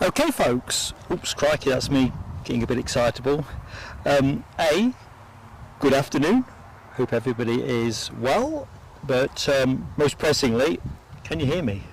Okay folks, oops crikey, that's me getting a bit excitable. Good afternoon, hope everybody is well, but most pressingly, can you hear me?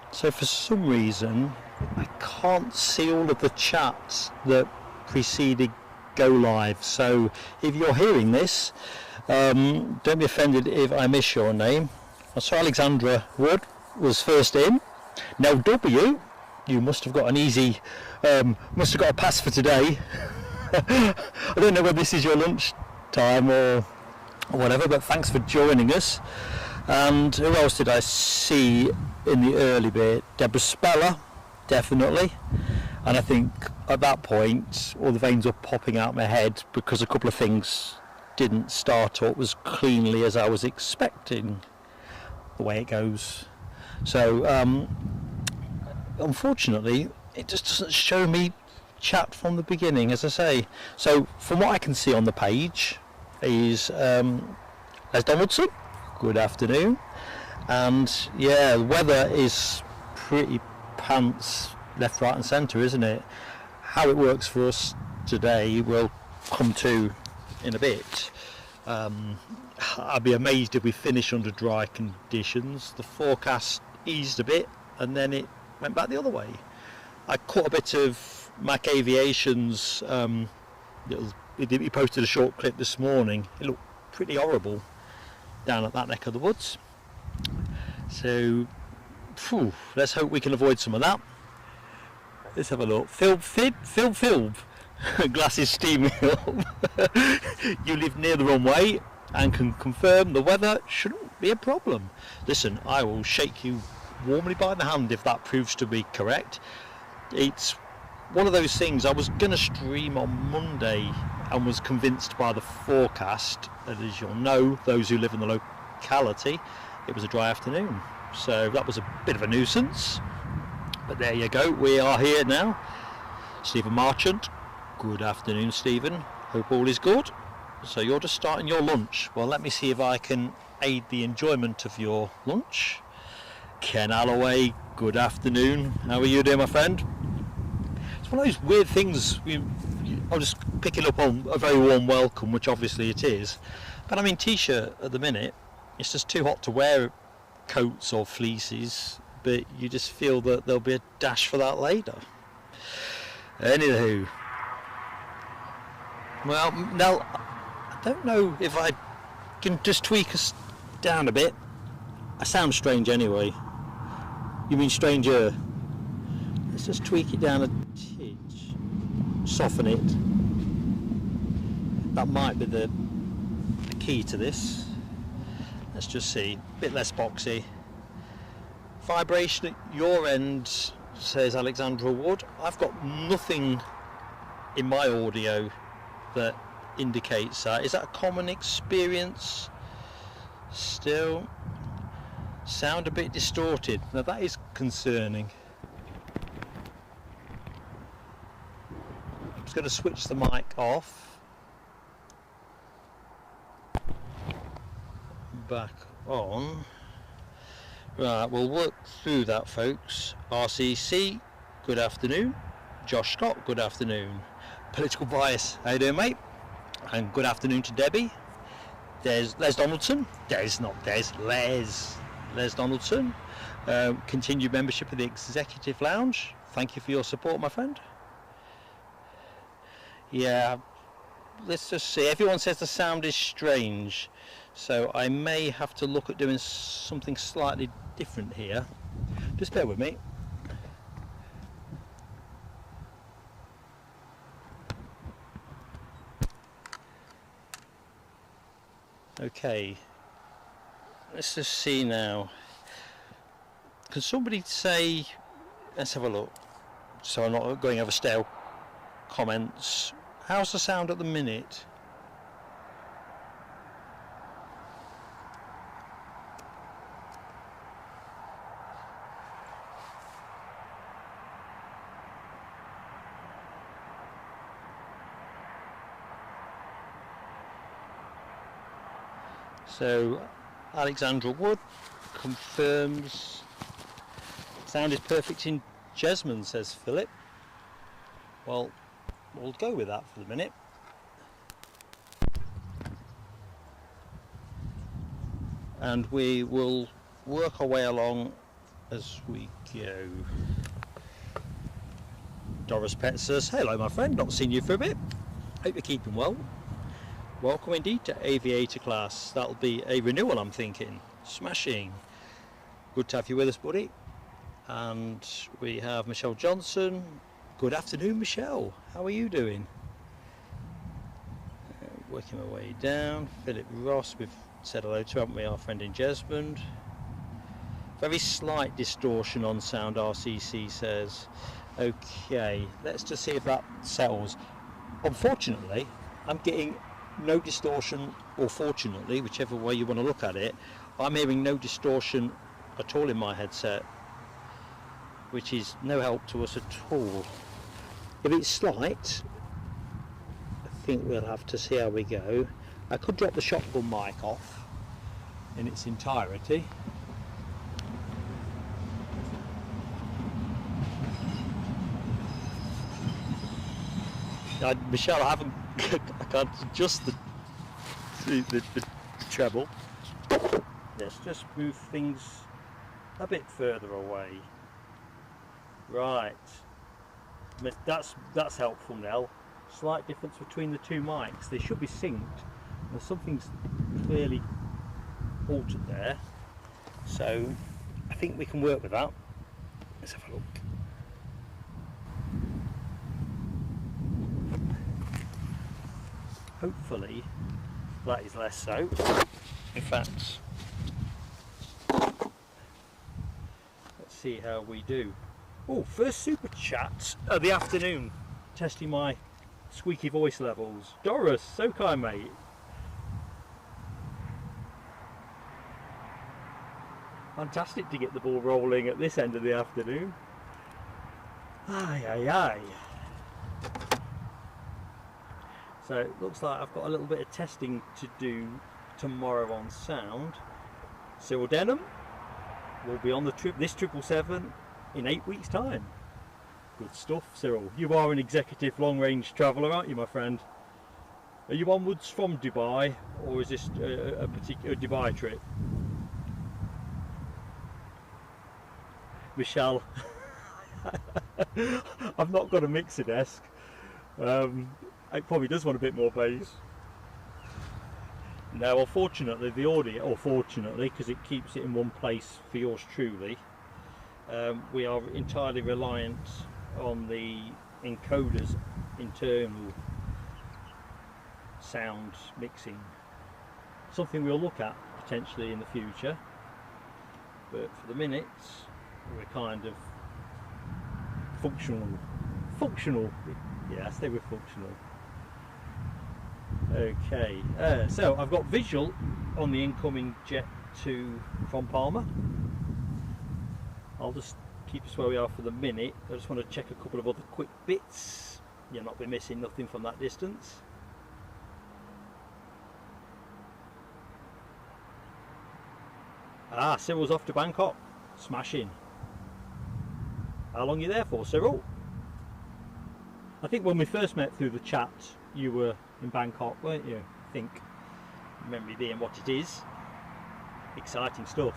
So for some reason I can't see all of the chats that preceded go live, so if you're hearing this, don't be offended if I miss your name. So Alexandra Wood was first in. Now W, you must have got an easy, must have got a pass for today. I don't know whether this is your lunch time or whatever, but thanks for joining us. And who else did I see in the early bit? Deborah Speller, definitely. And I think at that point all the veins were popping out my head because a couple of things didn't start up as cleanly as I was expecting, the way it goes. So unfortunately it just doesn't show me chat from the beginning, as I say. So from what I can see on the page is Les Donaldson, good afternoon. And yeah, the weather is pretty pants left, right and centre, isn't it? How it works for us today we'll come to in a bit. I'd be amazed if we finish under dry conditions. The forecast eased a bit and then it went back the other way. I caught a bit of Mac Aviation's, he posted a short clip this morning. It looked pretty horrible down at that neck of the woods. So let's hope we can avoid some of that. Let's have a look. Phil glasses steaming up. You live near the runway and can confirm the weather shouldn't be a problem. Listen, I will shake you warmly by the hand if that proves to be correct. It's one of those things. I was going to stream on Monday and was convinced by the forecast that, as you'll know, those who live in the locality, it was a dry afternoon. So that was a bit of a nuisance. But there you go, we are here now. Stephen Marchant, good afternoon Stephen, hope all is good. So you're just starting your lunch. Well, let me see if I can aid the enjoyment of your lunch. Ken Alloway, good afternoon, how are you doing my friend? It's one of those weird things, I'm just picking up on a very warm welcome, which obviously it is, but I'm in t-shirt at the minute. It's just too hot to wear coats or fleeces, but you just feel that there'll be a dash for that later. Anywho, well, now I don't know if I can just tweak us down a bit. I sound strange anyway. You mean stranger? Let's just tweak it down a titch, soften it. That might be the key to this. Let's just see, a bit less boxy. Vibration at your end, says Alexandra Wood. I've got nothing in my audio that indicates that. Is that a common experience? Still sound a bit distorted. Now that is concerning. I'm just going to switch the mic off. Back on. Right, we'll work through that folks. RCC, good afternoon. Josh Scott, good afternoon. Political Bias, how you doing mate? And good afternoon to Debbie. There's Les Donaldson. Les Donaldson. Continued membership of the Executive Lounge. Thank you for your support my friend. Yeah, let's just see. Everyone says the sound is strange. So I may have to look at doing something slightly different here. Just bear with me. Okay. Let's just see now. Can somebody say, let's have a look. so I'm not going over stale comments. How's the sound at the minute? So Alexandra Wood confirms sound is perfect in Jesmond, says Philip. Well, we'll go with that for the minute. And we will work our way along as we go. Doris Pett says, hello my friend, not seen you for a bit. Hope you're keeping well. Welcome indeed to Aviator class. That'll be a renewal, I'm thinking. Smashing. Good to have you with us, buddy. And we have Michelle Johnson. Good afternoon, Michelle. How are you doing? Working my way down. Philip Ross, we've said hello to, haven't we? Our friend in Jesmond. Very slight distortion on sound, RCC says. Okay, let's just see if that settles. Unfortunately, I'm getting no distortion, or fortunately, whichever way you want to look at it, I'm hearing no distortion at all in my headset, which is no help to us at all. If it's slight, I think we'll have to see how we go. I could drop the shotgun mic off in its entirety. Michelle, I haven't I can't adjust the treble. Let's just move things a bit further away. Right, that's helpful now. Slight difference between the two mics. They should be synced. There's something's clearly altered there, so I think we can work with that. Let's have a look. Hopefully that is less so. In fact, let's see how we do. Oh, first super chat of the afternoon, testing my squeaky voice levels. Doris, so kind, mate. Fantastic to get the ball rolling at this end of the afternoon. Aye, aye, aye. So it looks like I've got a little bit of testing to do tomorrow on sound. Cyril Denham will be on the this 777 in 8 weeks' time. Good stuff, Cyril. You are an executive long-range traveller, aren't you, my friend? Are you onwards from Dubai, or is this a particular Dubai trip? Michelle, I've not got a mixer desk. It probably does want a bit more bass. Now, unfortunately, the audio, or fortunately, because it keeps it in one place for yours truly, we are entirely reliant on the encoder's internal sound mixing. Something we'll look at potentially in the future, but for the minute, we're kind of functional. Yeah, stay with functional. Okay, so I've got visual on the incoming jet from Palma. I'll just keep us where we are for the minute. I just want to check a couple of other quick bits. You'll not be missing nothing from that distance. Cyril's off to Bangkok. Smashing. How long are you there for, Cyril? I think when we first met through the chat, you were in Bangkok, weren't you? I think. Memory being what it is. Exciting stuff.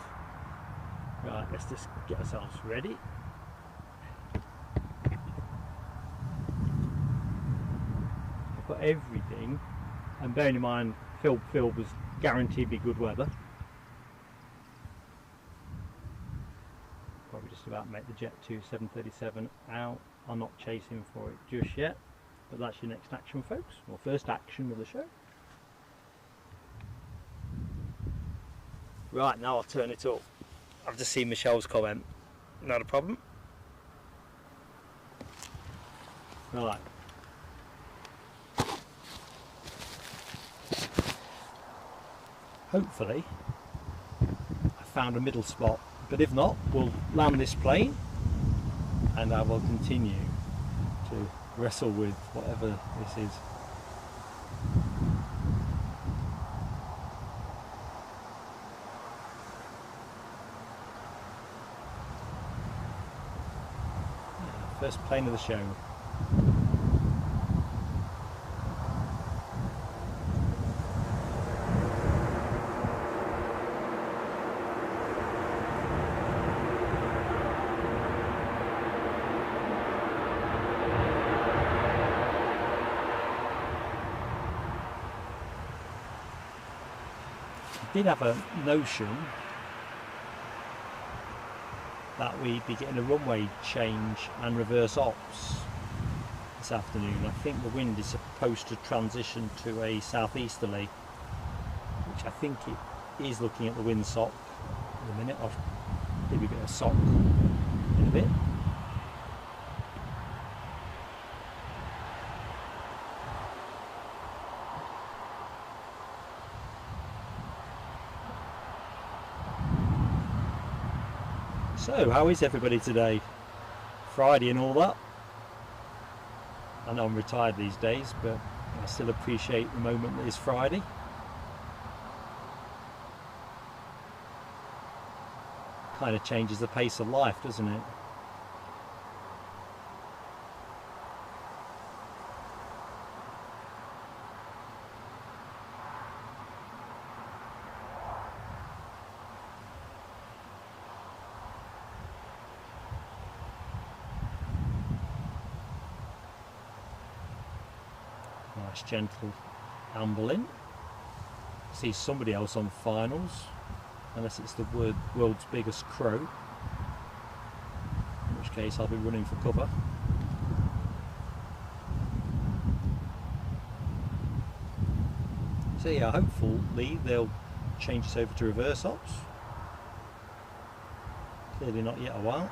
Right, let's just get ourselves ready. I've got everything, and bearing in mind, Phil was guaranteed to be good weather. Probably just about make the Jet 737 out. I'm not chasing for it just yet, but that's your next action, folks, or first action of the show. Right, now I'll turn it up. I've just seen Michelle's comment. Not a problem. Right. Hopefully I found a middle spot, but if not, we'll land this plane and I will continue to wrestle with whatever this is. First plane of the show. I did have a notion that we'd be getting a runway change and reverse ops this afternoon. I think the wind is supposed to transition to a southeasterly, which I think it is looking at the windsock in a minute. I'll give you a bit of sock in a bit. So, how is everybody today? Friday and all that. I know I'm retired these days, but I still appreciate the moment that is Friday. Kind of changes the pace of life, doesn't it? Nice gentle amble in. See somebody else on finals, unless it's the world's biggest crow, in which case I'll be running for cover. So yeah, hopefully they'll change this over to reverse ops. Clearly not yet a while.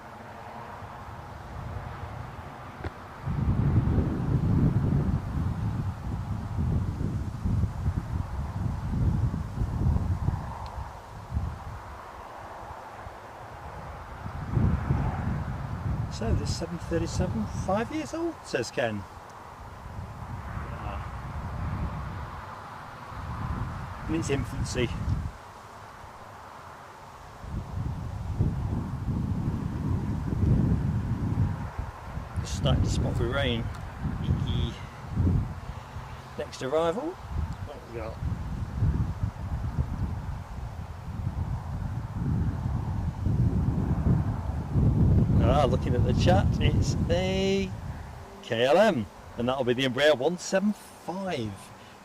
So this 737, 5 years old, says Ken. In its infancy. Just starting to spot the rain. Next arrival, what have we got? Looking at the chat, it's a KLM, and that'll be the Embraer 175.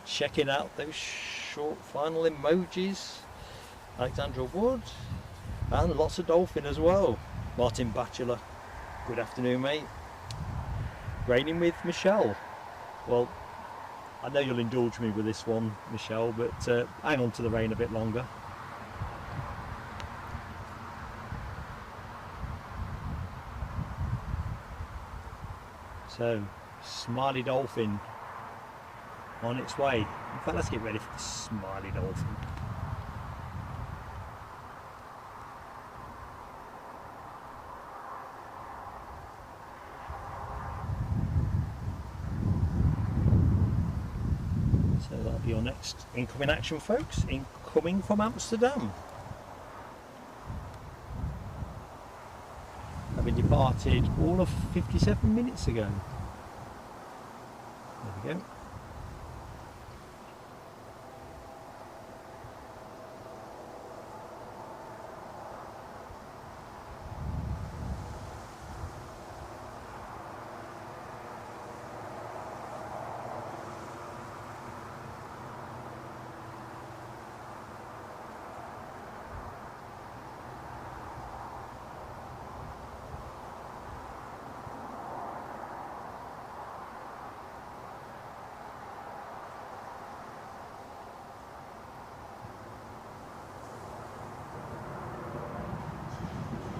Checking out those short final emojis. Alexandra Wood, and lots of dolphin as well. Martin Batchelor, good afternoon, mate. Raining with Michelle. Well, I know you'll indulge me with this one, Michelle, but hang on to the rain a bit longer. So, Smiley Dolphin on its way. In fact, let's get ready for the Smiley Dolphin. So that'll be your next incoming action, folks. Incoming from Amsterdam. Having departed all of 57 minutes ago. There we go.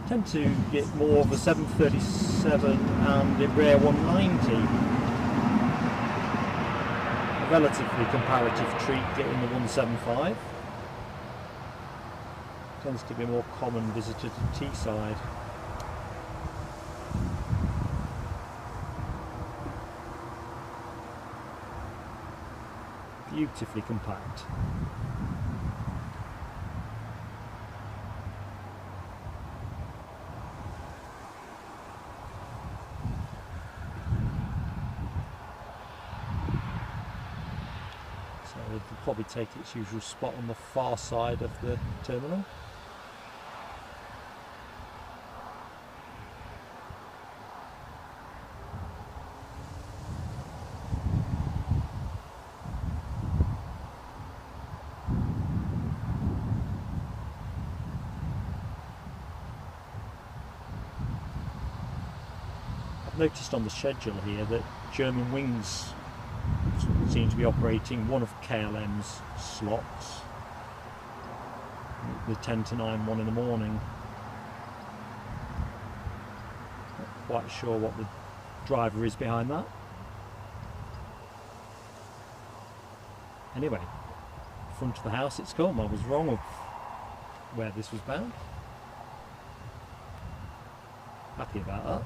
Tend to get more of the 737 and the Embraer 190 relatively comparative treat getting the 175. Tends to be a more common visitor to Teesside. Beautifully compact. So it'll probably take its usual spot on the far side of the terminal. Noticed on the schedule here that Germanwings seem to be operating one of KLM's slots, the 10 to 9 one in the morning. Not quite sure what the driver is behind that. Anyway, front of the house it's come. I was wrong of where this was bound. Happy about that.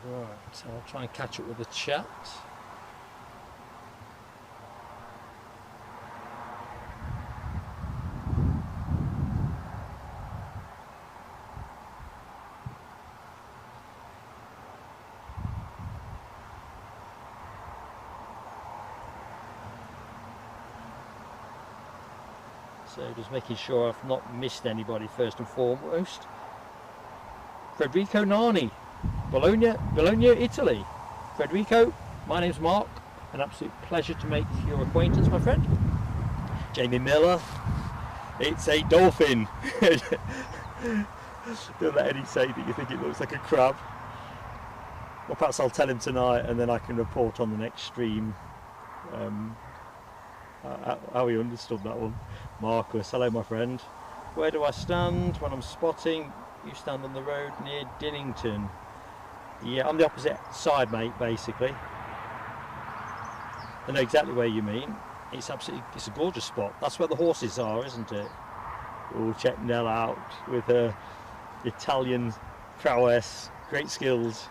Right, so I'll try and catch up with the chat. So just making sure I've not missed anybody first and foremost. Federico Nani, Bologna, Italy. Federico, my name's Mark. An absolute pleasure to make your acquaintance, my friend. Jamie Miller, it's a dolphin. Don't let Eddie say that you think it looks like a crab. Well, perhaps I'll tell him tonight and then I can report on the next stream how he understood that one. Marcus, hello my friend. Where do I stand when I'm spotting? You stand on the road near Dinnington. Yeah, I'm the opposite side, mate, basically. I know exactly where you mean. It's a gorgeous spot. That's where the horses are, isn't it? Oh, check Nell out with her Italian prowess, great skills.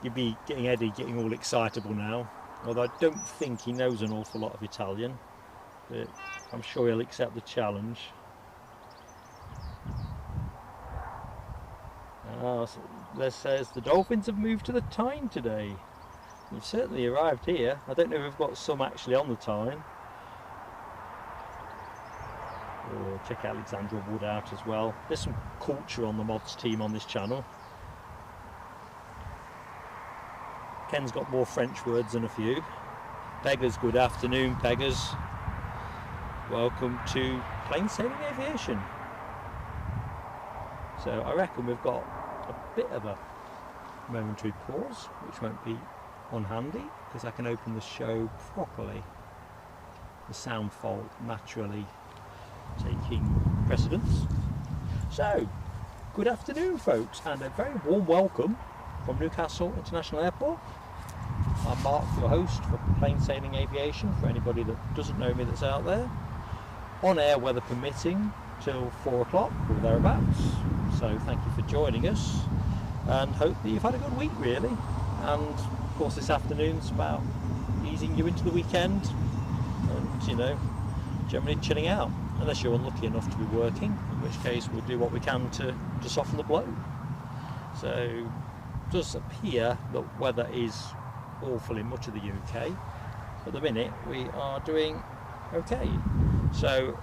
You'd be getting Eddie getting all excitable now. Although I don't think he knows an awful lot of Italian, but I'm sure he'll accept the challenge. So Les says the Dolphins have moved to the Tyne today. You've certainly arrived here. I don't know if we've got some actually on the Tyne. Oh, check Alexandra Wood out as well. There's some culture on the mods team on this channel. Ken's got more French words than a few. Peggers, good afternoon, Peggers. Welcome to Plain Sailing Aviation. So I reckon we've got a bit of a momentary pause, which won't be unhandy because I can open the show properly. The sound fault naturally taking precedence. So, good afternoon, folks, and a very warm welcome from Newcastle International Airport. I'm Mark, your host for Plain Sailing Aviation, for anybody that doesn't know me that's out there. On air, weather permitting, till 4 o'clock or thereabouts. So thank you for joining us, and hope that you've had a good week, really. And of course this afternoon's about easing you into the weekend and, you know, generally chilling out, unless you're unlucky enough to be working, in which case we'll do what we can to soften the blow. So it does appear that weather is awful in much of the UK. At the minute we are doing okay. So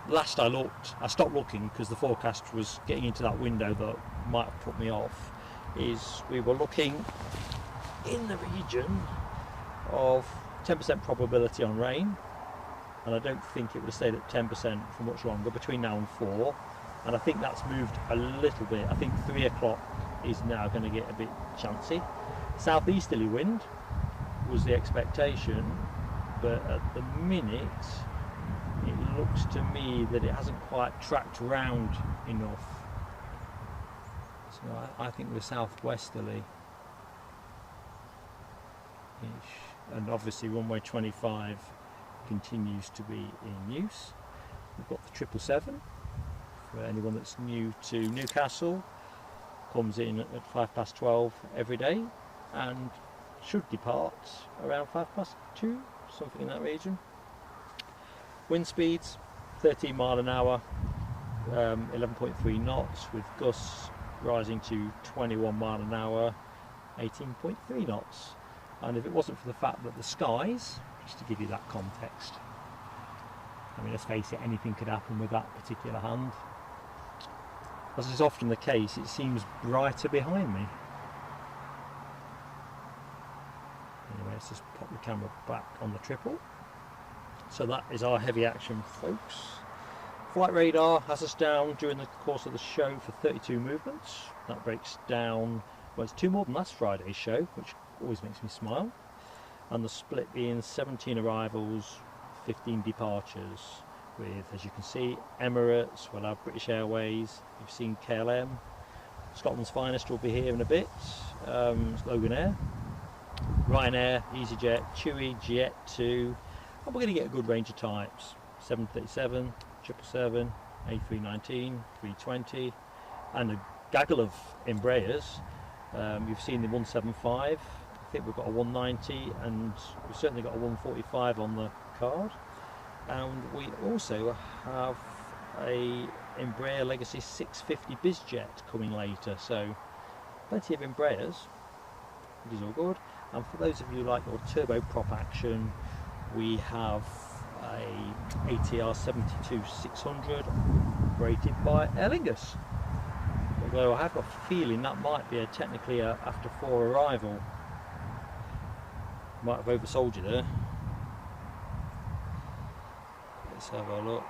last I looked, I stopped looking because the forecast was getting into that window that might have put me off, is we were looking in the region of 10% probability on rain, and I don't think it would have stayed at 10% for much longer between now and 4, and I think that's moved a little bit. I think 3 o'clock is now going to get a bit chancy. Southeasterly wind, was the expectation, but at the minute it looks to me that it hasn't quite tracked round enough. So I think we're southwesterly ish. And obviously runway 25 continues to be in use. We've got the 777 for anyone that's new to Newcastle, comes in at 12:05 every day and should depart around 2:05, something in that region. Wind speeds 13 mile an hour, 11.3 knots, with gusts rising to 21 mile an hour, 18.3 knots. And if it wasn't for the fact that the skies, just to give you that context, I mean, let's face it, anything could happen with that particular hand. As is often the case, it seems brighter behind me. Anyway, let's just pop the camera back on the triple. So that is our heavy action, folks. Flight radar has us down during the course of the show for 32 movements. That breaks down, well, it's 2 more than last Friday's show, which always makes me smile. And the split being 17 arrivals, 15 departures, with, as you can see, Emirates, we'll have British Airways, you've seen KLM, Scotland's finest will be here in a bit, Loganair, Ryanair, easyJet, Chewy, Jet2, and we're going to get a good range of types: 737, 777, A319, 320, and a gaggle of Embraers. You've seen the 175, I think we've got a 190, and we've certainly got a 145 on the card. And we also have a Embraer Legacy 650 Bizjet coming later, so plenty of Embraers, which is all good. And for those of you who like your turboprop action, we have a ATR 72-600 operated by Aer Lingus. Although I have got a feeling that might be technically a after 4 arrival. Might have oversold you there. Let's have a look.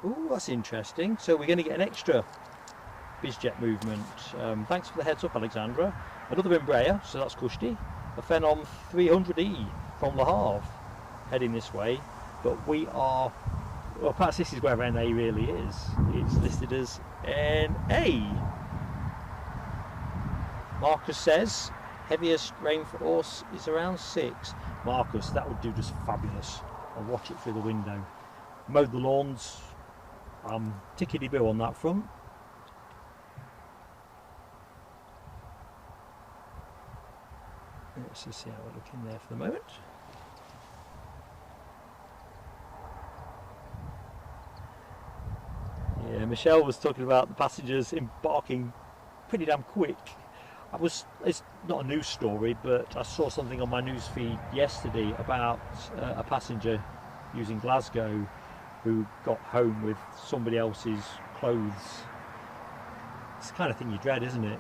Oh, that's interesting. So we're going to get an extra Bizjet movement. Thanks for the heads up, Alexandra. Another Embraer, so that's cushy. A Phenom 300E from Le Havre, heading this way. But we are, well, perhaps this is where NA really is. It's listed as NA. Marcus says heaviest rainforce is around 6. Marcus, that would do just fabulous. I'll watch it through the window. Mowed the lawns. Tickety-boo on that front. Let's just see how we're looking there for the moment. Yeah, Michelle was talking about the passengers embarking pretty damn quick. It's not a news story, but I saw something on my news feed yesterday about a passenger using Glasgow who got home with somebody else's clothes. It's the kind of thing you dread, isn't it?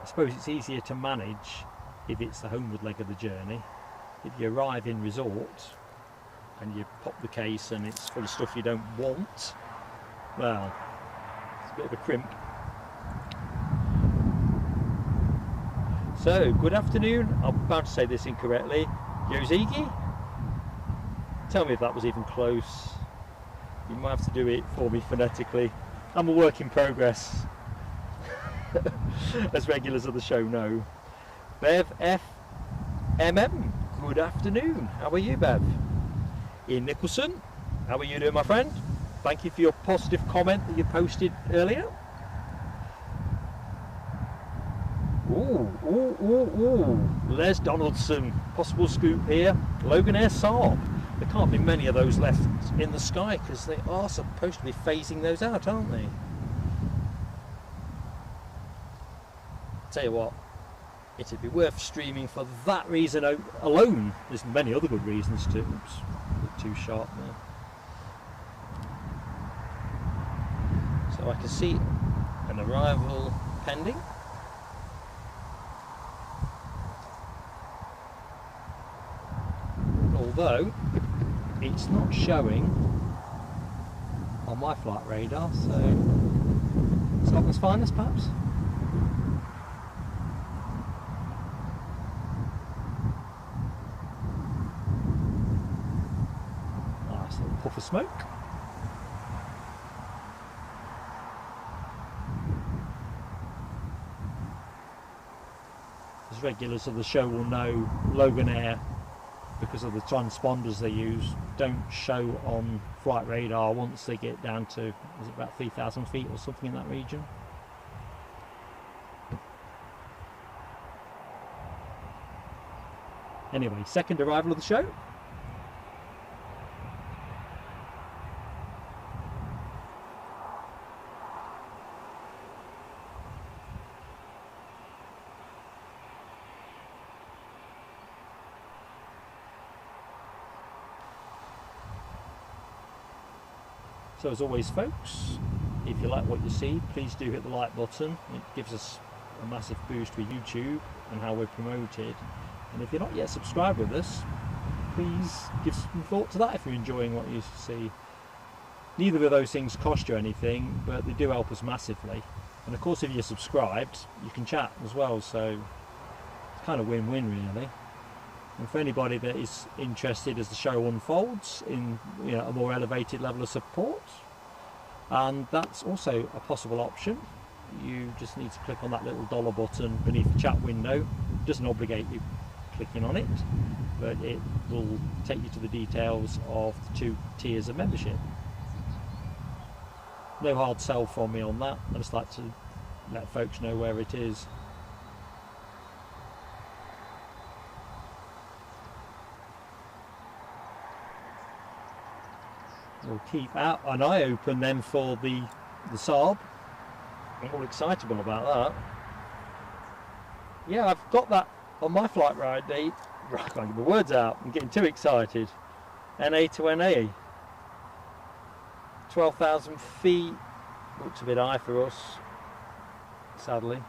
I suppose it's easier to manage if it's the homeward leg of the journey. If you arrive in resort and you pop the case and it's full of stuff you don't want, well, it's a bit of a crimp. So, good afternoon. I'm about to say this incorrectly. Yozigi? Tell me if that was even close. You might have to do it for me phonetically. I'm a work in progress. As regulars of the show know. Bev FMM, good afternoon. How are you, Bev? Ian Nicholson, how are you doing, my friend? Thank you for your positive comment that you posted earlier. Ooh. Les Donaldson, possible scoop here. Loganair Saab. There can't be many of those left in the sky because they are supposed to be phasing those out, aren't they? Tell you what, it'd be worth streaming for that reason alone. There's many other good reasons too. Oops, look too sharp there. So I can see an arrival pending. Although it's not showing on my flight radar, so Scotland's finest, perhaps. Nice little puff of smoke. As regulars of the show will know, Loganair, because of the transponders they use, don't show on flight radar once they get down to, is it about 3,000 feet or something in that region? Anyway, second arrival of the show. So as always folks, if you like what you see, please do hit the like button. It gives us a massive boost with YouTube and how we're promoted. And if you're not yet subscribed with us, please give some thought to that if you're enjoying what you see. Neither of those things cost you anything, but they do help us massively. And of course if you're subscribed, you can chat as well, so it's kind of win-win really. And for anybody that is interested as the show unfolds in a more elevated level of support, and that's also a possible option. You just need to click on that little dollar button beneath the chat window. It doesn't obligate you clicking on it, but it will take you to the details of the 2 tiers of membership. No hard sell from me on that. I just like to let folks know where it is. We'll keep an eye open then for the Saab. I'm all excitable about that. Yeah, I've got that on my flight ride date. I can't get the words out, I'm getting too excited. NA to NA. 12,000 feet. Looks a bit high for us, sadly.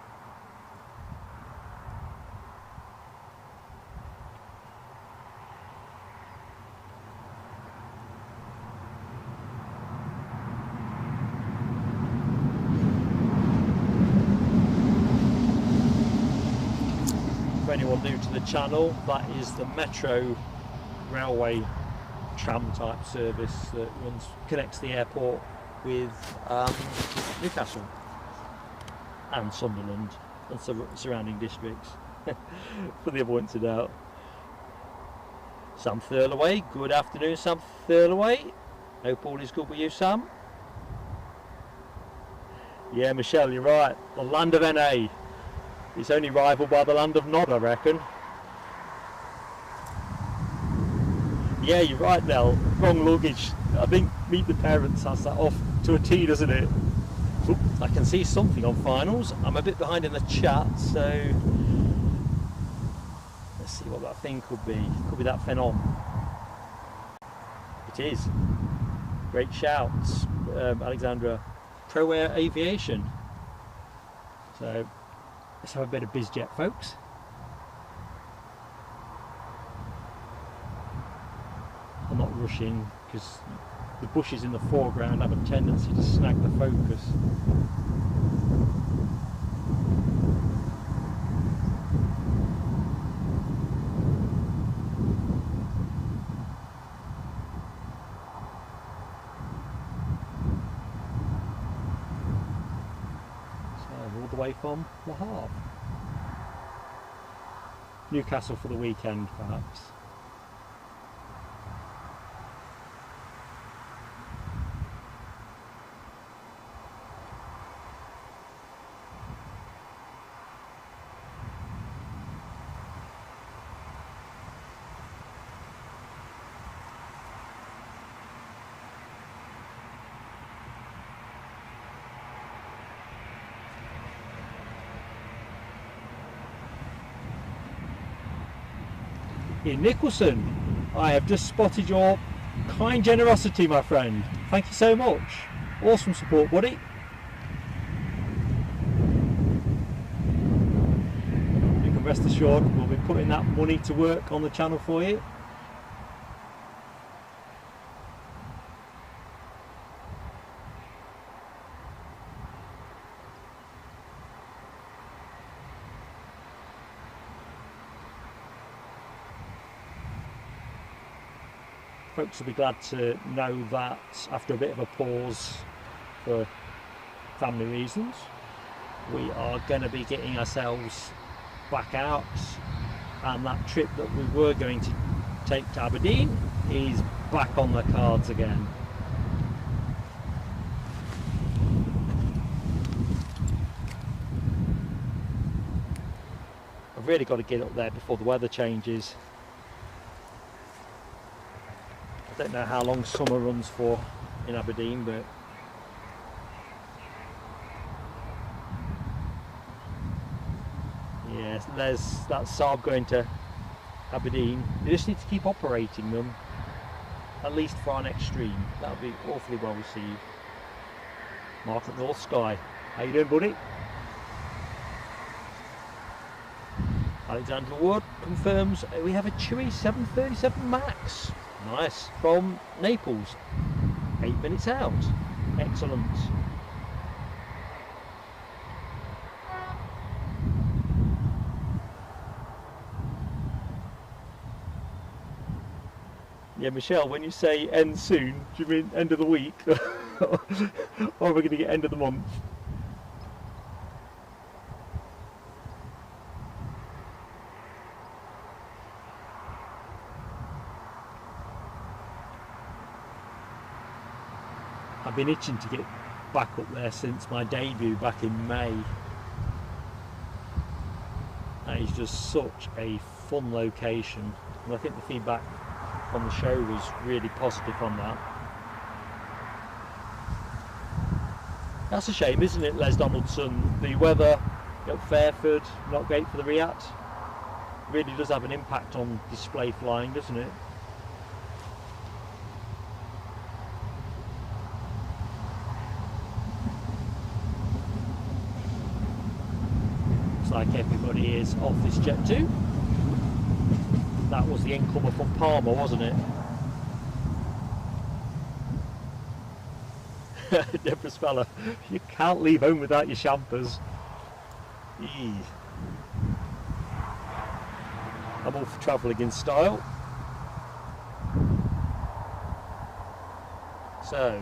For anyone new to the channel, that is the Metro railway tram type service that connects the airport with Newcastle and Sunderland and surrounding districts, for the avoidance of doubt. Sam Thurlaway, good afternoon Sam Thurlaway. Hope all is good with you, Sam. Yeah, Michelle, you're right. The land of NA. It's only rivaled by the land of Nod, I reckon. Yeah, you're right, Nell. Wrong luggage. I think Meet the Parents has that off to a T, doesn't it? Oop, I can see something on finals. I'm a bit behind in the chat, so let's see what that thing could be. Could be that Phenom. It is. Great shouts, Alexandra. Pro Air Aviation. So let's have a bit of Bizjet, folks. I'm not rushing because the bushes in the foreground have a tendency to snag the focus. So all the way from Le Havre. Newcastle for the weekend, perhaps. In Nicholson, I have just spotted your kind generosity, my friend. Thank you so much. Awesome support, buddy. You can rest assured we'll be putting that money to work on the channel for you. folks will be glad to know that after a bit of a pause for family reasons, we are going to be getting ourselves back out, and that trip that we were going to take to Aberdeen is back on the cards again. I've really got to get up there before the weather changes. I don't know how long summer runs for in Aberdeen, but yes, there's that Saab going to Aberdeen. You just need to keep operating them, at least for our next stream. That'll be awfully well received. Mark at North Sky. How you doing, buddy? Alexander Wood confirms we have a Chewy 737 MAX. Nice. From Naples. 8 minutes out. Excellent. Yeah, Michelle, when you say end soon, do you mean end of the week? Or are we going to get end of the month? I've been itching to get back up there since my debut back in May. That is just such a fun location, and I think the feedback on the show was really positive on that. That's a shame, isn't it, Les Donaldson? The weather at Fairford, not great for the Riat. Really does have an impact on display flying, doesn't it? Like everybody is off this jet too. That was the incomer from Palmer, wasn't it? Deborah Speller, you can't leave home without your champers. Eee. I'm all for travelling in style. So,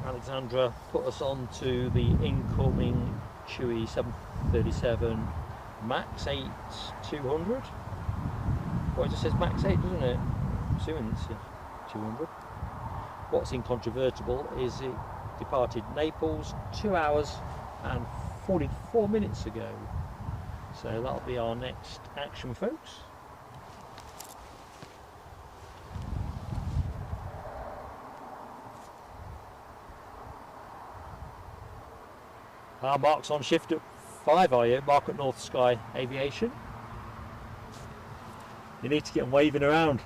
Alexandra put us on to the incoming Chewy 737 Max 8 200. Well, it just says Max 8, doesn't it? Assuming it's 200. What's incontrovertible is it departed Naples 2 hours and 44 minutes ago. So that'll be our next action, folks. Mark's on shift at 5, are you? Mark at North Sky Aviation. You need to get them waving around.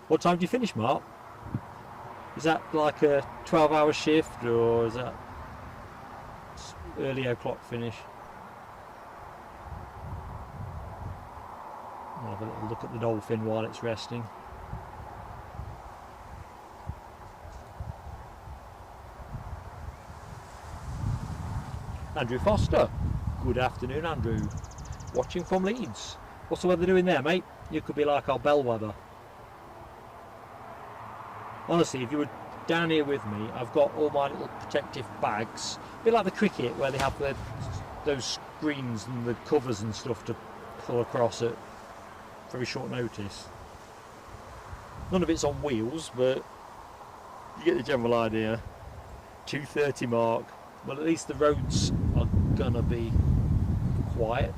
What time do you finish, Mark? Is that like a 12-hour shift, or is that early o'clock finish? I'll have a little look at the dolphin while it's resting. Andrew Foster. Good afternoon, Andrew. Watching from Leeds. What's the weather doing there, mate? You could be like our bellwether. Honestly, if you were down here with me, I've got all my little protective bags. A bit like the cricket, where they have those screens and the covers and stuff to pull across at very short notice. None of it's on wheels, but you get the general idea. 2:30 mark. Well, at least the roads are gonna be quiet,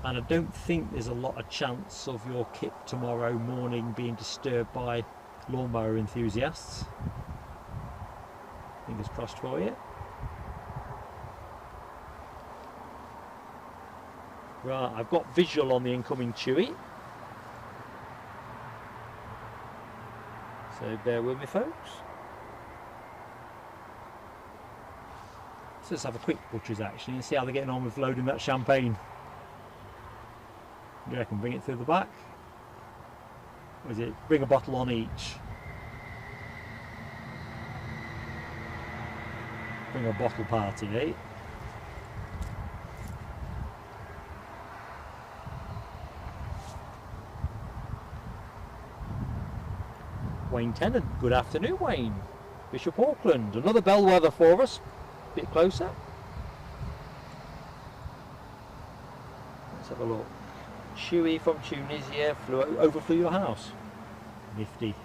and I don't think there's a lot of chance of your kit tomorrow morning being disturbed by lawnmower enthusiasts. Fingers crossed for you. Right, I've got visual on the incoming Chewy, so bear with me, folks. So let's have a quick butcher's actually and see how they're getting on with loading that champagne. You reckon bring it through the back? Or is it bring a bottle on each? Bring a bottle party, eh? Wayne Tennant. Good afternoon, Wayne. Bishop Auckland, another bellwether for us. A bit closer. Let's have a look. Chewy from Tunisia overflew your house. Nifty.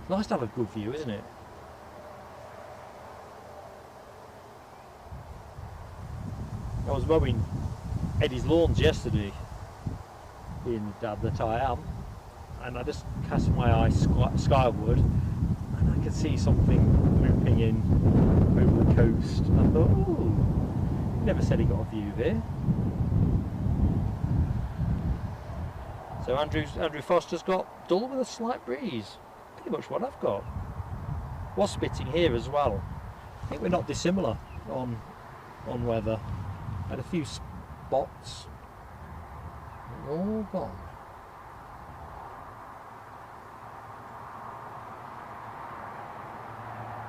Nice to have a good view, isn't it? I was mowing Eddie's lawns yesterday in Dad that I am, and I just cast my eye skyward and I could see something looping in over the coast. I thought, oh, he never said he got a view here. So Andrew Foster's got dull with a slight breeze. Pretty much what I've got. Was spitting here as well. I think we're not dissimilar on weather. Had a few spots. All gone.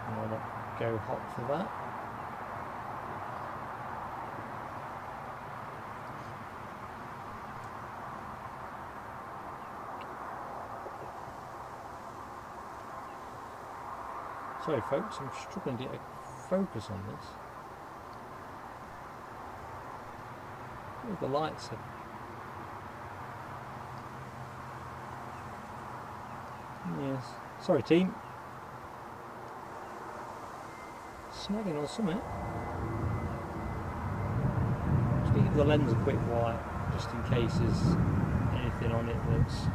I'll not go hot for that. Sorry folks, I'm struggling to get a focus on this. Oh, the lights are... Yes. Sorry team. Snagging on something. Just give the lens a quick wipe, just in case there's anything on it that's...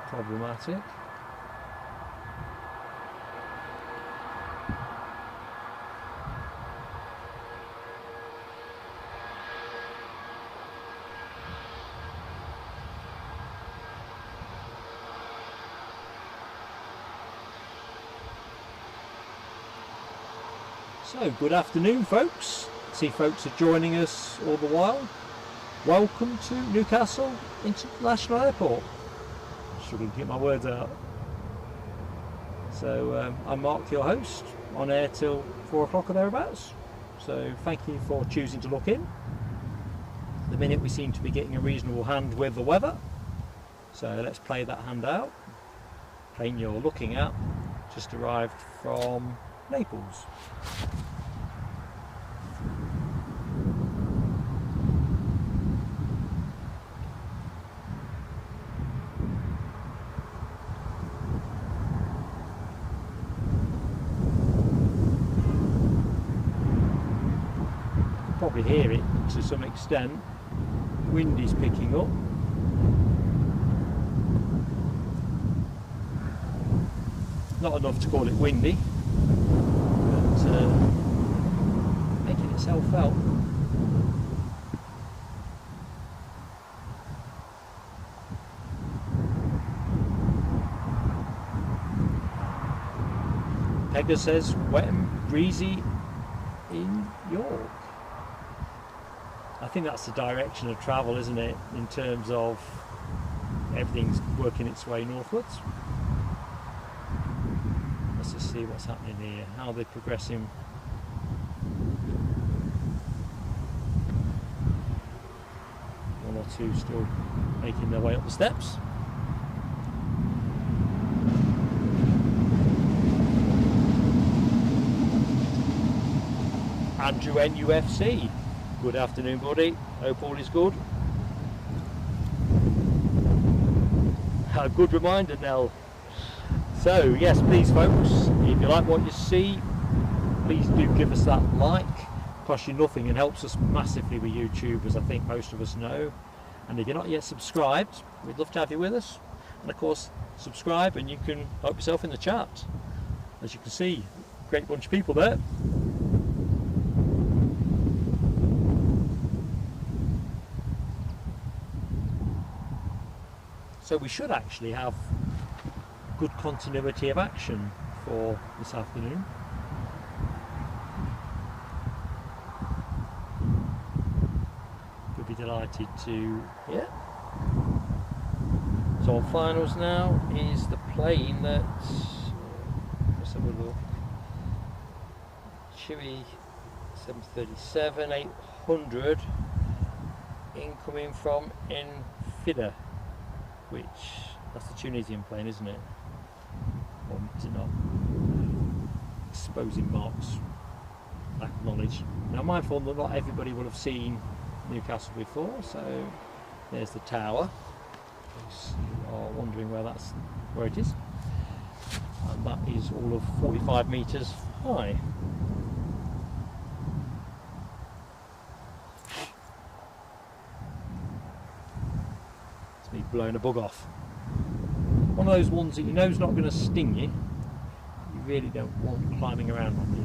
problematic. So, good afternoon folks. See folks are joining us all the while. Welcome to Newcastle International Airport. Struggling to get my words out. So I'm Mark, your host, on air till 4 o'clock or thereabouts. So thank you for choosing to look in. At the minute we seem to be getting a reasonable hand with the weather. So let's play that hand out. Plane you're looking at just arrived from Naples. Probably hear it to some extent. Wind is picking up. Not enough to call it windy, but making itself felt. Pegger says wet and breezy in York. I think that's the direction of travel, isn't it, in terms of everything's working its way northwards. Let's just see what's happening here, how they're progressing. One or two still making their way up the steps. Andrew NUFC. Good afternoon, buddy. Hope all is good. A good reminder, Nell. So, yes, please, folks, if you like what you see, please do give us that like. Costs you nothing and helps us massively with YouTube, as I think most of us know. And if you're not yet subscribed, we'd love to have you with us. And of course, subscribe and you can help yourself in the chat. As you can see, great bunch of people there. So we should actually have good continuity of action for this afternoon. We'll be delighted to hear. So on finals now is the plane that, let's have a look, Chewy 737-800 incoming from Enfida. which, that's the Tunisian plane, isn't it? Or is it not? Exposing Mark's lack of knowledge. Now, mindful that not everybody will have seen Newcastle before, so there's the tower. You are wondering where it is, and that is all of 45 metres high. It's me blowing a bug off. One of those ones that you know is not going to sting you. You really don't want climbing around on you.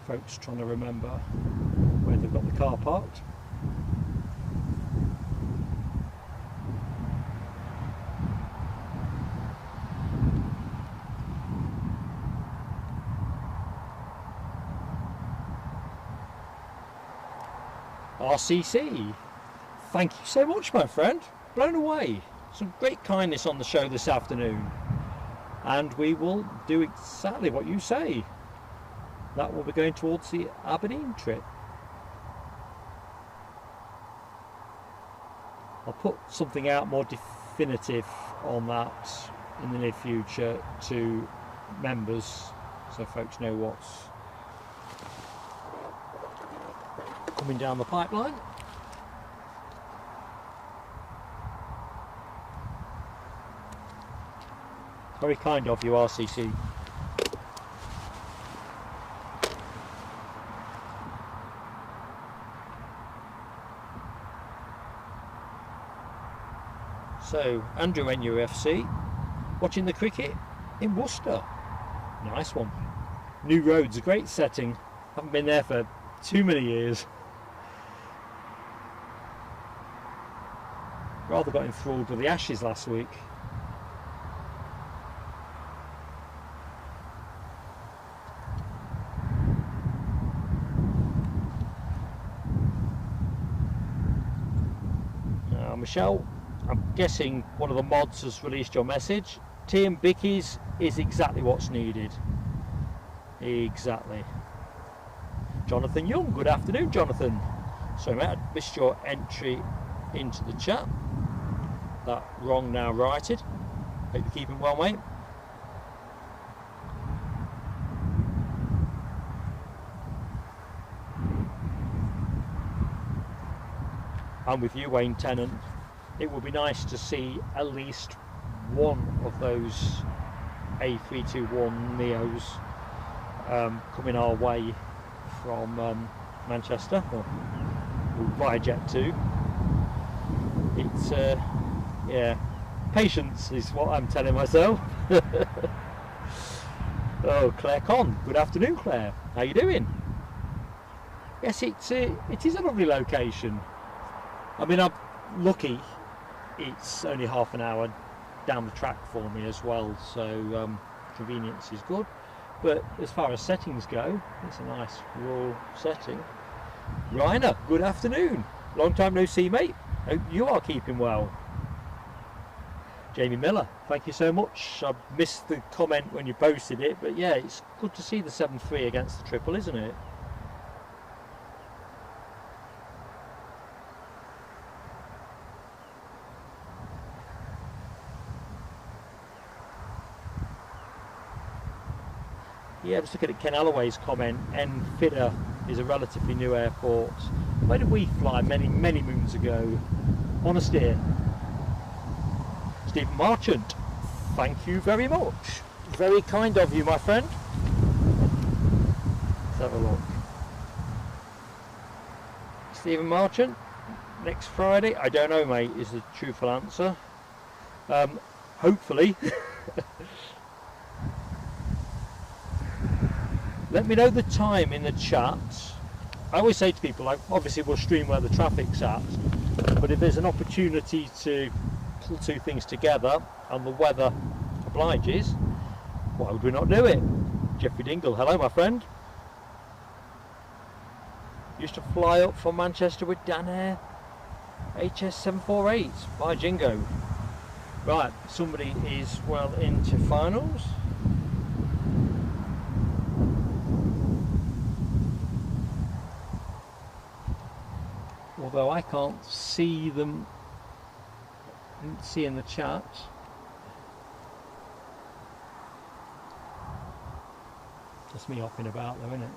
Folks trying to remember where they've got the car parked. RCC, thank you so much, my friend. Blown away. Some great kindness on the show this afternoon, and we will do exactly what you say. That will be going towards the Aberdeen trip. I'll put something out more definitive on that in the near future to members, so folks know what's coming down the pipeline. Very kind of you, RCC. So, Andrew NUFC, watching the cricket in Worcester. Nice one. New Road's a great setting. Haven't been there for too many years. Rather got enthralled with the Ashes last week. Now, Michelle, I'm guessing one of the mods has released your message. Tea and Bickies is exactly what's needed. Exactly. Jonathan Young, good afternoon, Jonathan. Sorry mate, I missed your entry into the chat. That wrong now righted. Hope you're keeping well, mate. I'm with you, Wayne Tennant. It would be nice to see at least one of those A321 Neos coming our way from Manchester, or via Jet 2. It's yeah, Patience is what I'm telling myself. Oh, Claire Con. Good afternoon, Claire. How you doing? Yes, it is a lovely location. I mean, I'm lucky. It's only half an hour down the track for me as well, so convenience is good. But as far as settings go, it's a nice rural setting. Ryanair, good afternoon. Long time no see, mate. Hope you are keeping well. Jamie Miller, thank you so much. I missed the comment when you posted it, but yeah, it's good to see the 7-3 against the triple, isn't it? Yeah, just looking at Ken Alloway's comment, Enfidda is a relatively new airport. Where did we fly many moons ago? On a steer. Stephen Marchant, thank you very much. Very kind of you, my friend. Let's have a look. Stephen Marchant, next Friday? I don't know, mate, is the truthful answer. Hopefully. Let me know the time in the chat. I always say to people, like, obviously we'll stream where the traffic's at, but if there's an opportunity to pull two things together and the weather obliges, why would we not do it? Jeffrey Dingle, hello my friend. Used to fly up from Manchester with Danair HS748 by Jingo. Right, somebody is well into finals. Although I can't see them, see in the chat. That's me hopping about though, isn't it?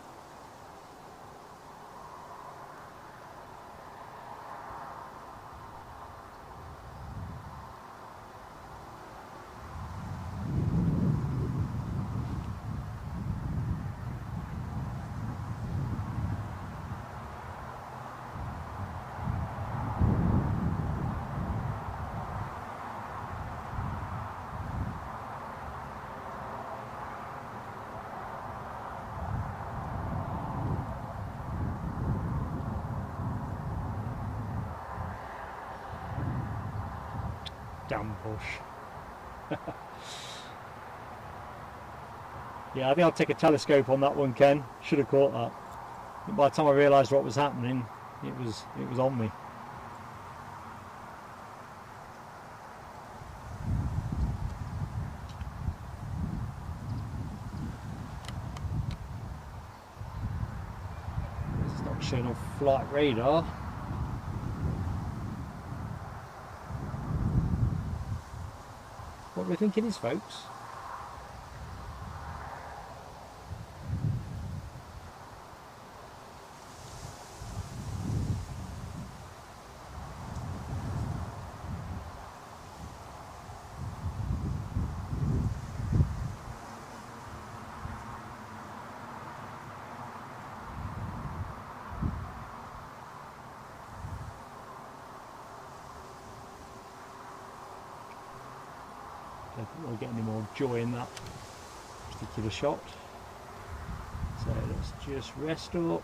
Damn bush. Yeah, I think I'll take a telescope on that one, Ken. Should have caught that. But by the time I realised what was happening, it was on me. It's not showing on flight radar. What do we think it is, folks? We'll get any more joy in that particular shot. So let's just rest up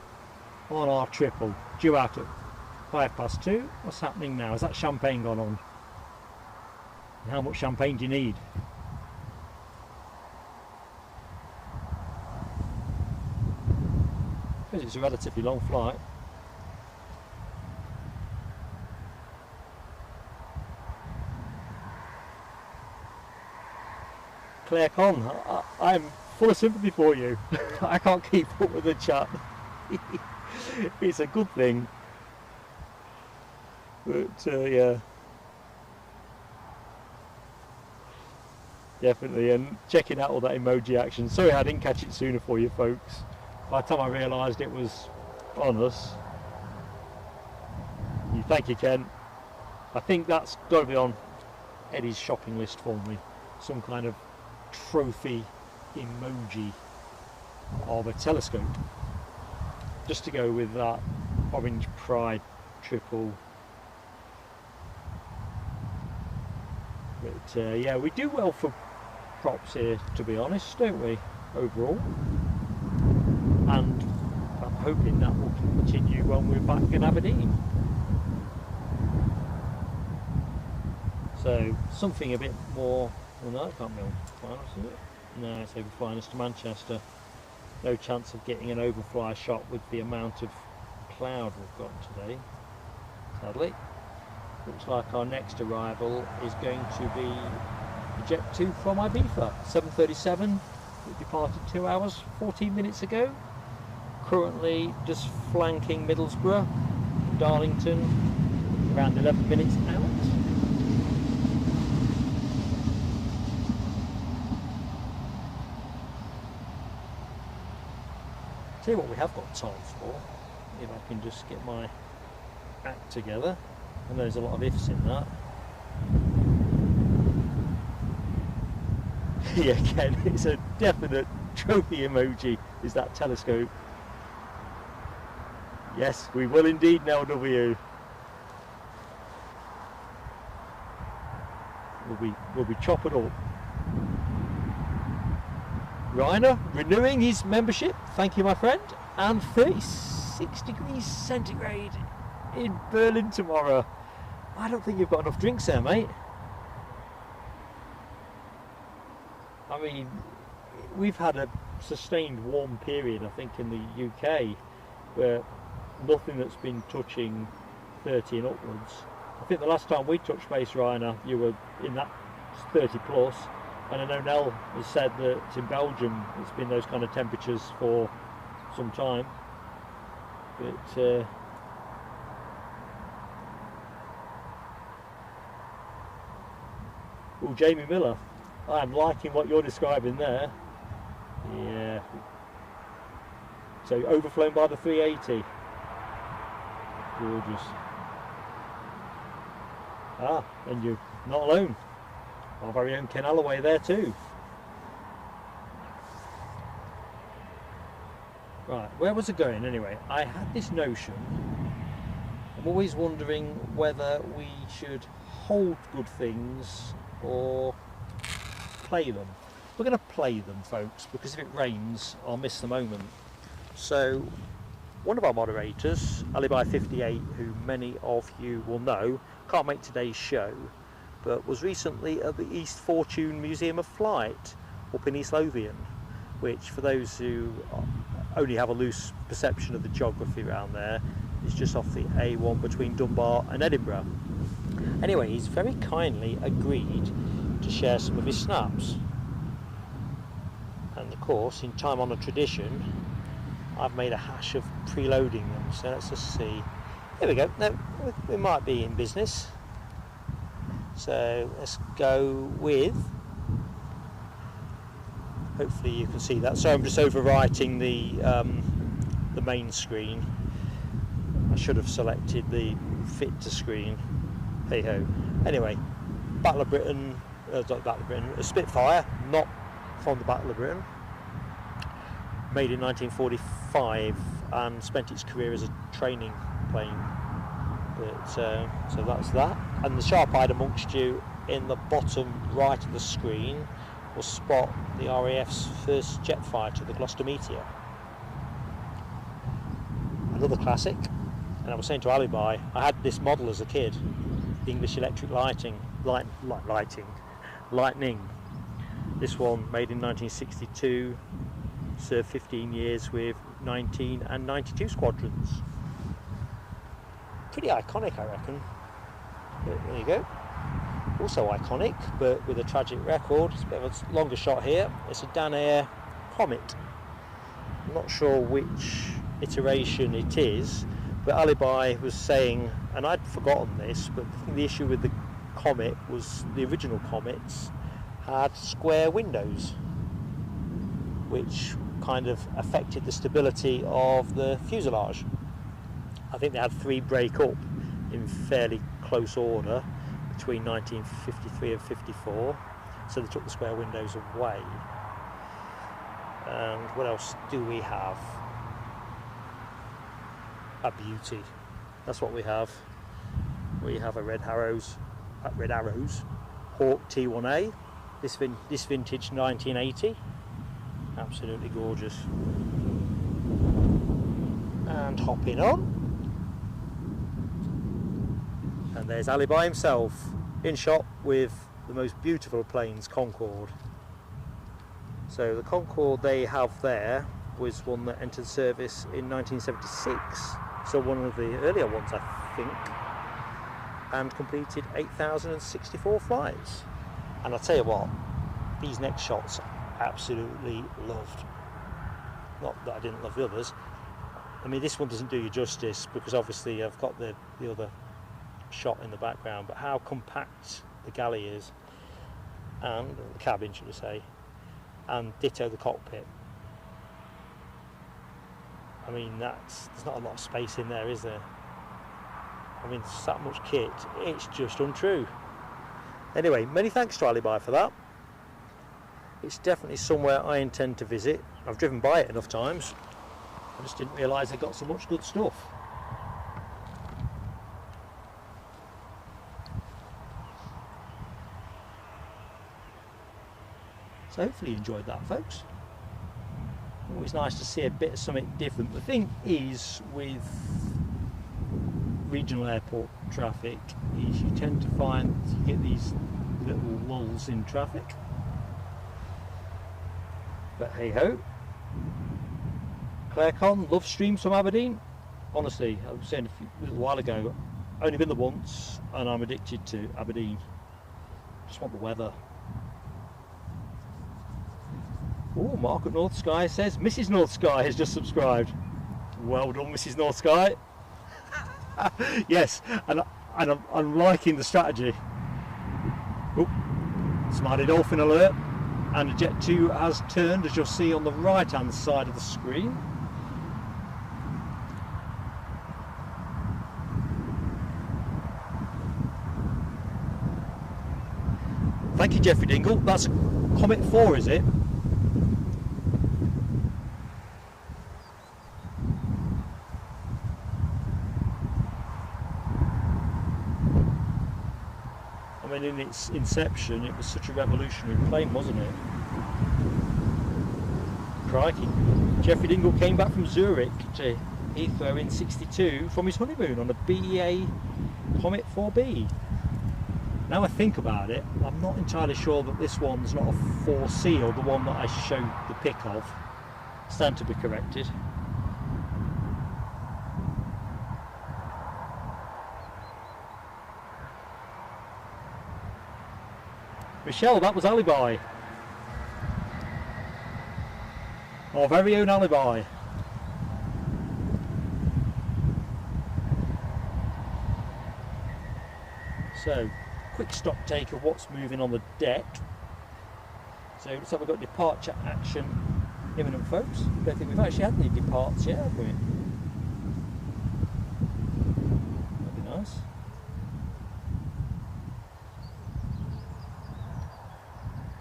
on our triple. Due out at 2:05. What's happening now? Has that champagne gone on? And how much champagne do you need? Because it's a relatively long flight. Claire Con, I'm full of sympathy for you. I can't keep up with the chat. It's a good thing. But yeah. Definitely, and checking out all that emoji action. Sorry I didn't catch it sooner for you folks. By the time I realised it was on us. Thank you, Ken. I think that's got to be on Eddie's shopping list for me. Some kind of trophy emoji of a telescope, just to go with that Orange Pride triple But yeah, we do well for props here, to be honest, don't we, overall? And I'm hoping that will continue when we're back in Aberdeen. So something a bit more. Well, no, it can't be on finals, is it? No, it's over finals to Manchester. No chance of getting an overfly shot with the amount of cloud we've got today, sadly. Looks like our next arrival is going to be the Jet 2 from Ibiza, 737. It departed 2 hours, 14 minutes ago. Currently just flanking Middlesbrough, Darlington, around 11 minutes out. Tell you what we have got time for, if I can just get my act together. I know there's a lot of ifs in that. Yeah, Ken, it's a definite trophy emoji, is that telescope. Yes, we will indeed now, W. We'll be chopping up. Ryanair renewing his membership, thank you my friend, and 36 degrees centigrade in Berlin tomorrow. I don't think you've got enough drinks there, mate. I mean, we've had a sustained warm period, I think, in the UK, where nothing that's been touching 30 and upwards. I think the last time we touched base, Ryanair, you were in that 30 plus. And I know Nell has said that in Belgium it's been those kind of temperatures for some time. But oh, Jamie Miller, I'm liking what you're describing there. Yeah. So overflown by the 380. Gorgeous. Ah, and you're not alone. Our very own Ken Alloway there too. Right, where was it going anyway? I had this notion. I'm always wondering whether we should hold good things or play them. We're going to play them, folks, because if it rains, I'll miss the moment. So, one of our moderators, Alibi58, who many of you will know, can't make today's show, but was recently at the East Fortune Museum of Flight up in East Lothian, which, for those who only have a loose perception of the geography around there, is just off the A1 between Dunbar and Edinburgh. Anyway, he's very kindly agreed to share some of his snaps. And of course, in time-honoured tradition, I've made a hash of preloading them, so let's just see. Here we go. No, we might be in business. So let's go with, hopefully you can see that. So I'm just overwriting the main screen. I should have selected the fit to screen. Hey ho. Anyway, Battle of Britain, not Battle of Britain, a Spitfire, not from the Battle of Britain. Made in 1945 and spent its career as a training plane. But, so that's that. And the sharp-eyed amongst you in the bottom right of the screen will spot the RAF's first jet fighter, the Gloucester Meteor. Another classic. And I was saying to Alibi, I had this model as a kid, the English Electric Lightning. This one made in 1962, served 15 years with 19 and 92 squadrons. Pretty iconic, I reckon. But there you go. Also iconic, but with a tragic record. It's a bit of a longer shot here. It's a Loganair Comet. I'm not sure which iteration it is, but Alibi was saying, and I'd forgotten this, but I think the issue with the Comet was the original Comets had square windows, which kind of affected the stability of the fuselage. I think they had 3 break up in fairly close order between 1953 and 54, so they took the square windows away. And what else do we have? A beauty. That's what we have. We have a Red Arrows, Hawk T1A, this vintage 1980, absolutely gorgeous. And hopping on, and there's Ali by himself in shot with the most beautiful planes, Concorde. So the Concorde they have there was one that entered service in 1976, so one of the earlier ones I think, and completed 8,064 flights. And I'll tell you what, these next shots absolutely loved. Not that I didn't love the others. I mean, this one doesn't do you justice because obviously I've got the other shot in the background, but how compact the galley is, and the cabin should I say, and ditto the cockpit. I mean, there's not a lot of space in there, is there? I mean, there's that much kit, it's just untrue. Anyway, many thanks to Alibi for that. It's definitely somewhere I intend to visit. I've driven by it enough times. I just didn't realise they got so much good stuff. So hopefully you enjoyed that, folks. Always nice to see a bit of something different. The thing is with regional airport traffic is you tend to find you get these little lulls in traffic. But hey ho. Clarecon, love streams from Aberdeen. Honestly, I was saying a little while ago, only been there once and I'm addicted to Aberdeen. Just want the weather. Oh, Mark at North Sky says Mrs. North Sky has just subscribed. Well done, Mrs. North Sky. Yes, and I'm liking the strategy. Oh, Smiley Dolphin alert, and the Jet 2 has turned, as you'll see on the right hand side of the screen. Thank you, Jeffrey Dingle. That's Comet 4, is it? I mean, in its inception, it was such a revolutionary plane, wasn't it? Crikey. Jeffrey Dingle came back from Zurich to Heathrow in '62 from his honeymoon on a BEA Comet 4B. Now I think about it, I'm not entirely sure that this one's not a 4C or the one that I showed the pic of. Stand to be corrected. Michelle, that was Alibi. Our very own Alibi. So, quick stock take of what's moving on the deck. So let's have a got departure action imminent, folks. Don't think we've actually had any departs yet, have we? That'd be nice.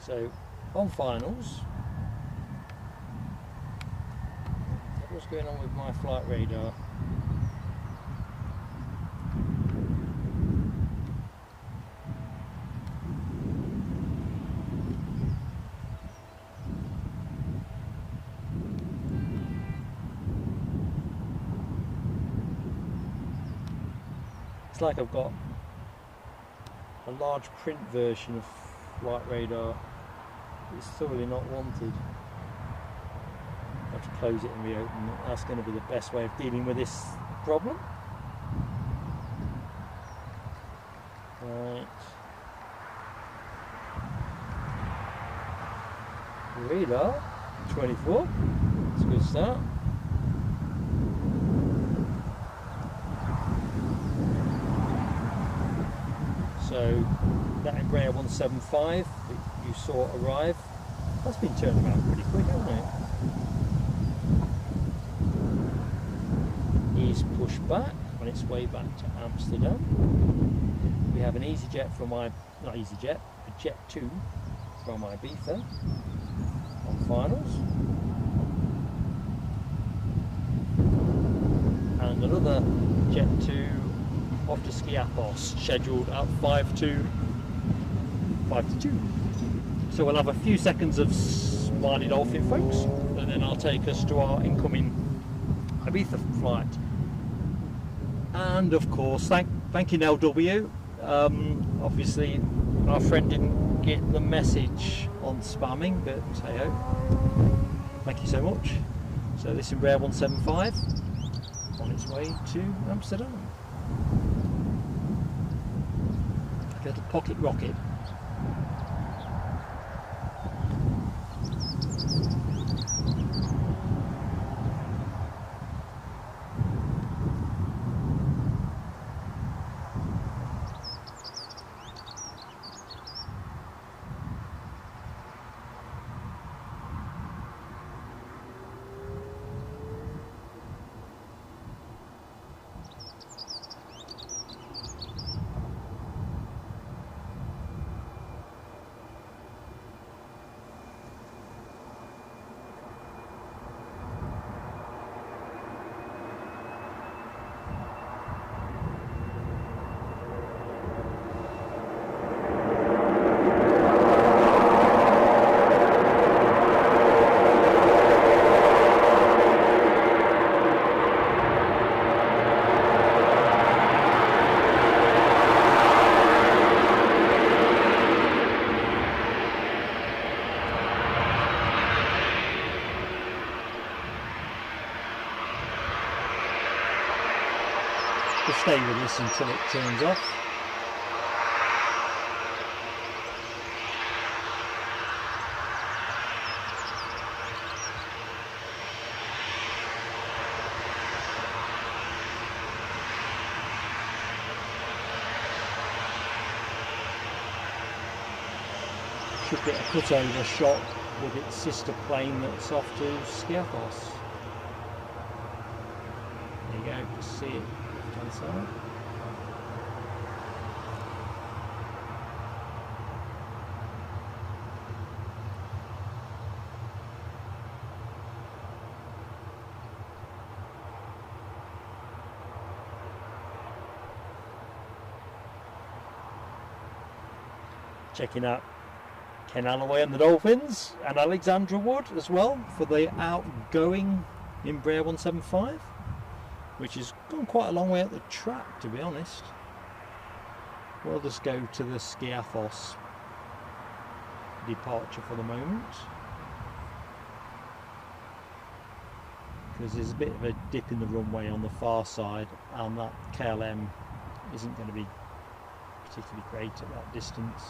So on finals, what's going on with my flight radar? It's like I've got a large print version of flight radar. It's thoroughly not wanted. I have to close it and reopen it. That's going to be the best way of dealing with this problem. Right. Radar 24. That's a good start. So that Embraer 175 that you saw arrive, that's been turned around pretty quick, hasn't it? Is pushed back on its way back to Amsterdam. We have an easyJet from not easyJet, a Jet 2 from Ibiza on finals. And another Jet 2 off to Skiathos, scheduled at 5:2 5 to 2. So we'll have a few seconds of Smiley Dolphin, folks, and then I'll take us to our incoming Ibiza flight. And of course, thank you, LW. Obviously, our friend didn't get the message on spamming, but hey ho. Thank you so much. So this Embraer 175 on its way to Amsterdam. Like a little pocket rocket. We'll stay with this until it turns off. Should get a cutover shot with its sister plane that's off to Skiathos. There you go, just see it. Side. Checking out Ken Alloway and the Dolphins, and Alexandra Wood as well for the outgoing Embraer 175. Which has gone quite a long way up the track, to be honest. We'll just go to the Skiathos departure for the moment, because there's a bit of a dip in the runway on the far side, and that KLM isn't going to be particularly great at that distance.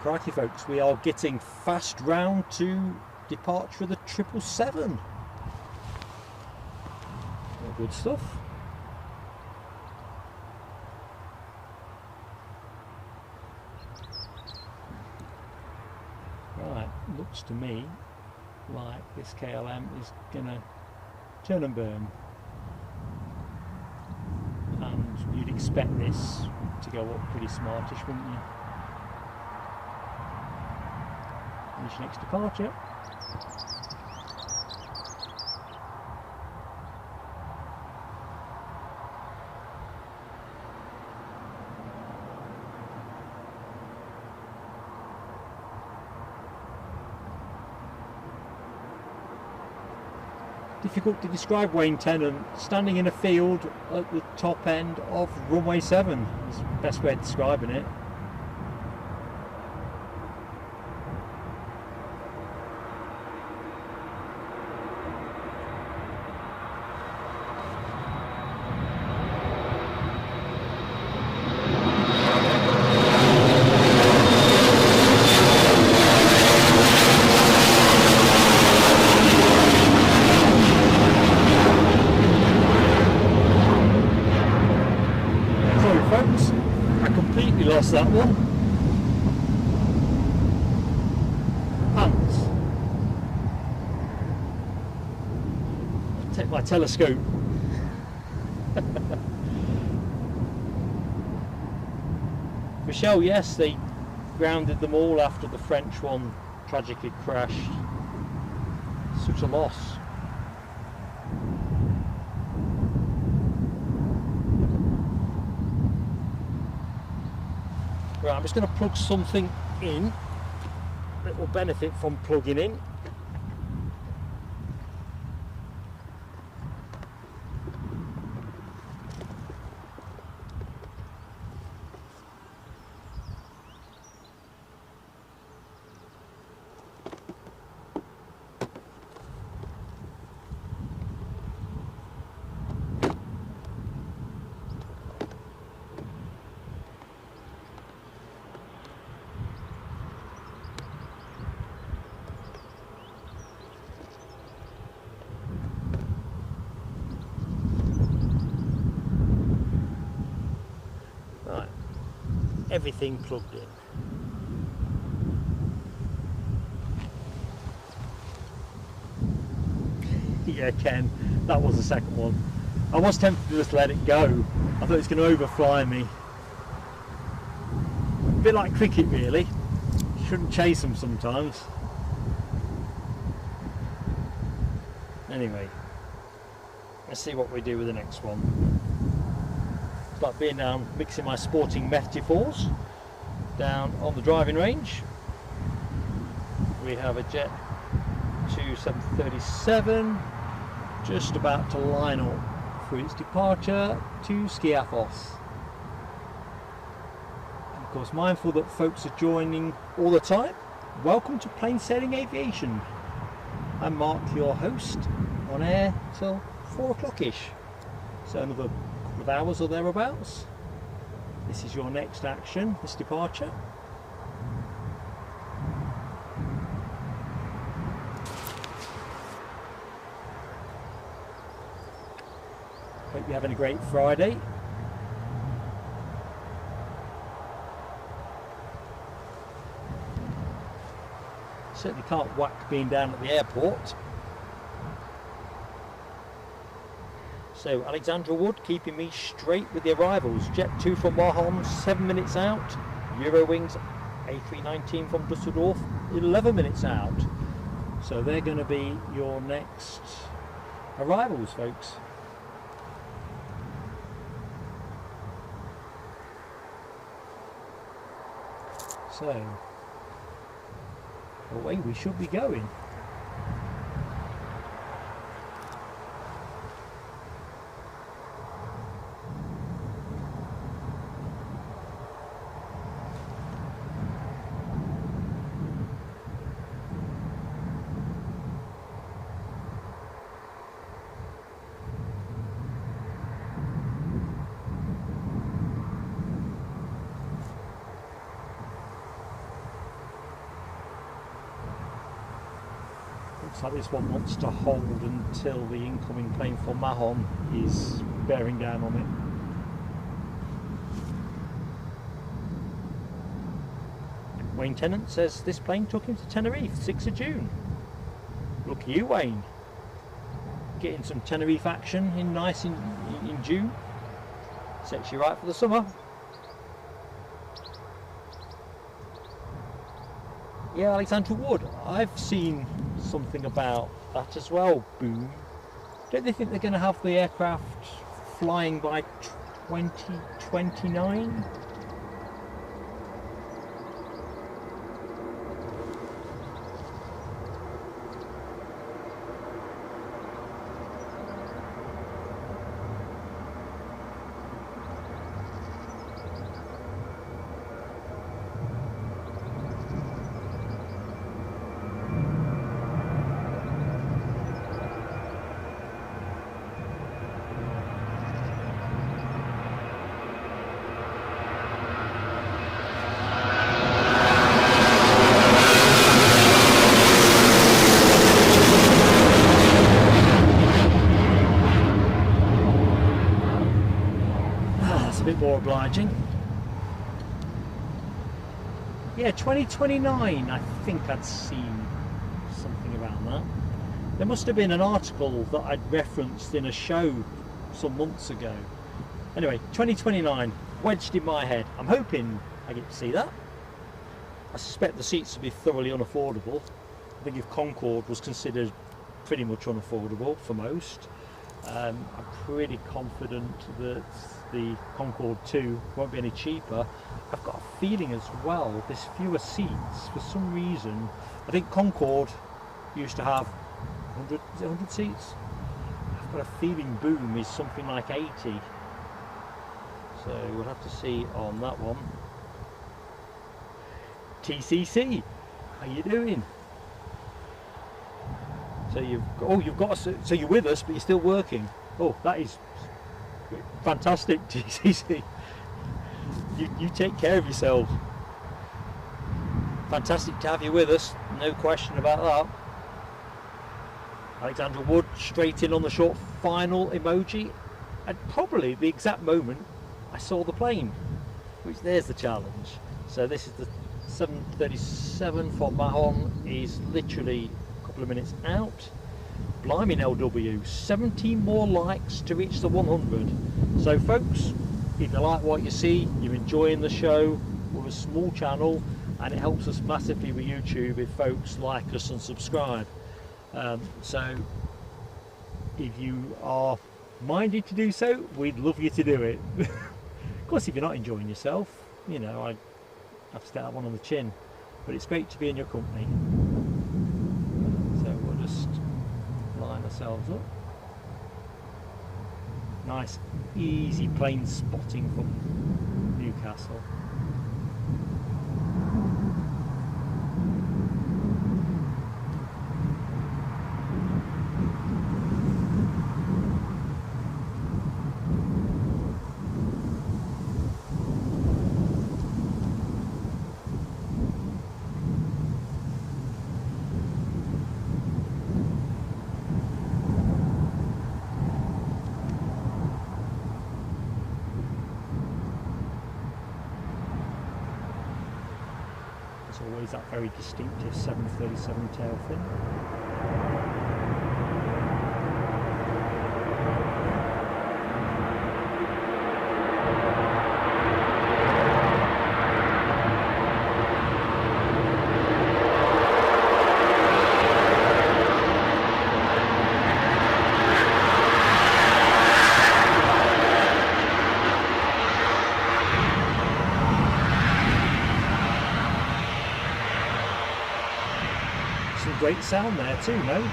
Crikey folks, we are getting fast round to departure of the 777. All good stuff. Right, looks to me like this KLM is gonna turn and burn, and you'd expect this to go up pretty smartish, wouldn't you? Finish next departure. Difficult to describe Wayne Tennant, standing in a field at the top end of runway 7 is the best way of describing it. Lost that one. Pants. I'll take my telescope. Michelle, yes, they grounded them all after the French one tragically crashed. Such a loss. Right, I'm just going to plug something in that will benefit from plugging in. Right, everything plugged in. Yeah, Ken, that was the second one. I was tempted to just let it go. I thought it was going to overfly me. A bit like cricket, really. Shouldn't chase them sometimes. Anyway, let's see what we do with the next one. It's like being down mixing my sporting metaphors down on the driving range. We have a Jet 737 just about to line up for its departure to Skiathos. Of course, mindful that folks are joining all the time, welcome to Plain Sailing Aviation. I'm Mark, your host, on air till 4 o'clock-ish, so another couple of hours or thereabouts. This is your next action, this departure. Hope you're having a great Friday. Certainly can't whack being down at the airport. So Alexandra Wood keeping me straight with the arrivals. Jet 2 from Mahon 7 minutes out. Eurowings A319 from Dusseldorf 11 minutes out. So they're going to be your next arrivals, folks. So, away we should be going. Looks like this one wants to hold until the incoming plane for Mahon is bearing down on it. Wayne Tennant says this plane took him to Tenerife, 6th of June. Look at you, Wayne. Getting some Tenerife action in nice in June. Sets you right for the summer. Yeah, Alexandra Wood, I've seen something about that as well, Boom. Don't they think they're going to have the aircraft flying by 2029? More obliging. Yeah, 2029, I think I'd seen something about that. There must have been an article that I'd referenced in a show some months ago. Anyway, 2029, wedged in my head. I'm hoping I get to see that. I suspect the seats will be thoroughly unaffordable. I think if Concorde was considered pretty much unaffordable for most, I'm pretty confident that the Concorde 2 won't be any cheaper. I've got a feeling as well there's fewer seats for some reason. I think Concorde used to have 100, is it 100 seats? I've got a feeling Boom is something like 80. So we'll have to see on that one. TCC, how you doing? So so you're with us, but you're still working. Oh, that is fantastic, TCC. You take care of yourself. Fantastic to have you with us, no question about that. Alexandra Wood straight in on the short final emoji, and probably the exact moment I saw the plane, which there's the challenge. So this is the 737 from Mahon, is literally a couple of minutes out. Blimey LW, 17 more likes to reach the 100. So folks, if you like what you see, you're enjoying the show, we're a small channel and it helps us massively with YouTube if folks like us and subscribe. So if you are minded to do so, we'd love you to do it. Of course, if you're not enjoying yourself, you know, I have to start one on the chin, but it's great to be in your company. So we'll just line ourselves up. Nice easy plane spotting from Newcastle. Always that very distinctive 737 tail fin. Great sound there too, no?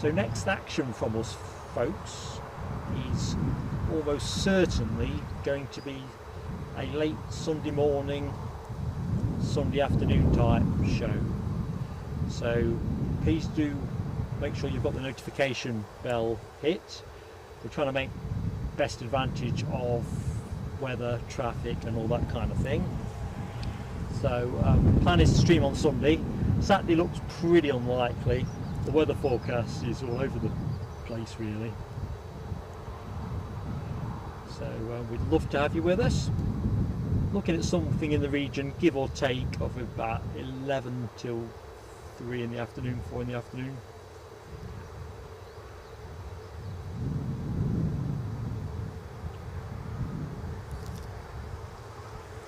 So next action from us, folks, is almost certainly going to be a late Sunday morning, Sunday afternoon type show. So please do make sure you've got the notification bell hit. We're trying to make best advantage of weather, traffic and all that kind of thing. So the plan is to stream on Sunday. Saturday looks pretty unlikely. The weather forecast is all over the place really. So we'd love to have you with us. Looking at something in the region, give or take, of about 11 till 3 in the afternoon, 4 in the afternoon.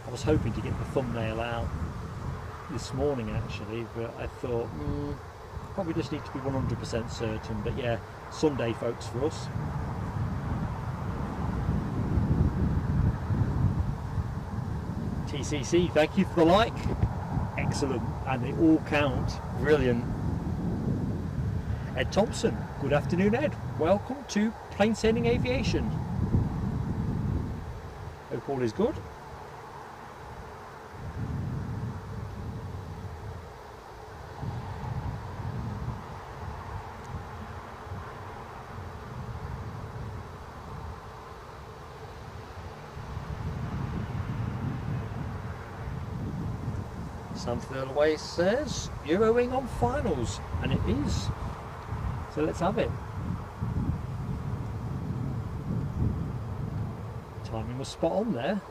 I was hoping to get the thumbnail out this morning actually, but I thought probably just need to be 100% certain. But yeah, Sunday folks for us. TCC, thank you for the like. Excellent, and they all count. Brilliant. Ed Thompson, good afternoon Ed. Welcome to Plain Sailing Aviation. Hope all is good. Sam Thirlway says Eurowing on finals, and it is. So let's have it. Timing was spot on there.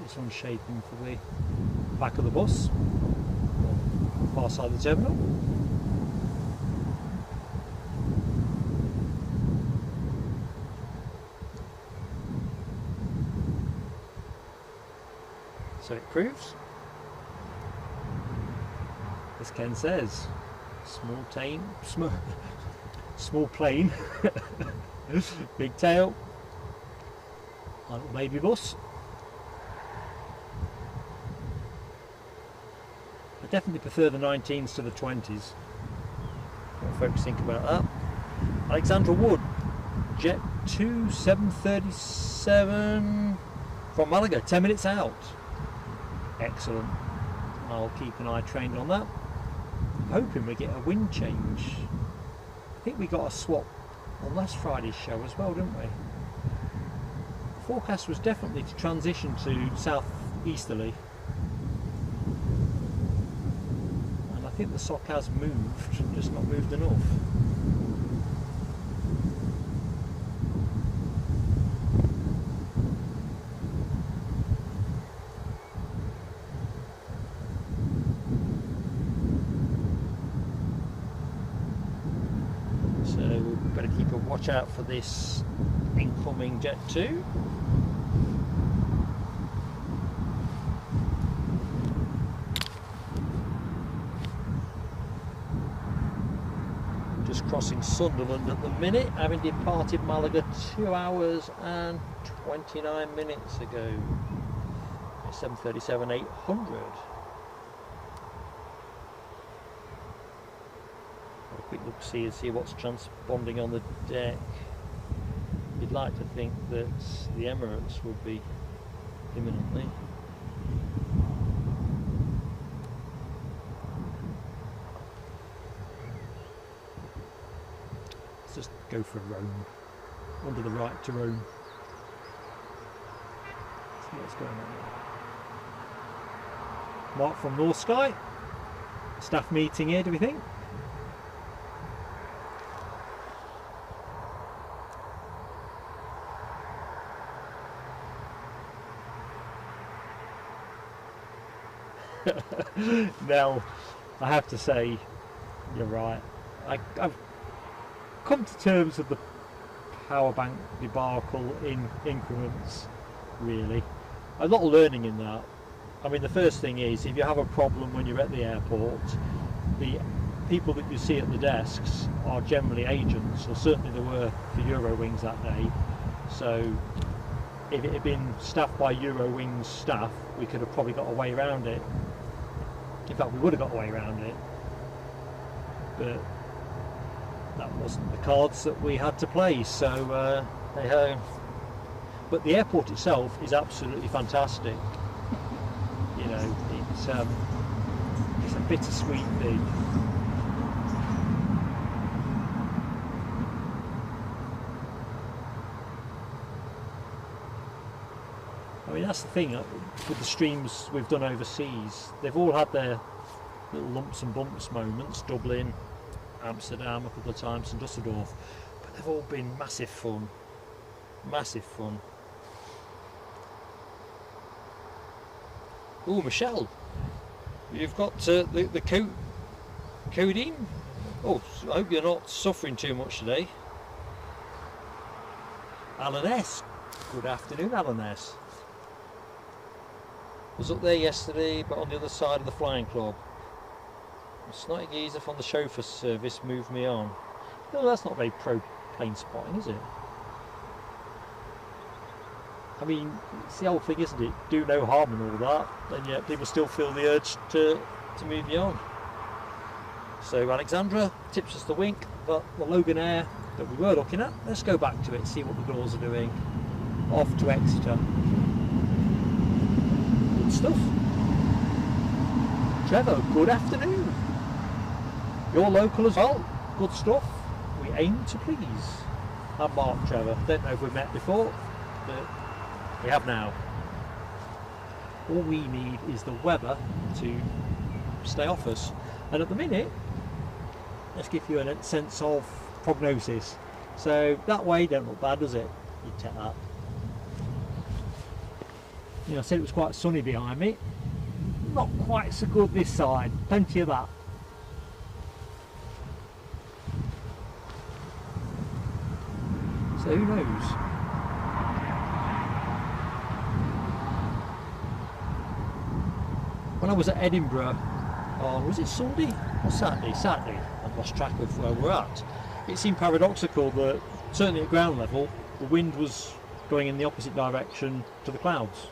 sun shaping for the back of the bus, far side of the terminal. So it proves, as Ken says, small plane, big tail, a little baby bus. I definitely prefer the 19s to the 20s. What folks think about that? Alexandra Wood, Jet 2 737 from Malaga, 10 minutes out. Excellent. I'll keep an eye trained on that. I'm hoping we get a wind change. I think we got a swap on last Friday's show as well, didn't we? The forecast was definitely to transition to south-easterly. And I think the SOC has moved, just not moved enough. Watch out for this incoming Jet 2. Just crossing Sunderland at the minute, having departed Malaga 2 hours and 29 minutes ago. 737-800. Quick look see and see what's transponding on the deck. You'd like to think that the Emirates would be imminently. Let's just go for a roam under the right to roam. See what's going on there. Mark from North Sky. Staff meeting here, do we think? Now, I have to say, you're right. I've come to terms with the power bank debacle in increments, really. A lot of learning in that. I mean, the first thing is, if you have a problem when you're at the airport, the people that you see at the desks are generally agents, or certainly there were for Eurowings that day. So if it had been staffed by Eurowings staff, we could have probably got away around it. In fact, we would have got away around it, but that wasn't the cards that we had to play, so hey ho. But the airport itself is absolutely fantastic. You know, it's a bittersweet thing. I mean, that's the thing with the streams we've done overseas. They've all had their little lumps and bumps moments. Dublin, Amsterdam a couple of times, and Dusseldorf, but they've all been massive fun. Massive fun. Oh, Michelle, you've got the codeine. Oh, I hope you're not suffering too much today. Alan S. Good afternoon, Alan S. Was up there yesterday, but on the other side of the flying club. A snotty geezer from the chauffeur service moved me on. No, that's not very pro plane spotting, is it? I mean, it's the old thing, isn't it? Do no harm and all that, and yet people still feel the urge to move you on. So Alexandra tips us the wink, but the Loganair that we were looking at, let's go back to it, see what the doors are doing. Off to Exeter. Good stuff. Trevor, good afternoon. You're local as well. Good stuff. We aim to please. I'm Mark Trevor. Don't know if we've met before, but we have now. All we need is the weather to stay off us. And at the minute, let's give you a sense of prognosis. So that way don't look bad, does it? You take that. You know, I said it was quite sunny behind me. Not quite so good this side. Plenty of that. So who knows? When I was at Edinburgh on, was it Sunday or Saturday? Saturday. I've lost track of where we're at. It seemed paradoxical that certainly at ground level the wind was going in the opposite direction to the clouds.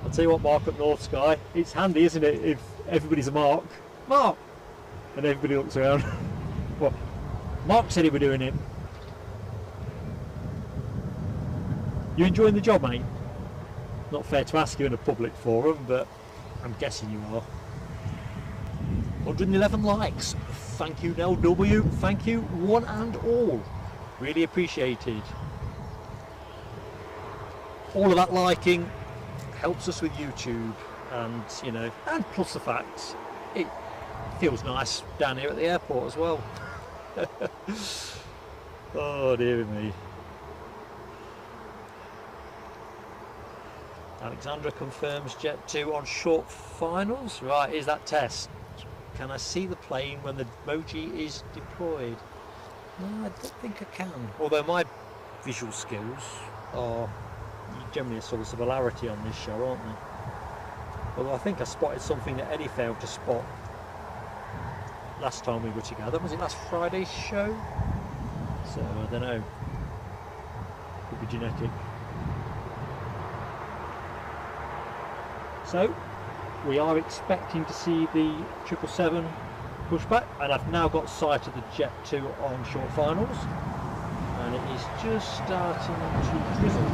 I'll tell you what, Mark, at North Sky, it's handy, isn't it, if everybody's a Mark, Mark, and everybody looks around. Well, Mark said he was doing it. You enjoying the job, mate? Not fair to ask you in a public forum, but I'm guessing you are. 111 likes. Thank you, Nell W. Thank you, one and all. Really appreciated. All of that liking helps us with YouTube, and you know, and plus the fact it feels nice down here at the airport as well. Oh dear me. Alexandra confirms Jet 2 on short finals. Right, here's that test. Can I see the plane when the emoji is deployed? No, I don't think I can. Although my visual skills are generally a sort of similarity on this show, aren't they? Although I think I spotted something that Eddie failed to spot last time we were together. Was it last Friday's show? So I don't know. Could be genetic. So we are expecting to see the 777 pushback, and I've now got sight of the Jet 2 on short finals, and it is just starting to drizzle.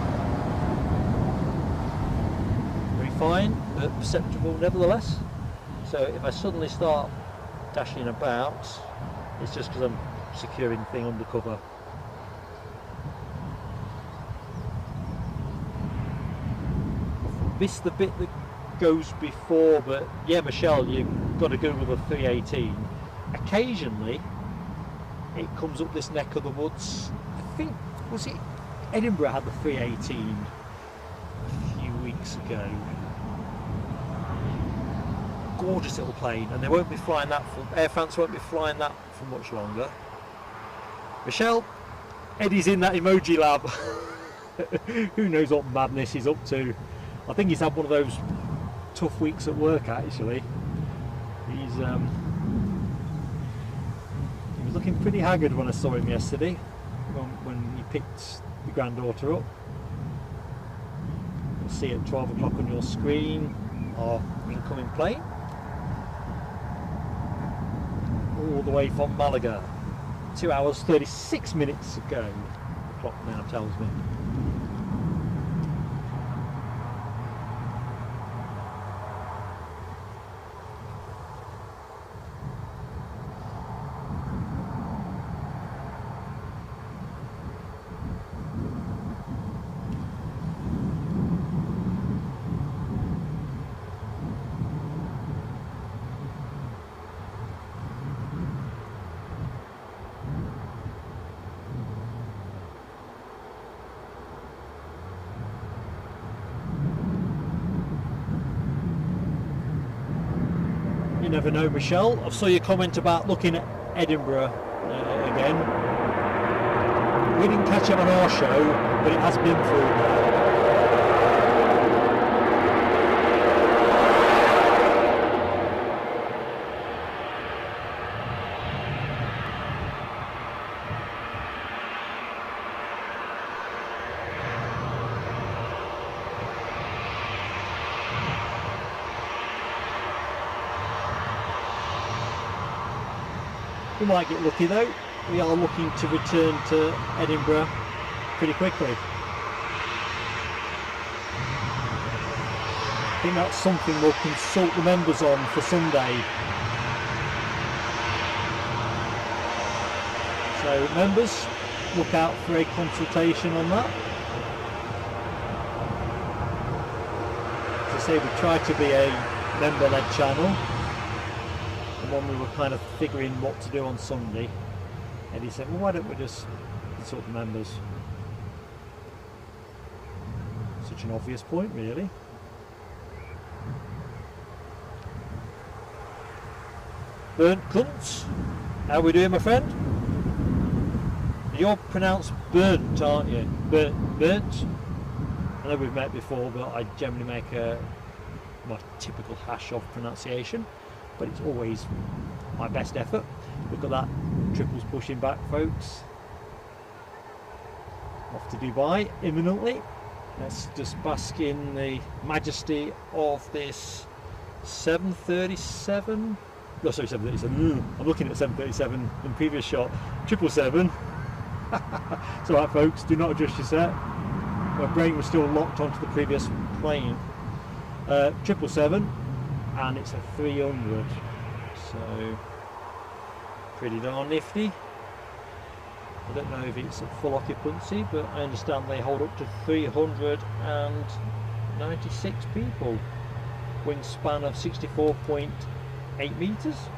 Very fine, but perceptible nevertheless. So if I suddenly start dashing about, it's just because I'm securing the thing under cover. Missed the bit that goes before, but yeah, Michelle, you've got to Google the 318. Occasionally it comes up this neck of the woods. I think, was it Edinburgh had the 318 a few weeks ago. Gorgeous little plane, and they won't be flying that for, Air France won't be flying that for much longer. Michelle, Eddie's in that emoji lab. Who knows what madness he's up to. I think he's had one of those tough weeks at work actually. He was looking pretty haggard when I saw him yesterday when he picked the granddaughter up. You'll see at 12 o'clock on your screen our incoming plane, all the way from Malaga. 2 hours 36 minutes ago, the clock now tells me. You never know, Michelle. I saw your comment about looking at Edinburgh again. We didn't catch it on our show, but it has been through there. We might get lucky though. We are looking to return to Edinburgh pretty quickly. I think that's something we'll consult the members on for Sunday. So members, look out for a consultation on that. As I say, we try to be a member-led channel. One we were kind of figuring what to do on Sunday. Eddie said, well, why don't we just consult the members? Such an obvious point, really. Burnt cunts. How we doing, my friend? You're pronounced burnt, aren't you? Burnt? I know we've met before, but I generally make my typical hash of pronunciation, but it's always my best effort. Look at that, triples pushing back, folks. Off to Dubai imminently. Let's just bask in the majesty of this 737. No, sorry, 737. I'm looking at 737 in previous shot. 777. It's alright, folks, do not adjust your set. My brain was still locked onto the previous plane. 777, and it's a 300. So, pretty darn nifty. I don't know if it's at full occupancy, but I understand they hold up to 396 people. Wingspan of 64.8 metres,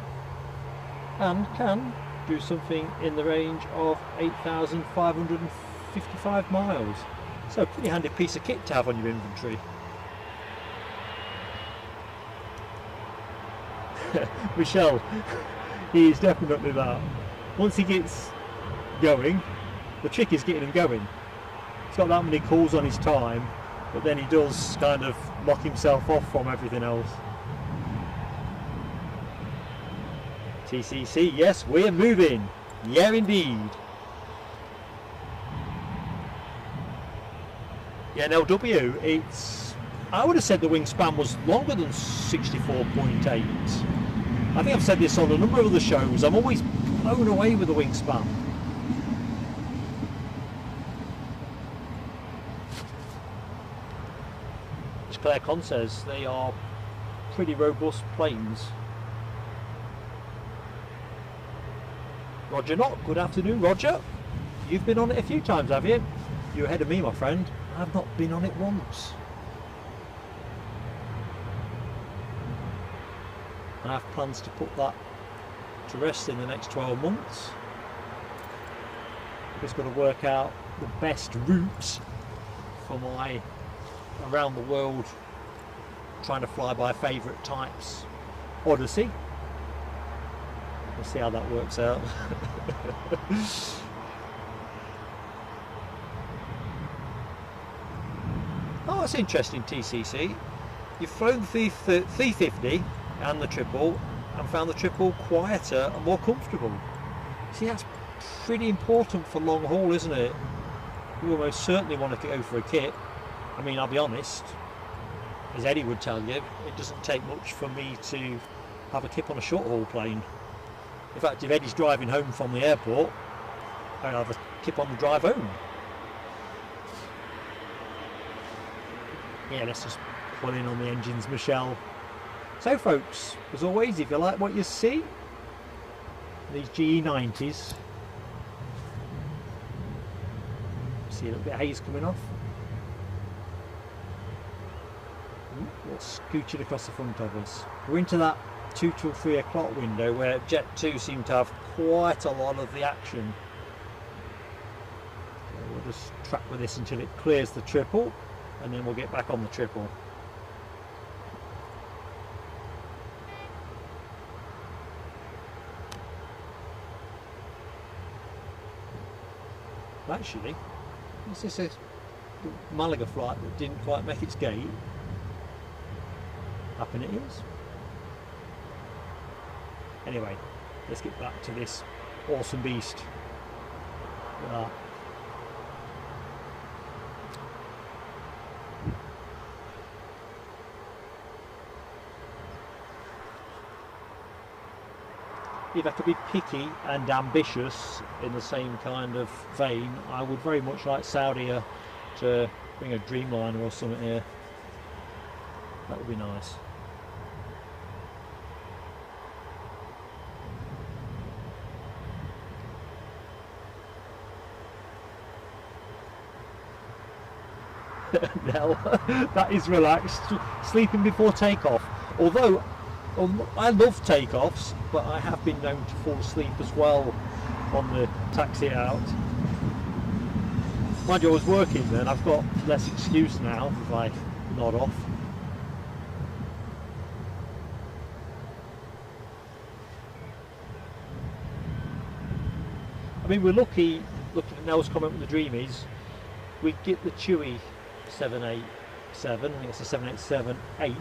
and can do something in the range of 8,555 miles. So, pretty handy piece of kit to have on your inventory. Michelle, he is definitely that. Once he gets going, the trick is getting him going. He's got that many calls on his time, but then he does kind of lock himself off from everything else. TCC, yes, we're moving. Yeah, indeed. Yeah, now W, it's, I would have said the wingspan was longer than 64.8. I think I've said this on a number of other shows. I'm always blown away with the wingspan. As Claire Con says, they are pretty robust planes. Roger Knott, good afternoon, Roger. You've been on it a few times, have you? You're ahead of me, my friend. I've not been on it once. I have plans to put that to rest in the next 12 months. Just got to work out the best routes for my around the world trying to fly by favourite types odyssey. We'll see how that works out. Oh, that's interesting, TCC. You've flown the 350 and the triple and found the triple quieter and more comfortable. See, that's pretty important for long haul, isn't it? You almost certainly want to go for a kit. I mean, I'll be honest, as Eddie would tell you, it doesn't take much for me to have a kip on a short haul plane. In fact, if Eddie's driving home from the airport, I'll have a kip on the drive home. Yeah, let's just pull in on the engines, Michelle. So folks, as always, if you like what you see, these GE90s, see a little bit of haze coming off. We'll scooch it across the front of us. We're into that 2 till 3 o'clock window where Jet 2 seem to have quite a lot of the action. So we'll just track with this until it clears the triple, and then we'll get back on the triple. Actually, is this a Malaga flight that didn't quite make its gate? Happen it is. Anyway, let's get back to this awesome beast. Look at that. If I could be picky and ambitious in the same kind of vein, I would very much like Saudi to bring a Dreamliner or something here. That would be nice. No, that is relaxed. Sleeping before takeoff. Although I love takeoffs, but I have been known to fall asleep as well on the taxi out. Mind you, I was working then. I've got less excuse now if I nod off. I mean, we're lucky, looking at Nell's comment with the Dreamies, we get the Chewy 787, I think it's a 787-8,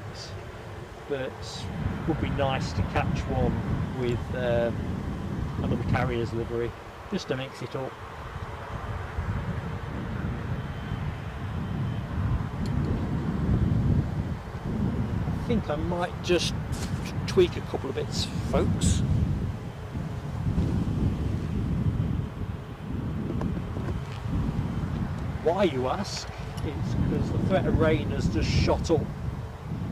but it would be nice to catch one with another carrier's livery, just to mix it up. I think I might just tweak a couple of bits, folks. Why, you ask? It's because the threat of rain has just shot up.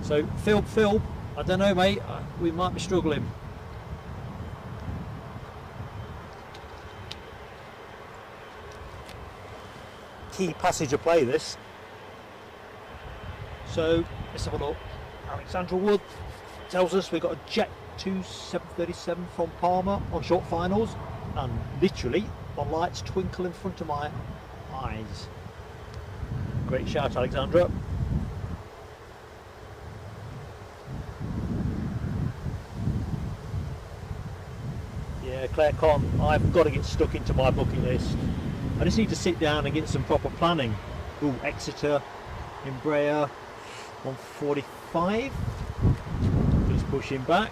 So Phil, I don't know, mate, we might be struggling. Key passage of play, this. So let's have a look. Alexandra Wood tells us we've got a Jet 2 737 from Palma on short finals, and literally the lights twinkle in front of my eyes. Great shout, Alexandra. Yeah, Claire Con, I've got to get stuck into my booking list. I just need to sit down and get some proper planning. Ooh, Exeter, Embraer 145. Just pushing back.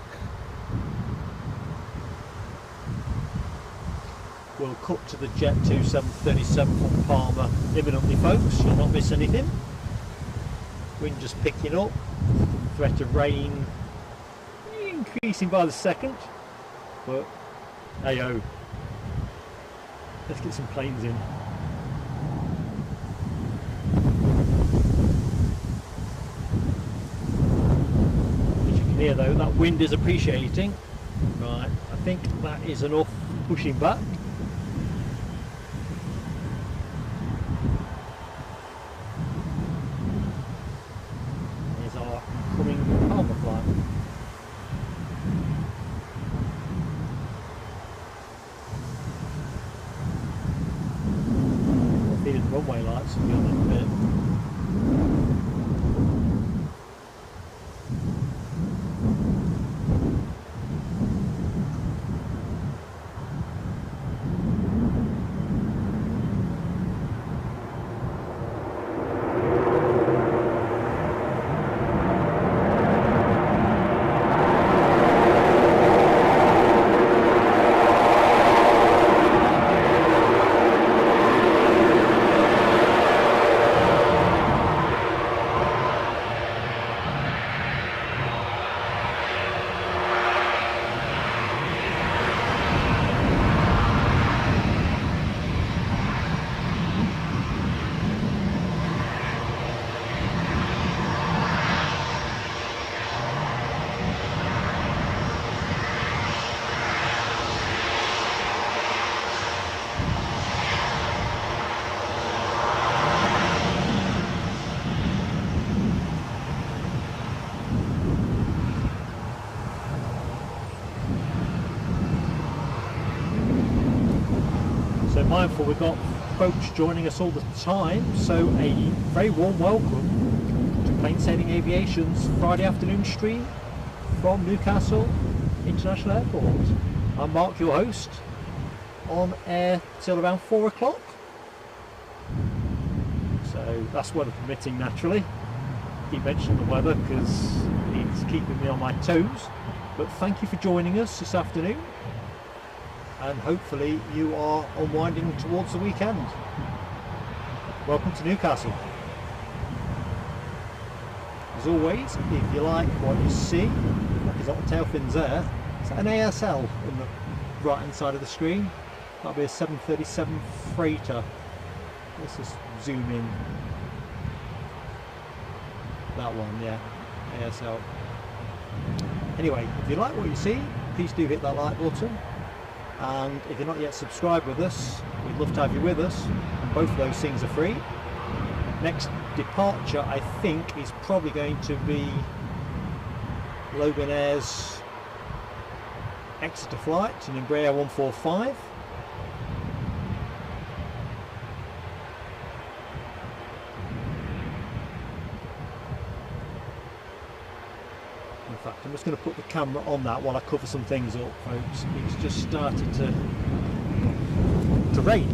We'll cut to the Jet 2 737 from Palma imminently, folks. You'll not miss anything. Wind just picking up. Threat of rain increasing by the second. But hey-oh. Let's get some planes in. As you can hear though, that wind is appreciating. Right, I think that is enough pushing back. Here's our incoming Palma flight. Runway lights will be on in a bit. Mindful we've got folks joining us all the time, so a very warm welcome to Plain Sailing Aviation's Friday afternoon stream from Newcastle International Airport. I'm Mark, your host, on air till around 4 o'clock, so that's weather permitting naturally. Keep mentioning the weather because it's keeping me on my toes, but thank you for joining us this afternoon. And hopefully you are unwinding towards the weekend. Welcome to Newcastle. As always, if you like what you see, like his little tail fins there, it's an ASL in the right hand side of the screen. That'll be a 737 freighter. Let's just zoom in. That one, yeah, ASL. Anyway, if you like what you see, please do hit that like button. And if you're not yet subscribed with us, we'd love to have you with us, and both of those things are free. Next departure, I think, is probably going to be Loganair's Exeter flight, an Embraer 145. In fact, I'm just going to put the camera on that while I cover some things up, folks. It's just started to rain.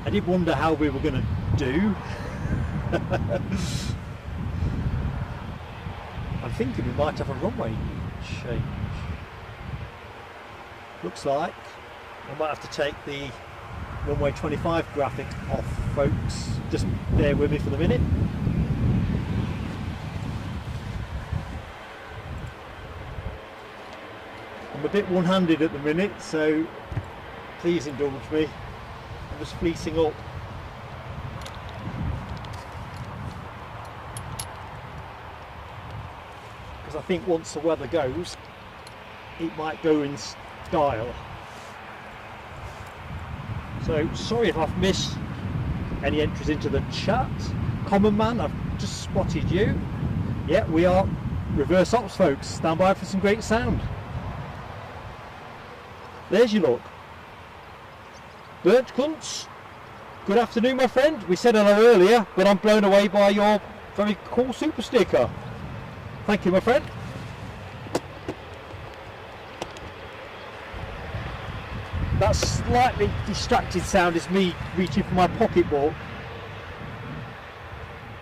I did wonder how we were going to do. I'm thinking we might have a runway change. Looks like I might have to take the runway 25 graphic off, folks. Just bear with me for the minute. I'm a bit one-handed at the minute, so please indulge me. I'm just fleecing up. Because I think once the weather goes, it might go in style. So sorry if I've missed any entries into the chat. Common Man, I've just spotted you. Yeah, we are reverse ops, folks. Stand by for some great sound. There's your look. Burnt Cunts, good afternoon, my friend. We said hello earlier, but I'm blown away by your very cool super sticker. Thank you, my friend. That slightly distracted sound is me reaching for my pocketbook,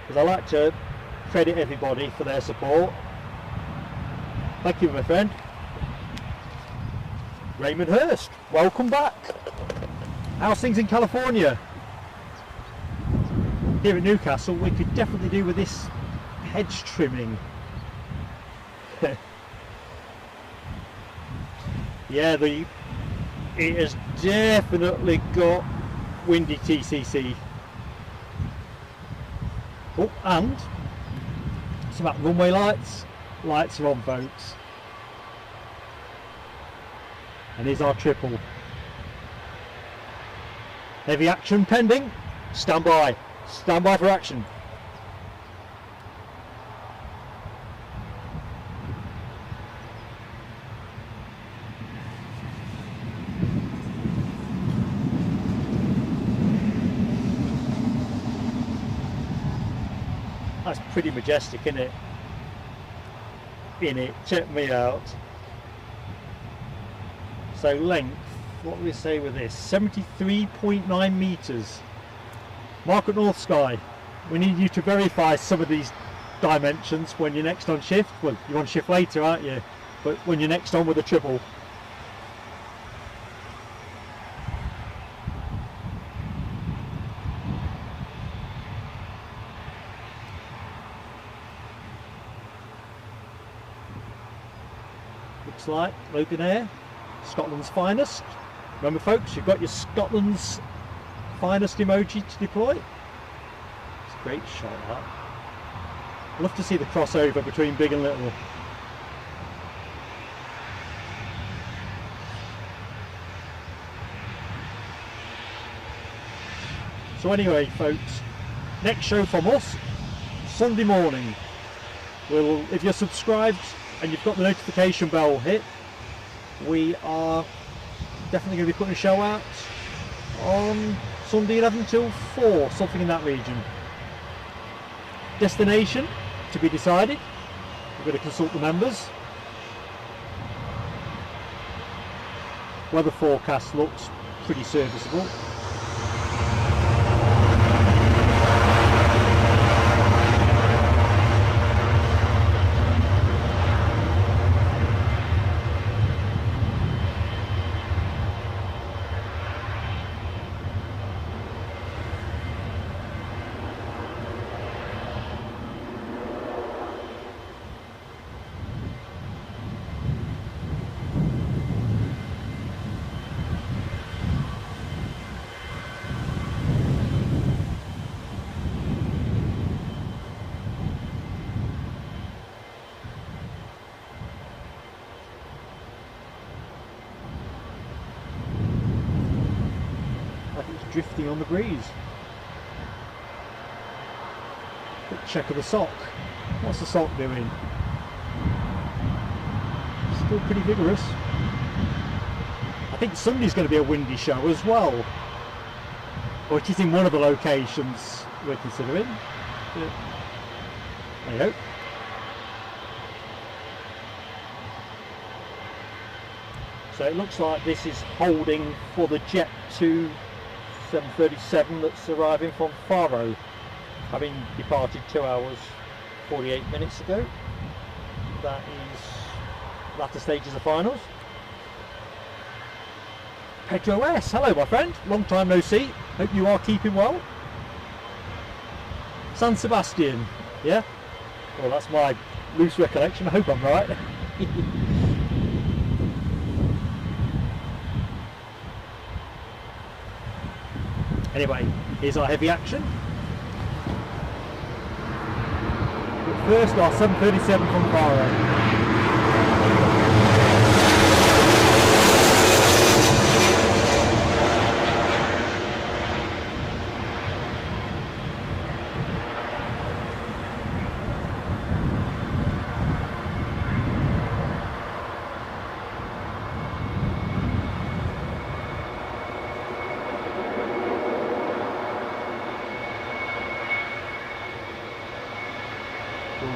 because I like to credit everybody for their support. Thank you, my friend. Raymond Hurst, welcome back. How's things in California? Here in Newcastle, we could definitely do with this hedge trimming. Yeah, it has definitely got windy TCC. Oh, and it's about runway lights. Lights are on, folks. And here's our triple. Heavy action pending. Stand by. Stand by for action. That's pretty majestic, isn't it? Check me out. So length, what do we say with this? 73.9 meters. Mark at North Sky. We need you to verify some of these dimensions when you're next on shift. Well, you're on shift later, aren't you? But when you're next on with a triple. Looks like Loganair, Scotland's finest. Remember, folks, you've got your Scotland's finest emoji to deploy. It's a great shot, that. I'd love to see the crossover between big and little. So anyway, folks, next show from us, Sunday morning. If you're subscribed and you've got the notification bell hit, we are definitely going to be putting a show out on Sunday 11 till 4, something in that region. Destination to be decided. We're going to consult the members. Weather forecast looks pretty serviceable. Drifting on the breeze. Quick check of the sock. What's the salt doing? Still pretty vigorous. I think Sunday's going to be a windy show as well. Or it is in one of the locations we're considering. But there you go. So it looks like this is holding for the Jet 2 737 that's arriving from Faro, having departed 2 hours 48 minutes ago. That is latter stages of finals. Pedro S, hello my friend, long time no see, hope you are keeping well. San Sebastian, yeah? Well, that's my loose recollection, I hope I'm right. Anyway, here's our heavy action. But first, our 737 from Faro.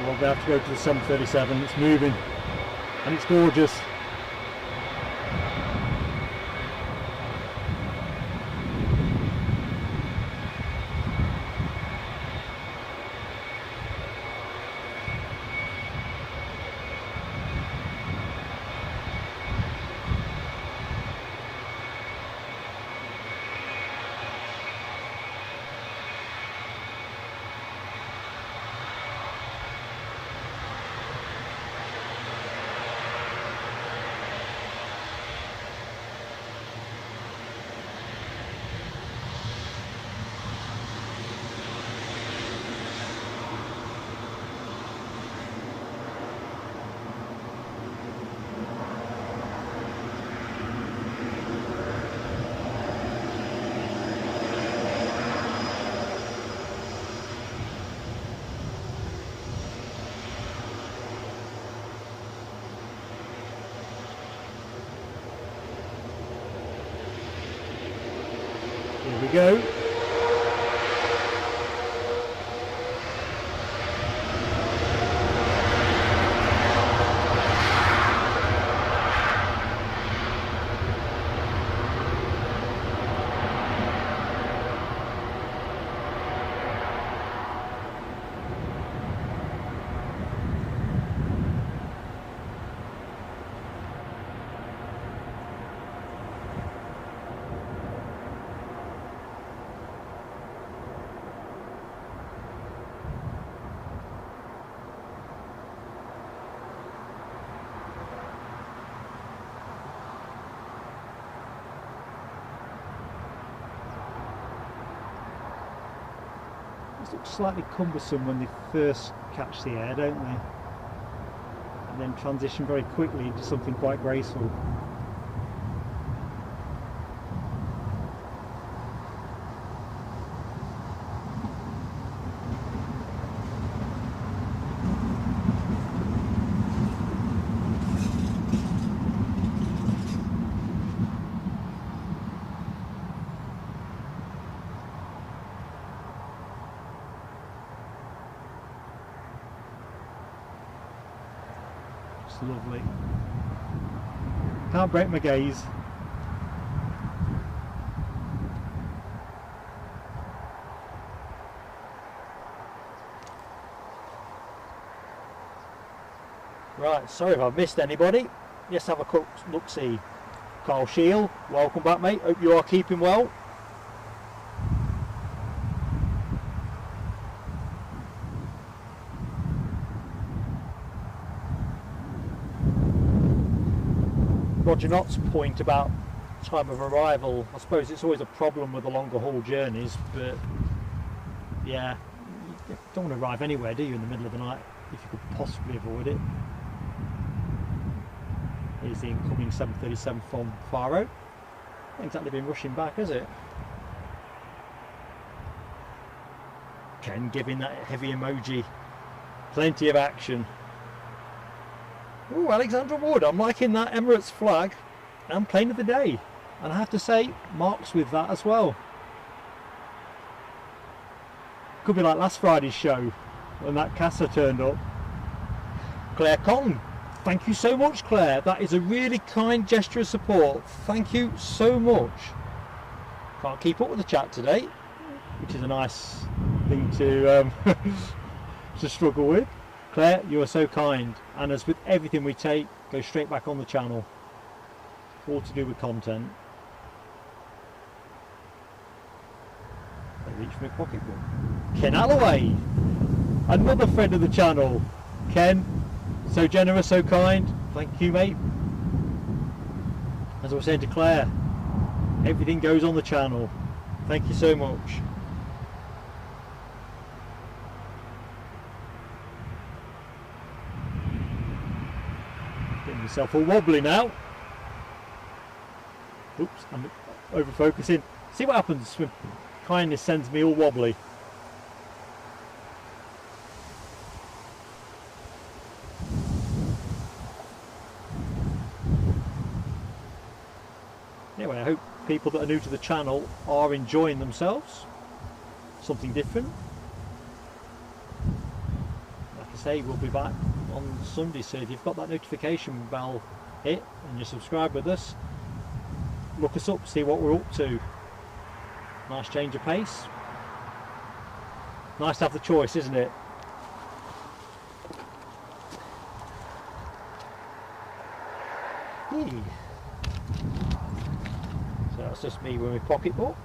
We'll have to go to the 737, it's moving and it's gorgeous. Here we go. These look slightly cumbersome when they first catch the air, don't they? And then transition very quickly into something quite graceful. Lovely. Can't break my gaze. Right, sorry if I've missed anybody. Let's have a quick look-see. Carl Shield, welcome back mate, hope you are keeping well. Roger Knott's point about time of arrival, I suppose it's always a problem with the longer haul journeys, but yeah, you don't want to arrive anywhere, do you, in the middle of the night, if you could possibly avoid it. Here's the incoming 737 from Faro. Not exactly been rushing back, has it? Ken giving that heavy emoji Plenty of action. Oh, Alexandra Wood, I'm liking that Emirates flag and plane of the day. And I have to say, Mark's with that as well. Could be like last Friday's show when that Casa turned up. Claire Cotton, thank you so much, Claire. That is a really kind gesture of support. Thank you so much. Can't keep up with the chat today, which is a nice thing to to struggle with. Claire, you are so kind, and as with everything we take, go straight back on the channel. All to do with content. They reach for my pocketbook. Ken Alloway, another friend of the channel. Ken, so generous, so kind. Thank you, mate. As I was saying to Claire, everything goes on the channel. Thank you so much. Getting myself all wobbly now. Oops, I'm over focusing. See what happens when kindness sends me all wobbly. Anyway, I hope people that are new to the channel are enjoying themselves. Something different. Like I say, we'll be back on Sunday, so if you've got that notification bell hit and you're subscribed with us, look us up, see what we're up to. Nice change of pace. Nice to have the choice, isn't it? Hey. So that's just me with my pocketbook.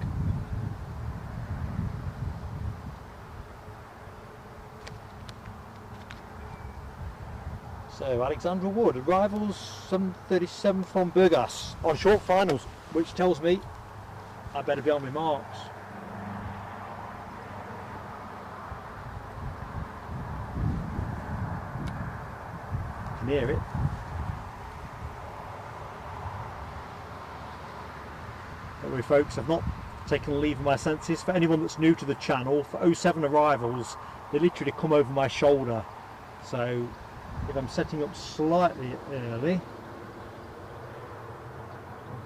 So Alexandra Wood, arrivals 7:37 from Burgas on short finals, which tells me I better be on my marks. I can hear it. Don't worry folks, I've not taken leave of my senses. For anyone that's new to the channel, for 07 arrivals, they literally come over my shoulder. So if I'm setting up slightly early,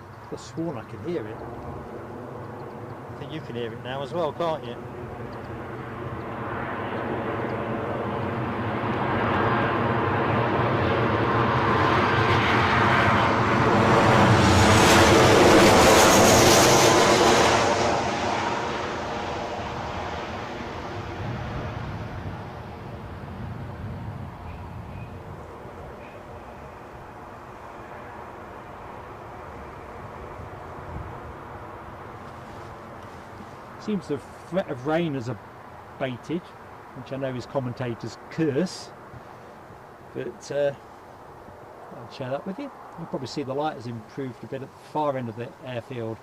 I could have sworn I could hear it. I think you can hear it now as well, can't you? Seems the threat of rain has abated, which I know is commentators' curse, but I'll share that with you. You'll probably see the light has improved a bit at the far end of the airfield.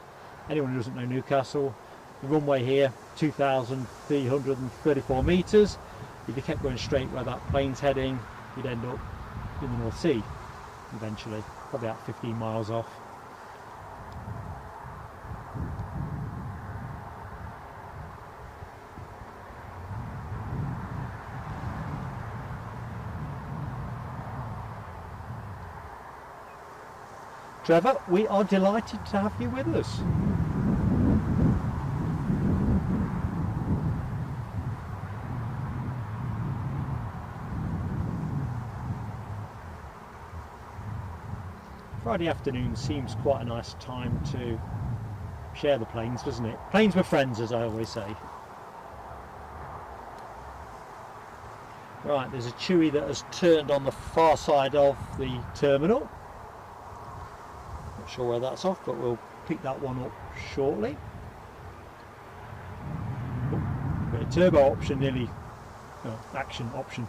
Anyone who doesn't know Newcastle, the runway here, 2,334 metres. If you kept going straight where that plane's heading, you'd end up in the North Sea eventually, probably about 15 miles off. Trevor, we are delighted to have you with us. Friday afternoon seems quite a nice time to share the planes, doesn't it? Planes with friends, as I always say. Right, there's a Chewy that has turned on the far side of the terminal. Not sure where that's off, but we'll pick that one up shortly. Oh, got a turbo option nearly, action option.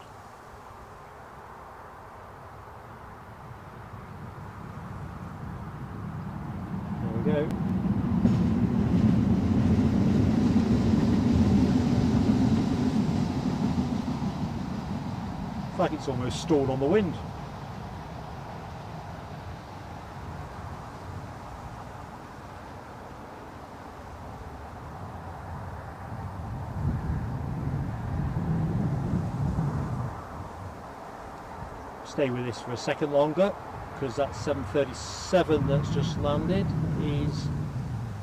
There we go. It's like it's almost stalled on the wind. stay with this for a second longer, because that 737 that's just landed is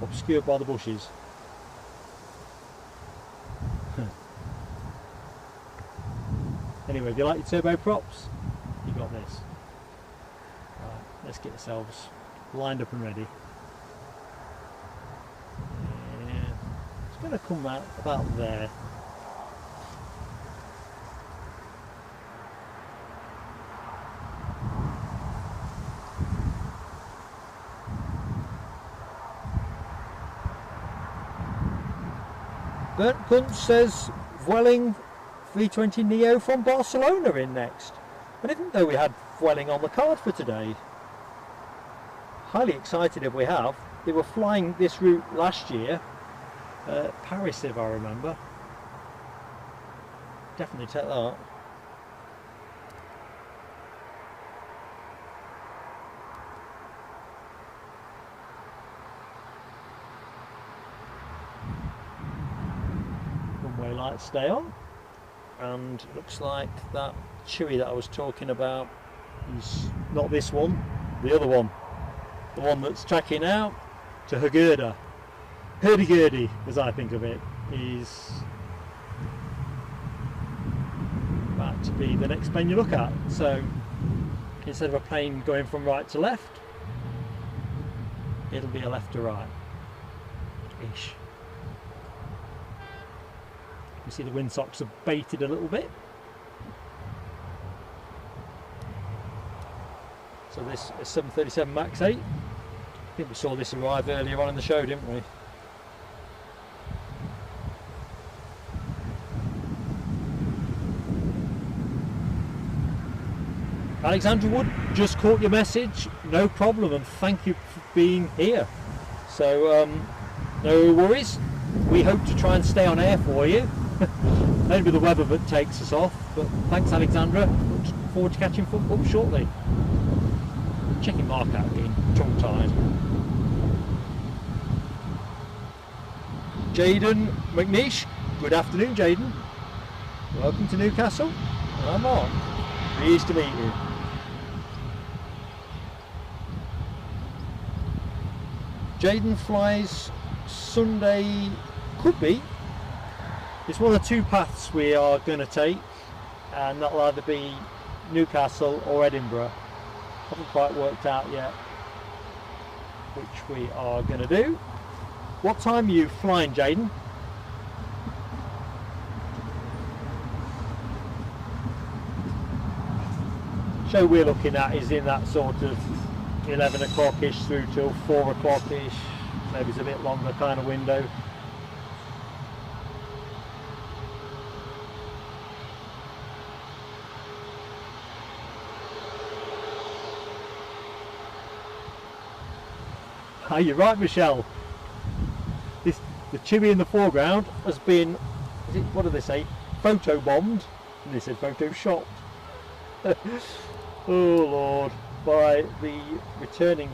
obscured by the bushes. Anyway, if you like your turboprops, you got this. Right, let's get ourselves lined up and ready. Yeah, it's going to come out about there. Bernd Kuntz says Vueling 320 Neo from Barcelona in next. I didn't know we had Vueling on the card for today. Highly excited if we have. They were flying this route last year. Paris, if I remember. Definitely take that. Runway lights stay on. And looks like that Chewy that I was talking about is not this one, the other one. The one that's tracking out to Hurghada. Hurdy-gurdy, as I think of it, is about to be the next plane you look at. So instead of a plane going from right to left, it'll be a left to right ish. You see the windsocks are baited a little bit. So this is 737 MAX 8. I think we saw this arrive earlier on in the show, didn't we? Alexandra Wood, just caught your message, no problem, and thank you for being here. So no worries, we hope to try and stay on air for you. Maybe the weather that takes us off, but thanks Alexandra, look forward to catching up shortly. Checking Mark out again, tongue-tied. Jaden McNeish, good afternoon Jaden. Welcome to Newcastle. I'm Mark, pleased to meet you. Jaden flies Sunday, could be. It's one of the two paths we are going to take, and that'll either be Newcastle or Edinburgh. Haven't quite worked out yet which we are going to do. What time are you flying, Jaden? Show we're looking at is in that sort of 11 o'clock-ish through till 4 o'clock-ish, maybe it's a bit longer kind of window. Ah, you're right, Michelle. The Chewy in the foreground has been, what do they say, photo bombed, and they said photo shot. Oh Lord, by the returning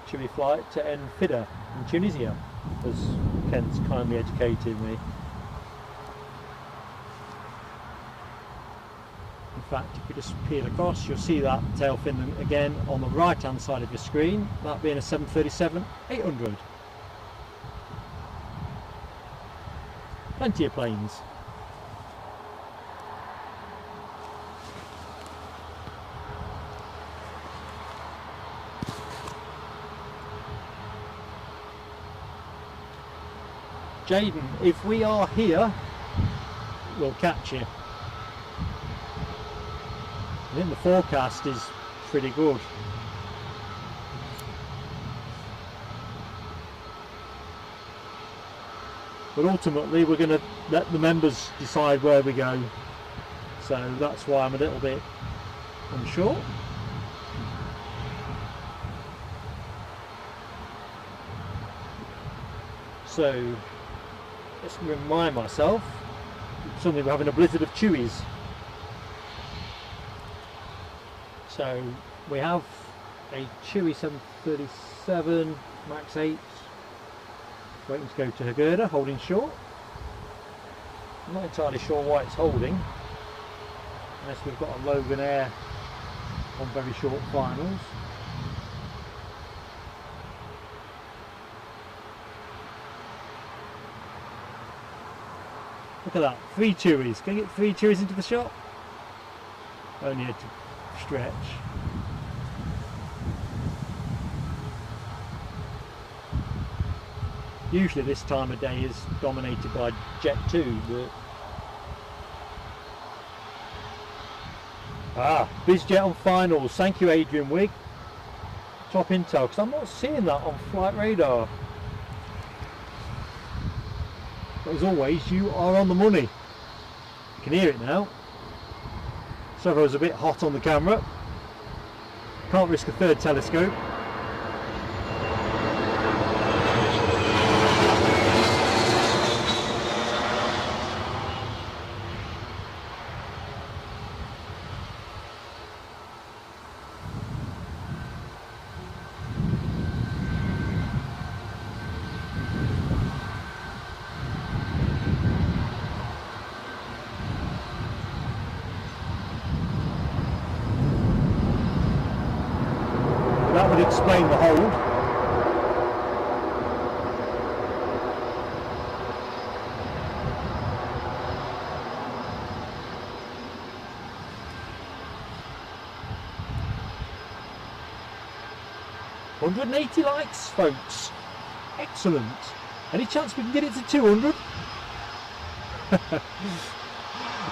Chewy flight to Enfida in Tunisia, as Kent's kindly educated me. In fact, if you just peel across, you'll see that tail fin again on the right hand side of your screen, that being a 737-800. Plenty of planes. Jaden, if we are here, we'll catch you. I think the forecast is pretty good. But ultimately we're going to let the members decide where we go. So that's why I'm a little bit unsure. So let's remind myself, suddenly we're having a blizzard of Chewies. So we have a Chewy 737 MAX 8 waiting to go to Hurghada, holding short. I'm not entirely sure why it's holding, unless we've got a Loganair on very short finals. Look at that, 3 Chewies. Can you get 3 Chewies into the shot? Only had to stretch. Usually this time of day is dominated by Jet 2, but Bizjet on finals. Thank you, Adrian Wigg. Top intel, because I'm not seeing that on flight radar. But as always, you are on the money. You can hear it now. Sorry, I was a bit hot on the camera. Can't risk a third telescope. That would explain the hold. "180 likes, folks. Excellent. Any chance we can get it to 200?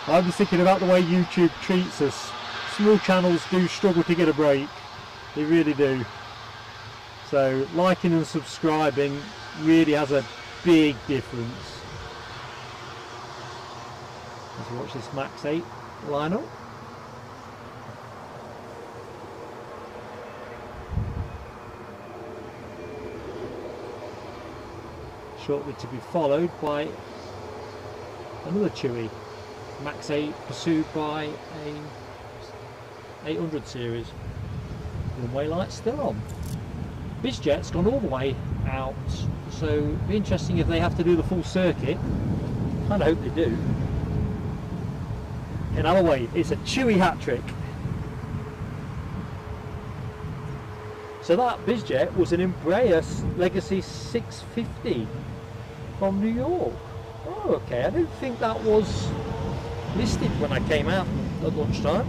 I'm just thinking about the way YouTube treats us. Small channels do struggle to get a break. They really do. So liking and subscribing really has a big difference. Let's watch this Max 8 lineup. Shortly to be followed by another Chewy, Max 8, pursued by a 800 series. Runway lights still on. Bizjet's gone all the way out, so it'd be interesting if they have to do the full circuit. Kind of hope they do. In other way, it's a Chewy hat trick. So that Bizjet was an Embraer Legacy 650 from New York. Oh, okay, I didn't think that was listed when I came out at lunchtime.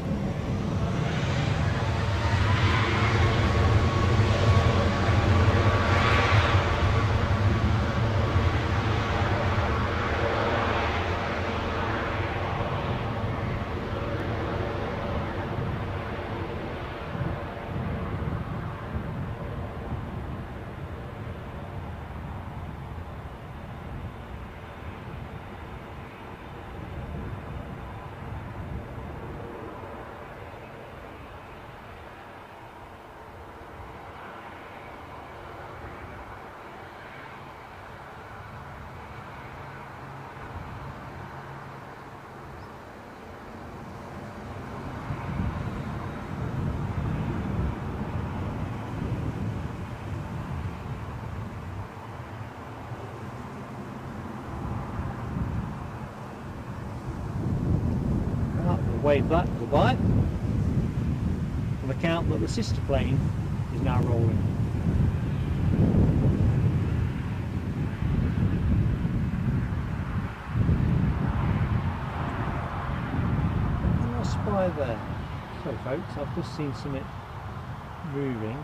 Wave that goodbye on the count that the sister plane is now rolling. What I spy there? So folks, I've just seen something moving.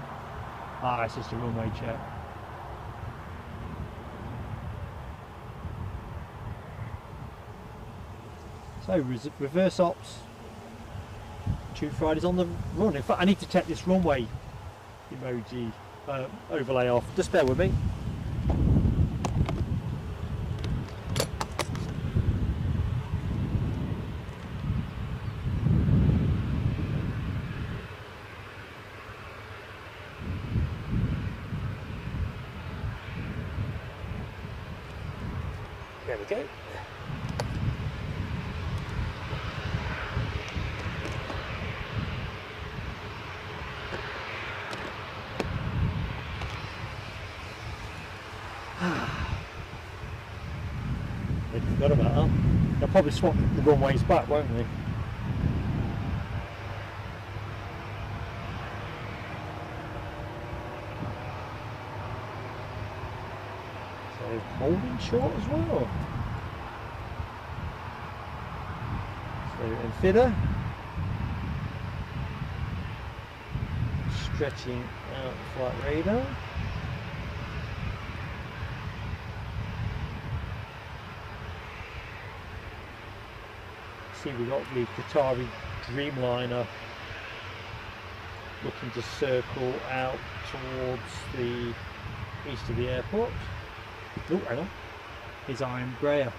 It's just a runway check. So reverse ops. 2 Fridays on the run. In fact, I need to take this runway emoji overlay off. Just bear with me. There we go. They forgot about that. They'll probably swap the runways back, won't they? holding short as well. So infida, stretching out the flight radar. See, we've got the Qatari Dreamliner looking to circle out towards the east of the airport. Oh, hang on. Here's our Embraer.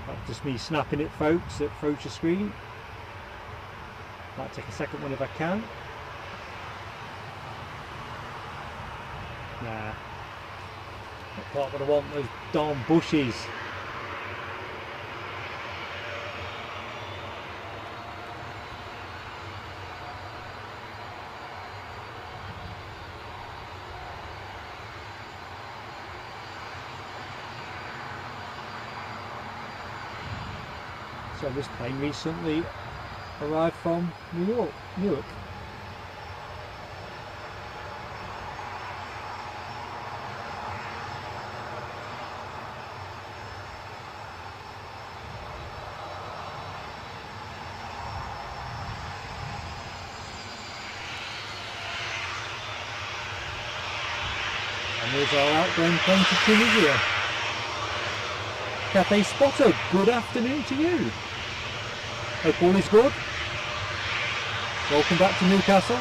That's just me snapping it, folks, at photo screen. Might take a second one if I can. Nah. Not quite what I want, those darn bushes. So this plane recently arrived from Newark. And there's our outgoing plane to Tunisia. Cathay Spotter, good afternoon to you. Hope all is good. Welcome back to Newcastle.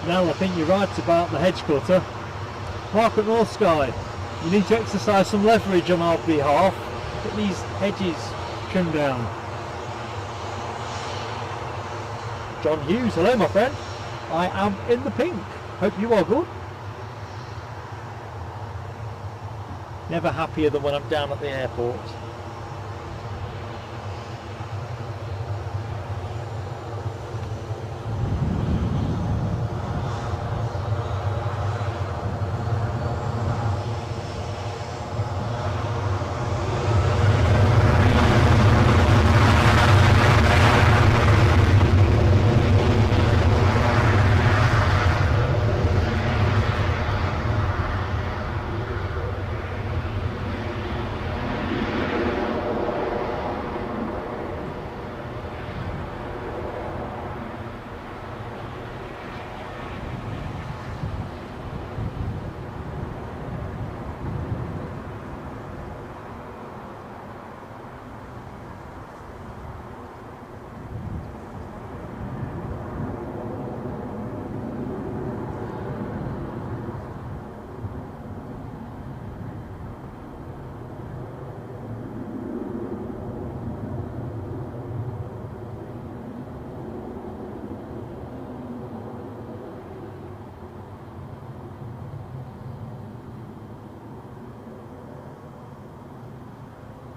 Now I think you're right about the hedge cutter. Market North Sky, you need to exercise some leverage on our behalf. Get these hedges trimmed down. John Hughes, hello my friend. I am in the pink. Hope you are good. Never happier than when I'm down at the airport.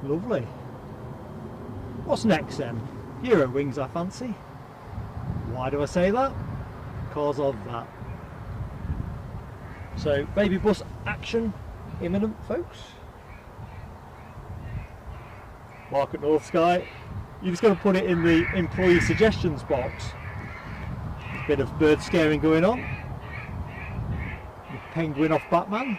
Lovely. What's next then? Eurowings, I fancy. Why do I say that? Because of that. So, baby bus action imminent, folks. Market North Sky. You just got to put it in the employee suggestions box. Bit of bird scaring going on. The penguin off Batman.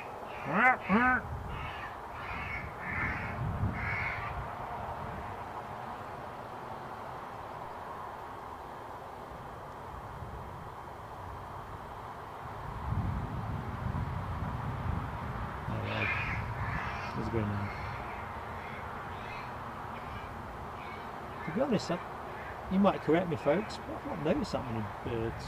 What's going on? To be honest, you might correct me folks, but I've not noticed that many birds.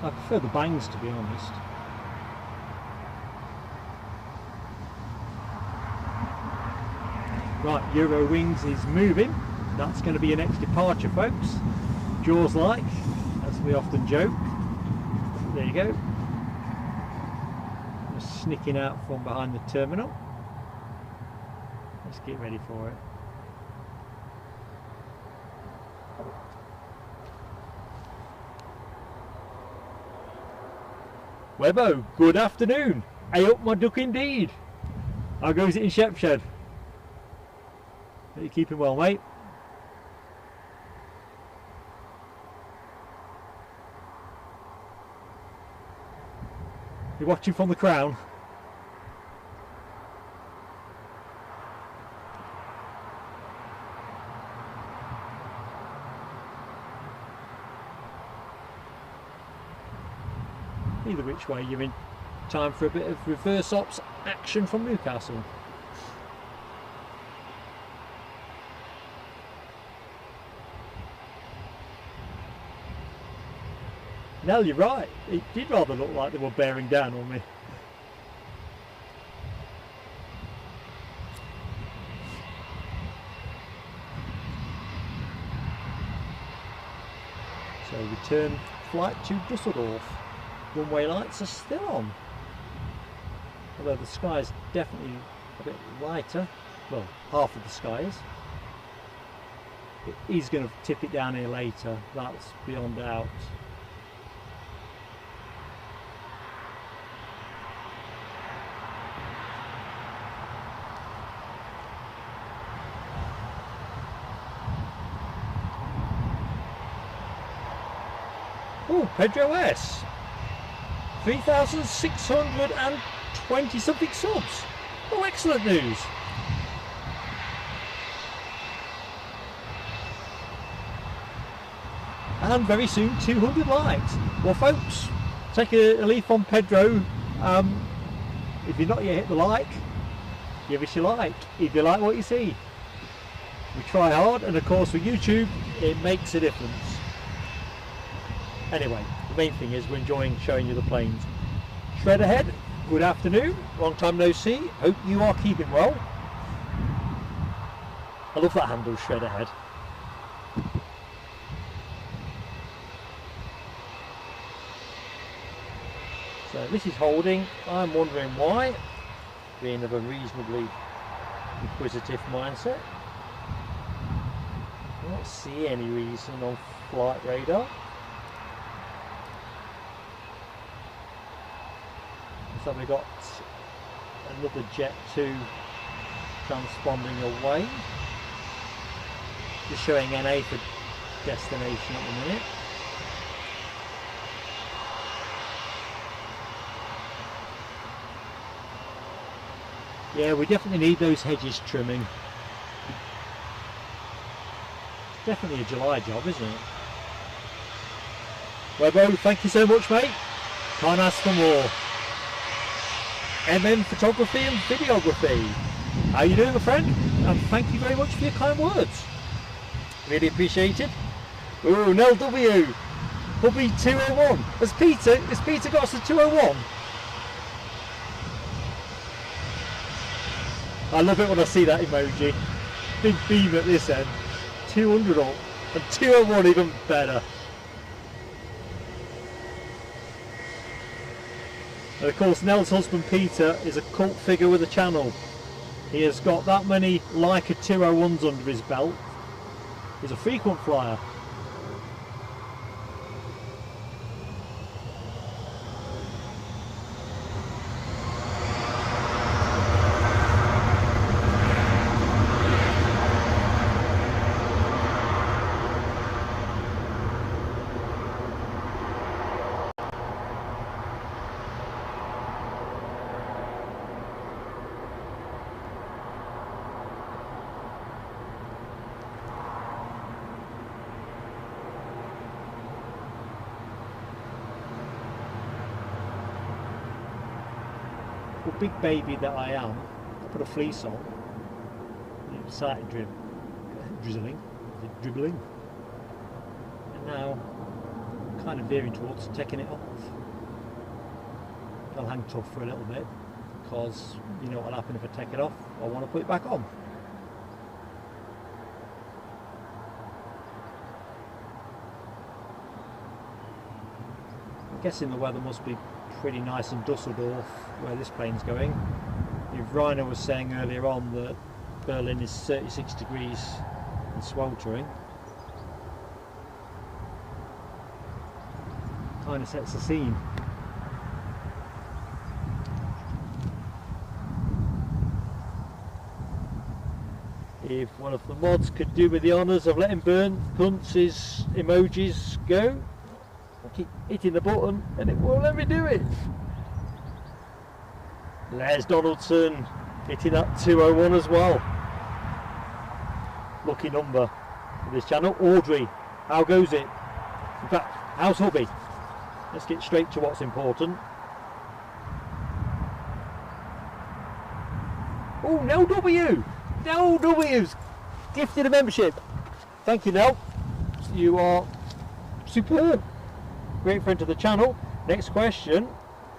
I prefer the bangs, to be honest. Right, Eurowings is moving. That's going to be your next departure, folks. Jaws like, as we often joke. There you go. sneaking out from behind the terminal. Let's get ready for it. Webbo, good afternoon. Hey up my duck indeed. How goes it in Shepshed? Are you keeping well, mate? You're watching from the Crown? Either which way, you're in time for a bit of reverse ops action from Newcastle. Nell, you're right. It did rather look like they were bearing down on me. So return flight to Dusseldorf. Runway lights are still on. Although the sky is definitely a bit lighter. Well, half of the sky is. He's going to tip it down here later. That's beyond doubt. Oh, Pedro S. 3,620 something subs. Oh, excellent news. And very soon 200 likes. Well folks, take a leaf on Pedro. If you've not yet hit the like, give us your like if you like what you see. We try hard, and of course with YouTube it makes a difference. Anyway, the main thing is we're enjoying showing you the planes. Shred ahead, good afternoon, long time no see, hope you are keeping well. I love that handle, shred ahead. So this is holding, I'm wondering why, being of a reasonably inquisitive mindset. I don't see any reason on flight radar. So we've got another Jet 2 transponding away. Just showing NA for destination at the minute. Yeah, we definitely need those hedges trimming. It's definitely a July job, isn't it? Webbo, thank you so much, mate. Can't ask for more. MM Photography and Videography. How you doing, my friend? And thank you very much for your kind words. Really appreciate it. Ooh, Nell W. Hubby 201. Has Peter got us a 201? I love it when I see that emoji. Big beam at this end. 200 on and 201 even better. And of course Nell's husband Peter is a cult figure with the channel. He has got that many Leica 201s under his belt. He's a frequent flyer. Big baby that I am, I put a fleece on, and it started dribbling, and now I'm kind of veering towards taking it off. I'll hang tough for a little bit, because you know what'll happen if I take it off, I want to put it back on. I'm guessing the weather must be pretty nice in Dusseldorf, where this plane's going. If Ryanair was saying earlier on that Berlin is 36 degrees and sweltering, kind of sets the scene. If one of the mods could do me the honours of letting Puntz's emojis go, I keep hitting the button and it won't let me do it. Les Donaldson hitting that 201 as well. Lucky number for this channel. Audrey, how goes it? In fact, how's hubby? Let's get straight to what's important. Oh, Nell W! Nell W's gifted a membership. Thank you, Nell. You are superb. Great friend to the channel. Next question,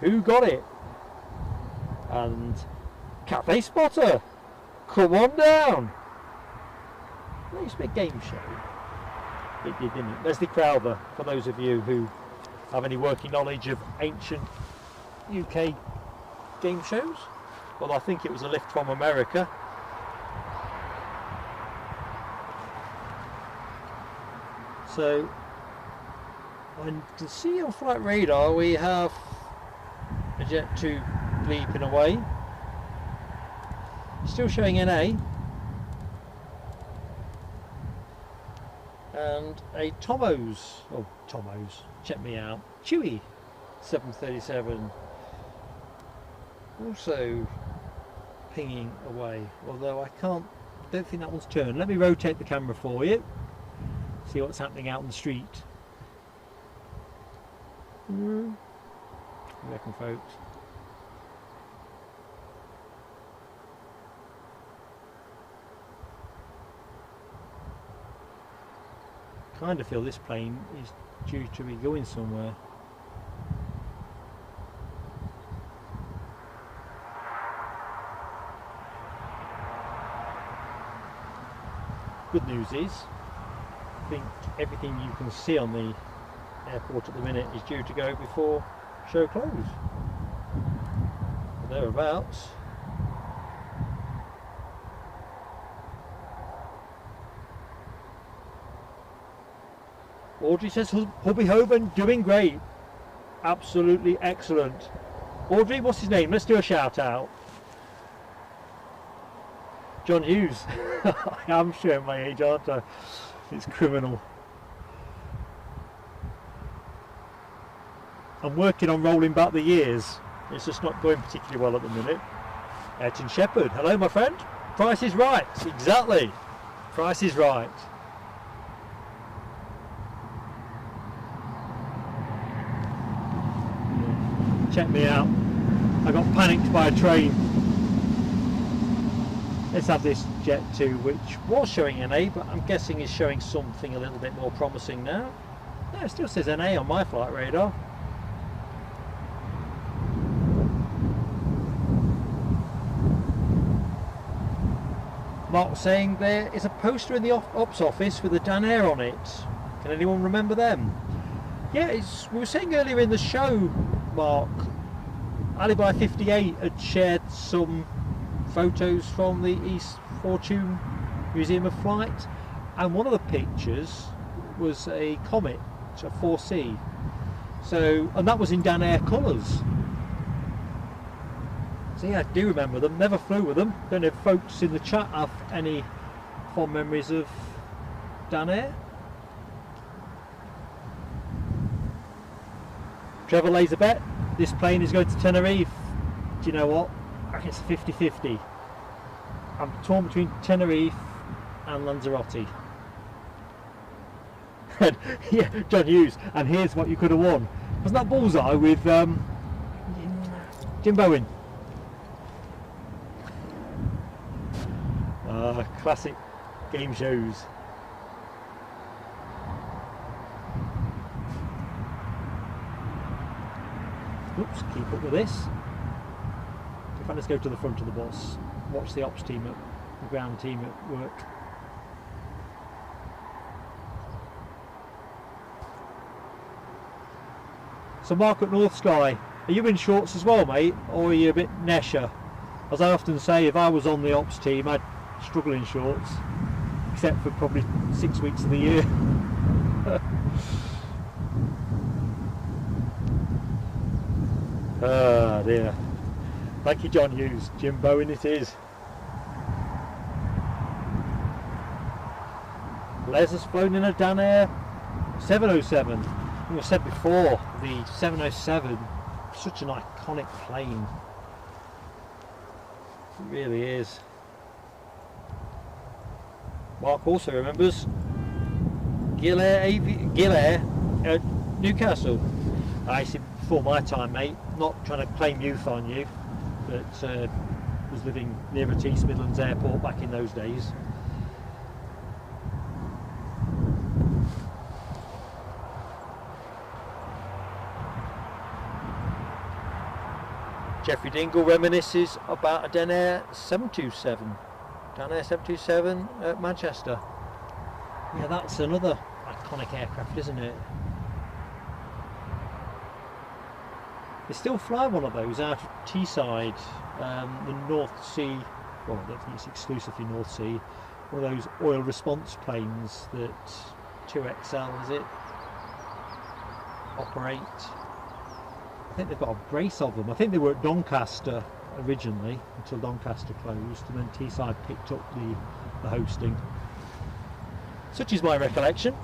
who got it? And Cafe Spotter, come on down. That used to be a game show. It did, didn't it? Leslie Crowther, for those of you who have any working knowledge of ancient UK game shows. Well, I think it was a lift from America. So, I can see on flight radar we have a Jet 2 bleeping away. Still showing NA. And a Tomos, check me out, Chewy 737 also pinging away, although I don't think that one's turned. Let me rotate the camera for you, see what's happening out on the street. I reckon, folks. Kind of feel this plane is due to be going somewhere. Good news is, I think everything you can see on the airport at the minute is due to go before show close. Or thereabouts. Audrey says hubby Hoban doing great. Absolutely excellent. Audrey, what's his name? Let's do a shout out. John Hughes. I am showing my age, aren't I? It's criminal. I'm working on rolling back the years. It's just not going particularly well at the minute. Ayrton Shepherd. Hello, my friend. Price is right. Exactly. Price is right. Check me out. I got panicked by a train. Let's have this Jet 2, which was showing NA, but I'm guessing is showing something a little bit more promising now. No, it still says NA on my flight radar. Mark saying there is a poster in the ops office with a Loganair on it. Can anyone remember them? Yeah, we were saying earlier in the show, Mark, Alibi 58 had shared some photos from the East Fortune Museum of Flight, and one of the pictures was a Comet, a 4C. So, and that was in Loganair colours. So yeah, I do remember them, never flew with them. Don't know if folks in the chat have any fond memories of Loganair. Trevor lays a bet, this plane is going to Tenerife. Do you know what? I reckon it's a 50-50. I'm torn between Tenerife and Lanzarote. Yeah, John Hughes, and here's what you could have won. Wasn't that Bullseye with Jim Bowen? Classic game shows. Oops, keep up with this. In fact, let's go to the front of the bus. Watch the ops team, the ground team at work. So Mark at North Sky, Are you in shorts as well, mate, or are you a bit nesher? As I often say, if I was on the ops team, I'd struggle in shorts, except for probably 6 weeks of the year. Ah dear. Thank you, John Hughes. Jim Bowen it is. Les has flown in a Danair 707. Like I said before, the 707, such an iconic plane. It really is. Mark also remembers Gillair at Newcastle. I see before my time, mate. Not trying to claim youth on you, but was living near at East Midlands Airport back in those days. Jeffrey Dingle reminisces about a Danair 727. Danair 727 at Manchester. Yeah, that's another iconic aircraft, isn't it? They still fly one of those out of Teesside, the North Sea, well I don't think it's exclusively North Sea, one of those oil response planes that 2XL, is it, operate. I think they've got a brace of them. I think they were at Doncaster originally until Doncaster closed, and then Teesside picked up the hosting. Such is my recollection.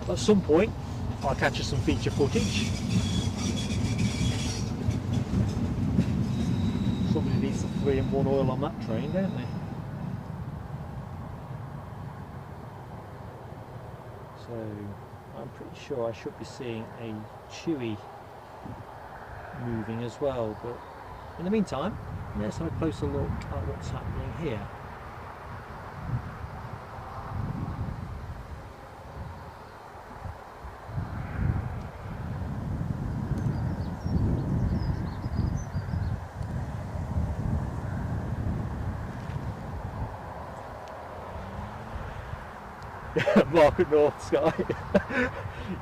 At some point I'll catch us some feature footage. Somebody needs a 3-in-1 oil on that train, don't they? So I'm pretty sure I should be seeing a Chewy moving as well, but in the meantime, let's have a closer look at what's happening here. Mark at North Sky.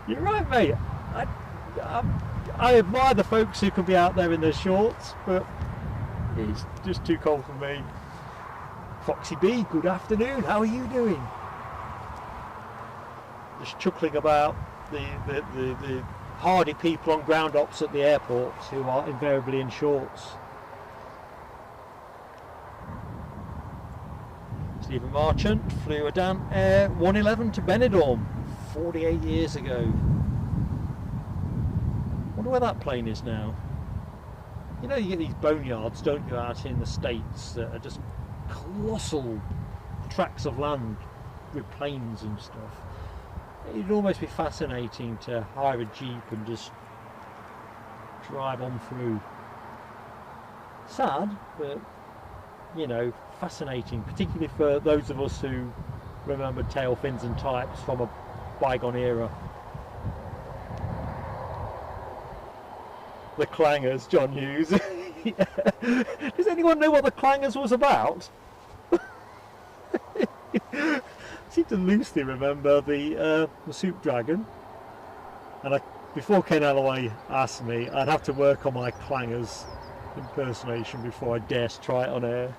You're right, mate. I admire the folks who can be out there in their shorts, but it's just too cold for me. Foxy B, good afternoon. How are you doing? Just chuckling about the hardy people on ground ops at the airport who are invariably in shorts. Stephen Marchant flew a Air 111 to Benidorm 48 years ago. Wonder where that plane is now. You know, you get these boneyards, don't you, out in the States that are just colossal tracts of land with planes and stuff. It'd almost be fascinating to hire a Jeep and just drive on through. Sad, but you know, fascinating, particularly for those of us who remember tail fins and types from a bygone era. The clangers, John Hughes. Does anyone know what the clangers was about? I seem to loosely remember the Soup Dragon, and before Ken Alloway asked me, I'd have to work on my clangers impersonation before I dare to try it on air.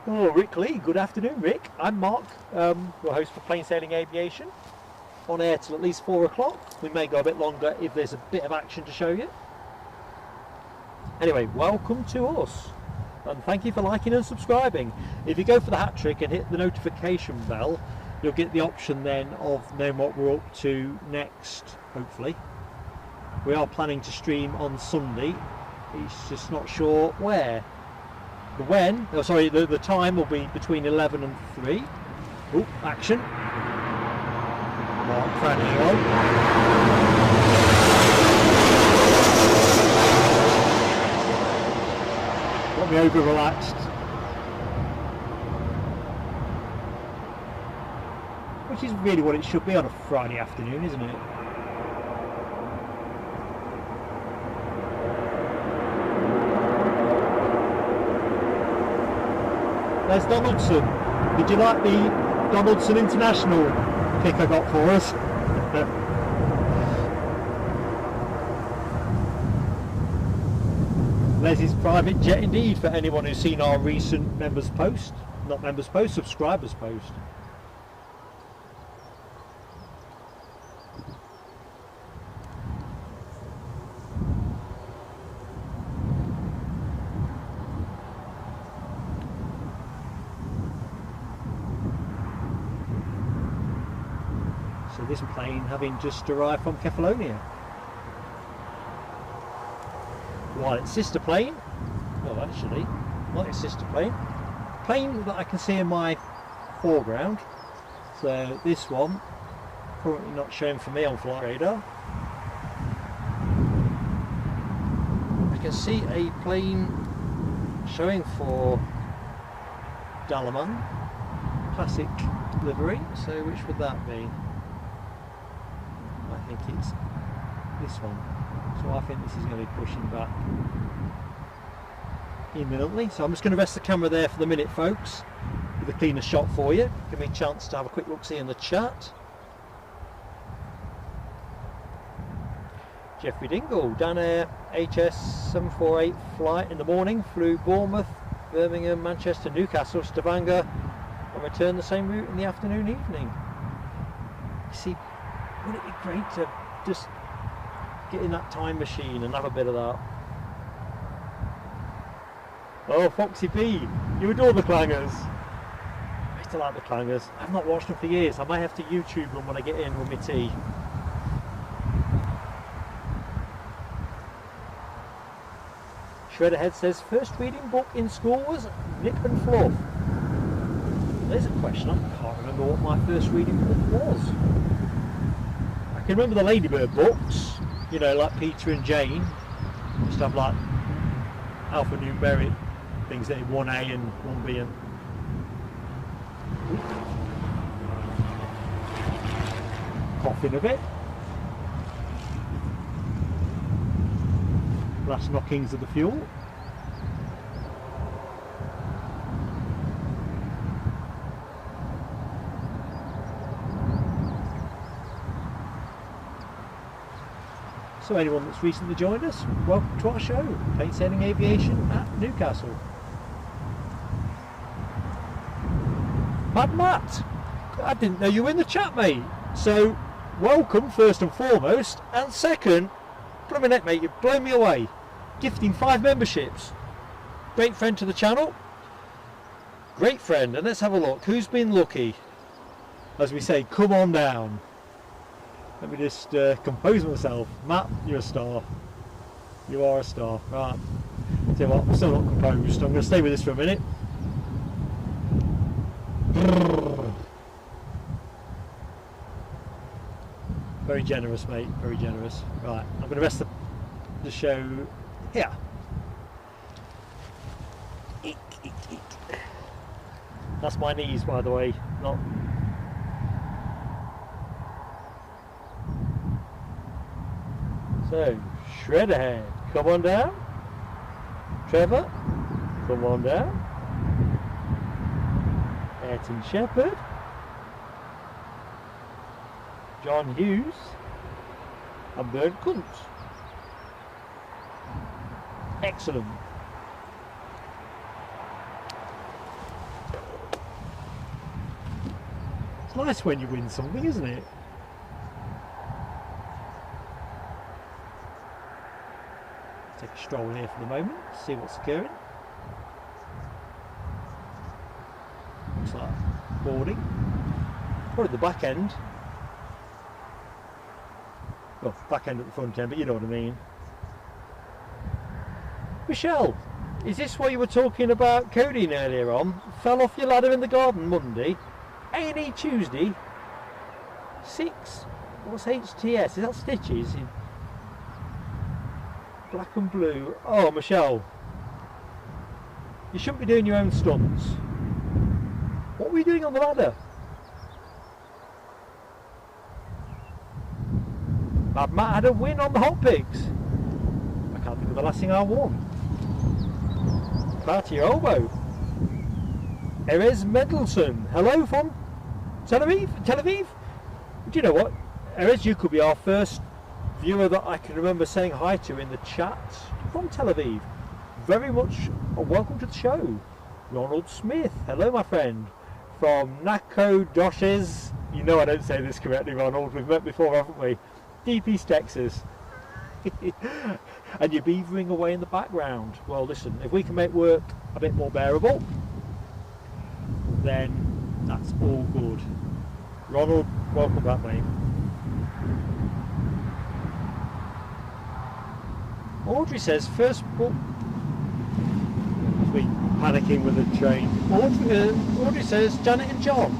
Oh, Rick Lee, good afternoon, Rick. I'm Mark, your host for Plain Sailing Aviation, on air till at least 4 o'clock. We may go a bit longer if there's a bit of action to show you. Anyway, welcome to us, and thank you for liking and subscribing. If you go for the hat trick and hit the notification bell, you'll get the option then of knowing what we're up to next, hopefully. We are planning to stream on Sunday, it's just not sure where. The time will be between 11 and 3. Oh, action. Mark crashing on. Got me over relaxed. Which is really what it should be on a Friday afternoon, isn't it? There's Donaldson. Did you like the Donaldson International pick I got for us? Les's private jet indeed, for anyone who's seen our recent members post. Not members post, subscribers post. So this plane having just arrived from Kefalonia. While its sister plane, well actually, not its sister plane, plane that I can see in my foreground. So this one, currently not shown for me on flight radar. I can see a plane showing for Dalaman, classic livery, so which would that be? I think it's this one. So I think this is going to be pushing back imminently. So I'm just going to rest the camera there for the minute, folks, with a cleaner shot for you. Give me a chance to have a quick look see in the chat. Jeffrey Dingle, Ryanair HS748 flight in the morning, flew Bournemouth, Birmingham, Manchester, Newcastle, Stavanger, and returned the same route in the afternoon, evening. You see, would it be great to just get in that time machine and have a bit of that? Oh, Foxy B, you adore the clangers. I used to like the clangers. I've not watched them for years. I might have to YouTube them when I get in with my tea. Shredderhead says, first reading book in school was Nip and Fluff. There's a question, I can't remember what my first reading book was. I can remember the Ladybird books, you know, like Peter and Jane. Used to have like alphanumeric things that 1A and 1B and... coughing a bit. Last knockings of the fuel. So anyone that's recently joined us, welcome to our show, Plain Sailing Aviation at Newcastle. Mad Matt, I didn't know you were in the chat, mate. So welcome first and foremost, and second, blooming heck, mate, you've blown me away. Gifting 5 memberships. Great friend to the channel. Great friend, and let's have a look. Who's been lucky? As we say, come on down. Let me just compose myself. Matt, you're a star. You are a star. Right. Tell you what, I'm still not composed. I'm going to stay with this for a minute. Very generous, mate. Very generous. Right. I'm going to rest the show here. Eek, eek, eek. That's my knees, by the way. Not. So, Shredderhead, come on down. Trevor, come on down. Ayrton Shepherd. John Hughes. And Bernd Kuntz. Excellent. It's nice when you win something, isn't it? Take a stroll here for the moment, see what's occurring. Looks like boarding. Probably the back end. Well, back end at the front end, but you know what I mean. Michelle, is this what you were talking about coding earlier on? Fell off your ladder in the garden Monday, A&E Tuesday, 6, what's HTS? Is that stitches? In black and blue. Oh, Michelle, you shouldn't be doing your own stunts. What were you doing on the ladder? Mad Matt had a win on the hot picks. I can't think of the last thing I won. Party elbow. Erez Mendelssohn. Hello from Tel Aviv. Tel Aviv? Do you know what? Erez, you could be our first viewer that I can remember saying hi to in the chat from Tel Aviv. very much welcome to the show. Ronald Smith, hello my friend, from Nacogdoches. You know I don't say this correctly, Ronald, we've met before, haven't we? Deep East Texas. And you're beavering away in the background. Well listen, if we can make work a bit more bearable, then that's all good. Ronald, welcome back, mate. Audrey says first book. We panicking with the train. Audrey says Janet and John.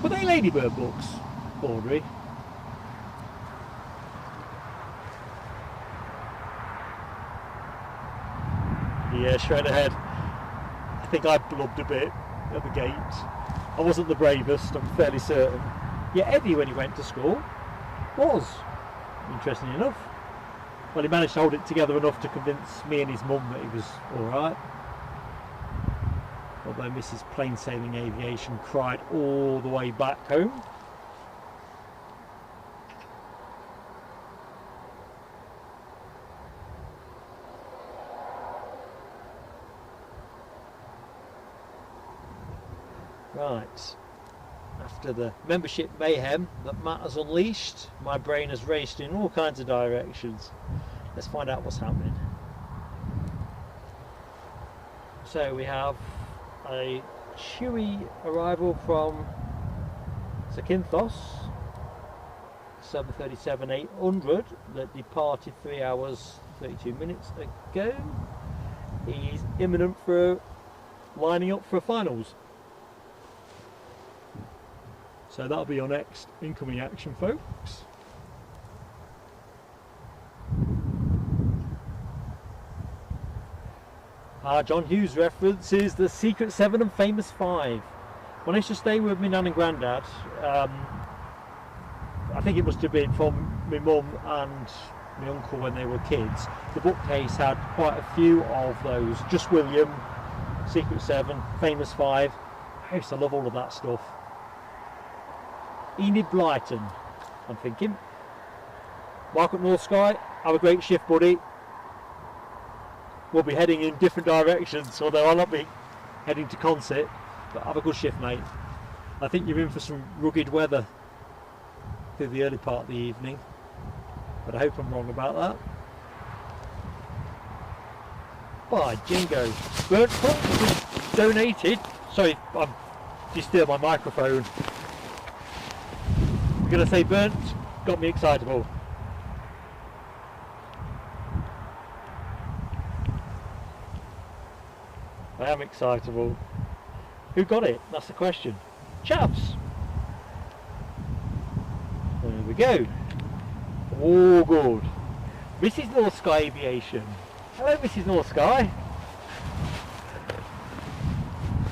Were they Ladybird books, Audrey? Yeah, straight ahead. I think I blubbed a bit at the gate. I wasn't the bravest, I'm fairly certain. Yeah, Eddie, when he went to school, was. Interesting enough. Well, he managed to hold it together enough to convince me and his mum that he was alright. Although Mrs. Plain Sailing Aviation cried all the way back home. Right, after the membership mayhem that Matt has unleashed, my brain has raced in all kinds of directions. Let's find out what's happening. So we have a Chewy arrival from Zakynthos, 737-800 that departed 3 hours 32 minutes ago. He's imminent for lining up for finals. So that'll be your next incoming action, folks. John Hughes references the Secret 7 and Famous 5. When I used to stay with my nan and granddad, I think it must have been from my mum and my uncle when they were kids, the bookcase had quite a few of those. Just William, Secret 7, Famous 5. I used to love all of that stuff. Enid Blyton, I'm thinking. Mark at North Sky, have a great shift, buddy. We'll be heading in different directions, although I'll not be heading to Concert, but have a good shift, mate. I think you're in for some rugged weather through the early part of the evening, but I hope I'm wrong about that. By Jingo. Burnt Punch donated. Sorry, I've disturbed my microphone. I'm going to say burnt got me excitable. I am excitable. Who got it? That's the question. Chaps! There we go. Oh, good. Mrs. North Sky Aviation. Hello, Mrs. North Sky.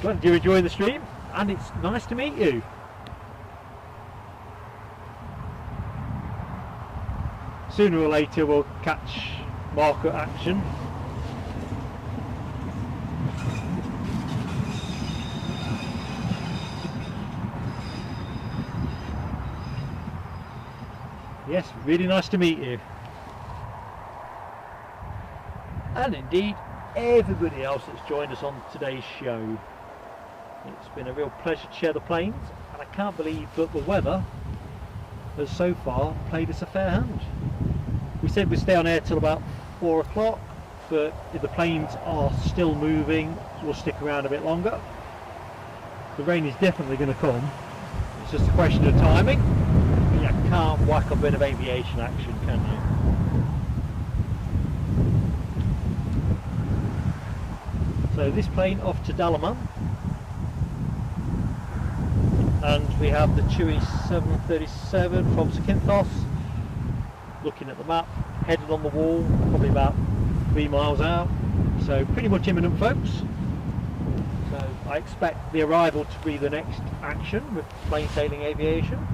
Glad you're enjoying the stream, and it's nice to meet you. Sooner or later we'll catch market action. Yes, really nice to meet you. And indeed everybody else that's joined us on today's show. It's been a real pleasure to share the planes, and I can't believe that the weather has so far played us a fair hand. We said we'd stay on air till about 4 o'clock, but if the planes are still moving, we'll stick around a bit longer. The rain is definitely going to come. It's just a question of timing. But you can't whack a bit of aviation action, can you? So this plane off to Dalaman, and we have the Chewy 737 from Zakynthos. Looking at the map, headed on the wall, probably about 3 miles out, so pretty much imminent, folks. So I expect the arrival to be the next action with Plain Sailing Aviation.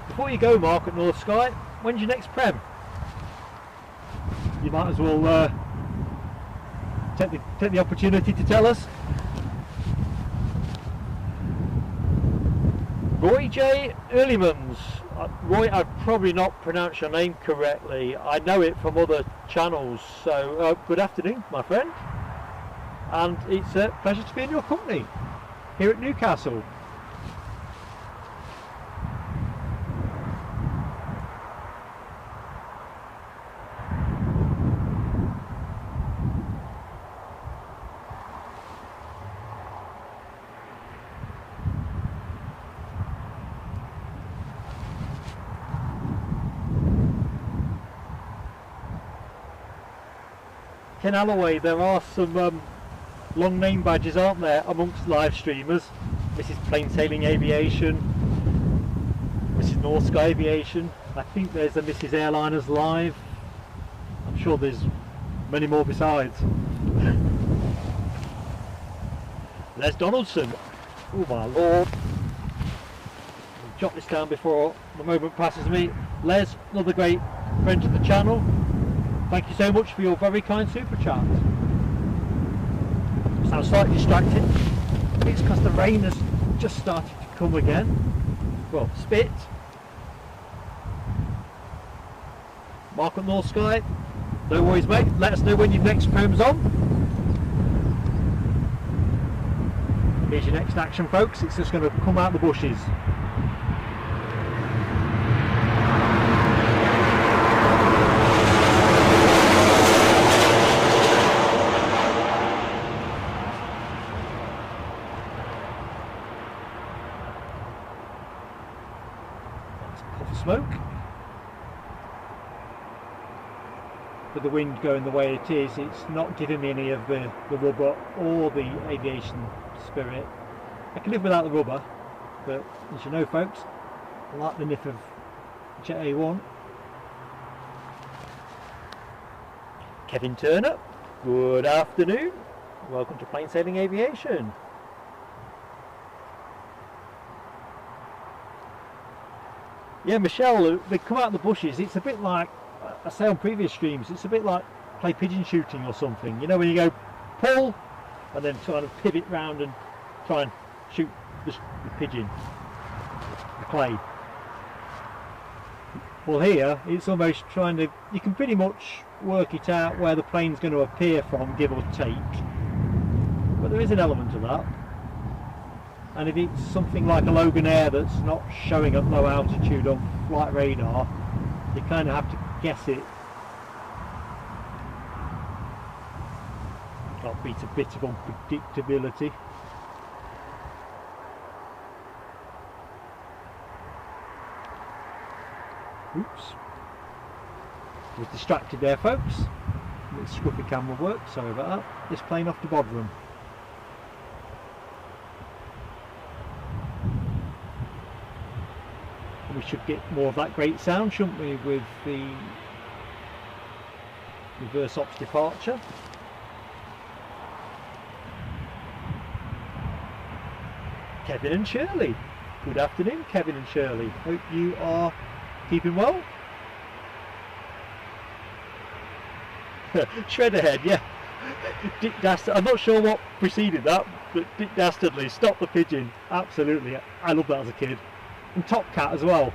Before you go, Mark at North Sky, when's your next prem? You might as well take the opportunity to tell us. Roy J. Earlymans, Roy, I've probably not pronounced your name correctly. I know it from other channels. So good afternoon, my friend. And it's a pleasure to be in your company here at Newcastle. In Alloway there are some long name badges, aren't there, amongst live streamers. Mrs. Plain Sailing Aviation, Mrs. North Sky Aviation, I think there's a Mrs. Airliners Live, I'm sure there's many more besides. Les Donaldson, oh my lord, I'll jot this down before the moment passes me. Les, another great friend of the channel. Thank you so much for your very kind super chat. So I'm slightly distracted. It's because the rain has just started to come again. Well, spit. Mark at North Sky. No worries, mate. Let us know when your next chrome's on. Here's your next action, folks. It's just going to come out the bushes. Smoke. With the wind going the way it is, it's not giving me any of the rubber or the aviation spirit. I can live without the rubber, but as you know, folks, I like the nip of Jet A1. Kevin Turner, good afternoon. Welcome to Plain Sailing Aviation. Yeah, Michelle, they come out of the bushes. It's a bit like, I say on previous streams, it's a bit like play pigeon shooting or something. You know, when you go pull and then try to pivot round and try and shoot the pigeon, the clay. Well, here it's almost trying to, you can pretty much work it out where the plane's going to appear from, give or take. But there is an element to that. And if it's something like a Loganair that's not showing at low altitude on flight radar, you kind of have to guess it. Can't beat a bit of unpredictability. Oops. Was distracted there, folks. Little scruffy camera work, sorry about that. This plane off to Bodrum. We should get more of that great sound, shouldn't we, with the reverse ops departure. Kevin and Shirley. Good afternoon, Kevin and Shirley. Hope you are keeping well. Shredderhead, yeah. Dick Dastardly. I'm not sure what preceded that, but Dick Dastardly, stop the pigeon. Absolutely, I loved that as a kid. And Top Cat as well.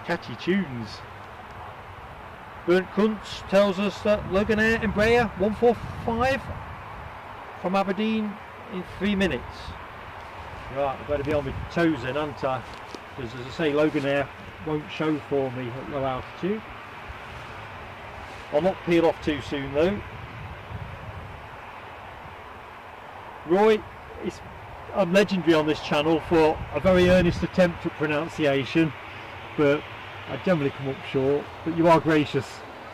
Catchy tunes. Burnt Kuntz tells us that Loganair Embraer 145 from Aberdeen in 3 minutes. Right, I better be on my toes then, aren't I? Because as I say, Loganair won't show for me at low altitude. I'll not peel off too soon though. Roy, I'm legendary on this channel for a very earnest attempt at pronunciation, but I generally come up short, but you are gracious.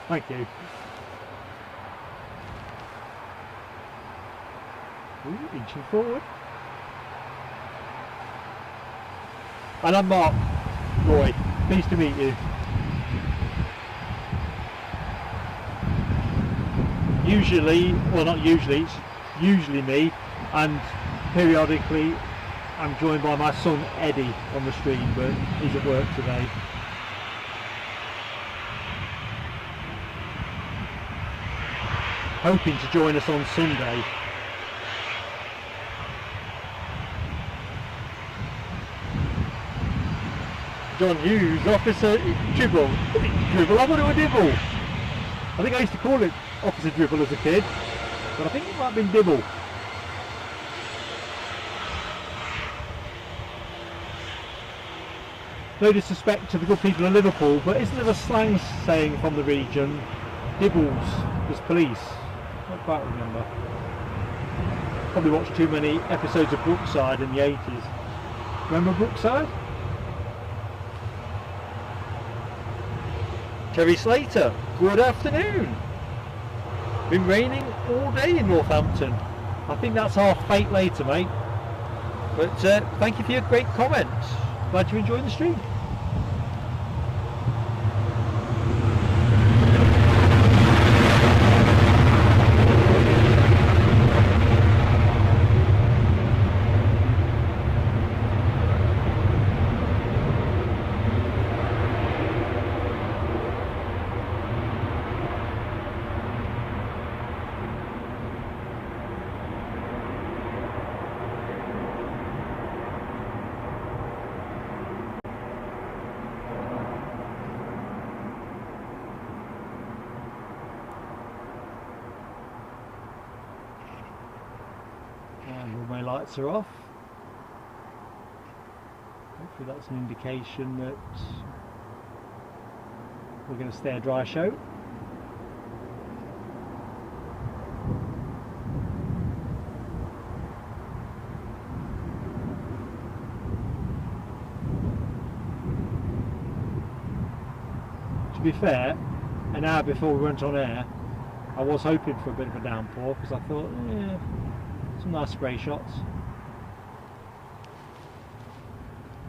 Thank you. Ooh, inching forward. And I'm Mark. Roy, pleased to meet you. Usually, well not usually, it's usually me, and periodically I'm joined by my son Eddie on the stream, but he's at work today. Hoping to join us on Sunday. John Hughes, Officer Dribble. Is it Dribble? I thought it was Dibble. I think I used to call it Officer Dribble as a kid, but I think it might have been Dibble. No disrespect to the good people of Liverpool, but isn't there a slang saying from the region, Dibbles was police? I don't quite remember. Probably watched too many episodes of Brookside in the 80s. Remember Brookside? Terry Slater, good afternoon. Been raining all day in Northampton. I think that's our fate later, mate. But thank you for your great comments. Glad you're enjoying the stream. Lights are off. Hopefully that's an indication that we're going to stay a dry show. To be fair, an hour before we went on air, I was hoping for a bit of a downpour because I thought, yeah, some nice spray shots.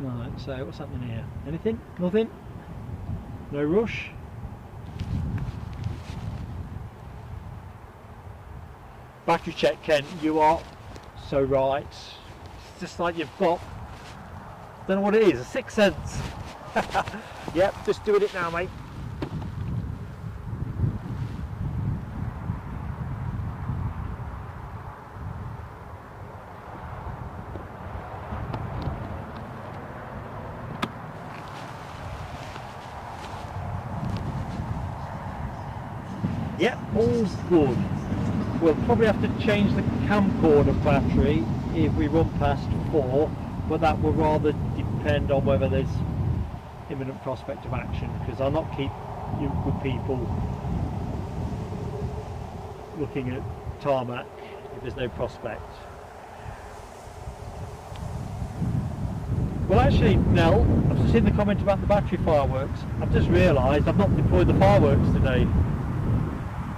Right, so what's happening here? Anything? Nothing? No rush? Battery check, Ken, you are so right. It's just like you've got, don't know what it is, a sixth sense. Yep, just doing it now, mate. Yep, all's good. We'll probably have to change the camcorder battery if we run past 4, but that will rather depend on whether there's imminent prospect of action, because I'll not keep you good people looking at tarmac if there's no prospect. Well actually, Nell, I've just seen the comment about the battery fireworks. I've just realised I've not deployed the fireworks today.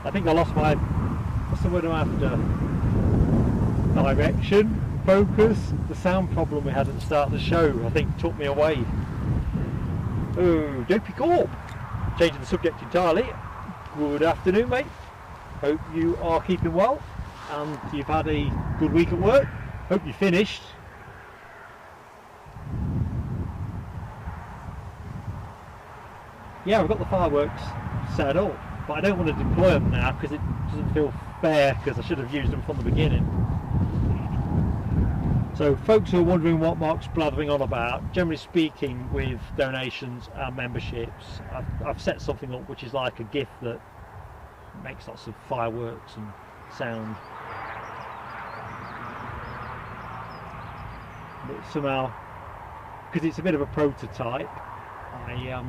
I think I lost my, what's the word I'm after? Direction, focus. The sound problem we had at the start of the show, I think, took me away. Oh, Dopey Corp. Changing the subject entirely. Good afternoon, mate. Hope you are keeping well and you've had a good week at work. Hope you finished. Yeah, we've got the fireworks set up, but I don't want to deploy them now because it doesn't feel fair, because I should have used them from the beginning. So folks who are wondering what Mark's blathering on about, generally speaking with donations and memberships, I've set something up which is like a GIF that makes lots of fireworks and sound. But somehow, because it's a bit of a prototype, I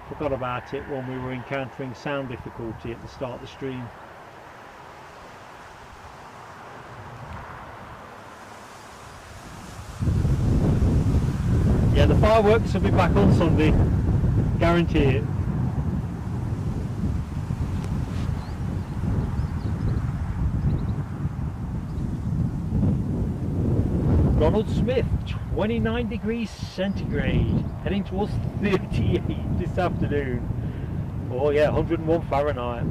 forgot about it when we were encountering sound difficulty at the start of the stream. Yeah, the fireworks will be back on Sunday, guarantee it. Ronald Smith, 29 degrees centigrade, heading towards 38 this afternoon. Oh yeah, 101 Fahrenheit.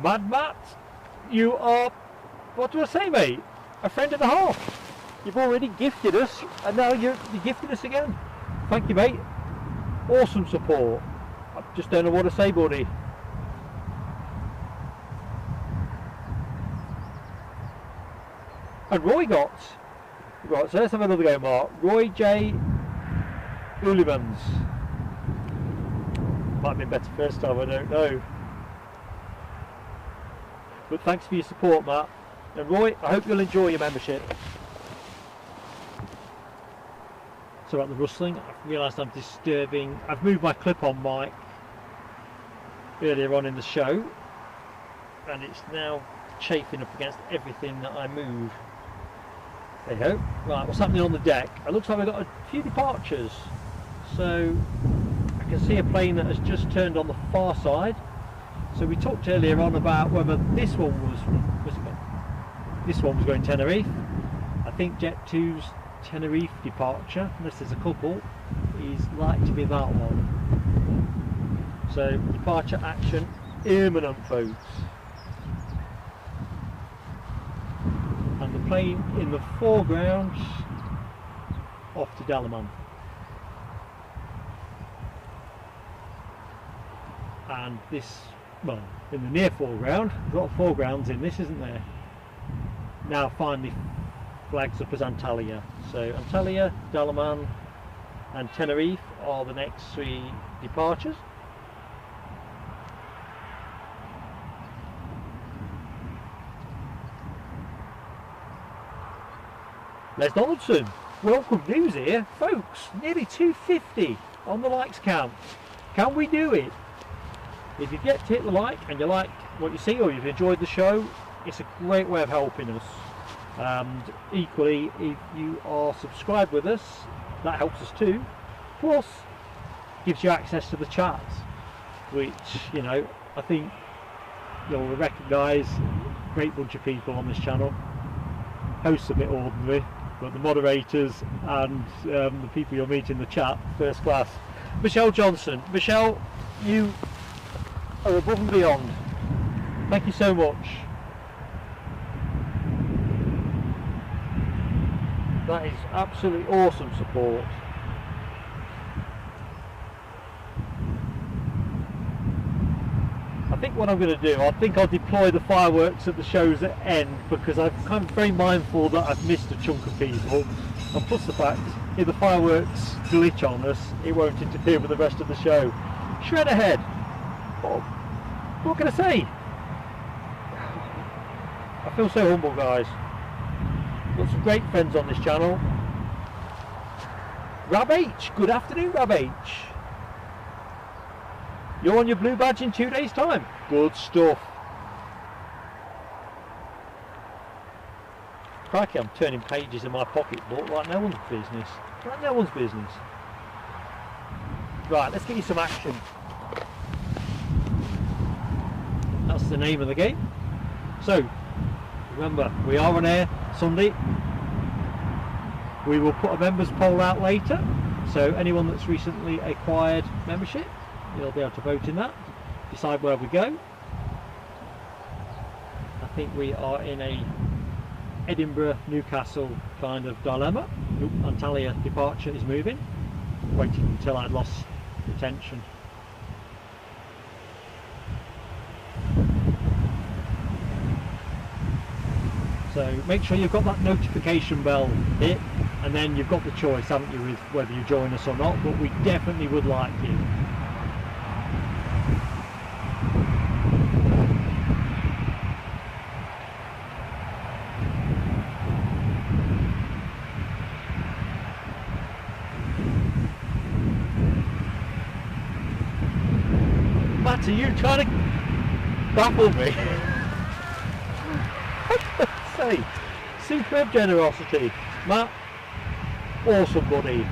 Mad Matt, you are, what do I say, mate? A friend of the half. You've already gifted us, and now you're gifting us again. Thank you, mate. Awesome support. I just don't know what to say, buddy. And Roy got, right, so let's have another go, Mark. Roy J. Ulimans. Might have been better first time, I don't know. But thanks for your support, Matt. And Roy, I hope you'll enjoy your membership. So about the rustling, I've realised I'm disturbing. I've moved my clip-on mic earlier on in the show, and it's now chafing up against everything that I move. There you go. Right, what's happening on the deck? It looks like we've got a few departures. So I can see a plane that has just turned on the far side. So we talked earlier on about whether this one was going Tenerife. I think Jet 2's Tenerife departure, unless there's a couple, is like to be that one. So departure action imminent, folks. And the plane in the foreground off to Dalaman. And this, well, in the near foreground, there's a lot of foregrounds in this, isn't there? Now finally flags up as Antalya. So Antalya, Dalaman and Tenerife are the next 3 departures. Les Donaldson, welcome news here, folks. Nearly 250 on the likes count. Can we do it? If you get to hit the like and you like what you see, or you've enjoyed the show, it's a great way of helping us. And equally, if you are subscribed with us, that helps us too. Plus, gives you access to the chat, which, you know, I think you'll recognise. Great bunch of people on this channel. Hosts a bit ordinary, but the moderators and the people you'll meet in the chat, first class. Michelle Johnson. Michelle, you are above and beyond. Thank you so much. That is absolutely awesome support. I think what I'm going to do, I think I'll deploy the fireworks at the show's end, because I'm kind of very mindful that I've missed a chunk of people, and plus the fact if the fireworks glitch on us, it won't interfere with the rest of the show. Shred ahead. Oh, what can I say? I feel so humble, guys. Got some great friends on this channel. Rab H, good afternoon, Rab H. You're on your blue badge in 2 days' time. Good stuff. Crikey, I'm turning pages in my pocketbook like no one's business. Like no one's business. Right, let's get you some action. That's the name of the game. So, remember, we are on air Sunday. We will put a members poll out later. So anyone that's recently acquired membership, you'll be able to vote in that, decide where we go. I think we are in a Edinburgh, Newcastle kind of dilemma. Oop, Antalya departure is moving. Waiting until I lost attention. So make sure you've got that notification bell hit, and then you've got the choice, haven't you, with whether you join us or not, but we definitely would like you. Matt, are you trying to baffle me? Say, superb generosity, Matt. Awesome, buddy.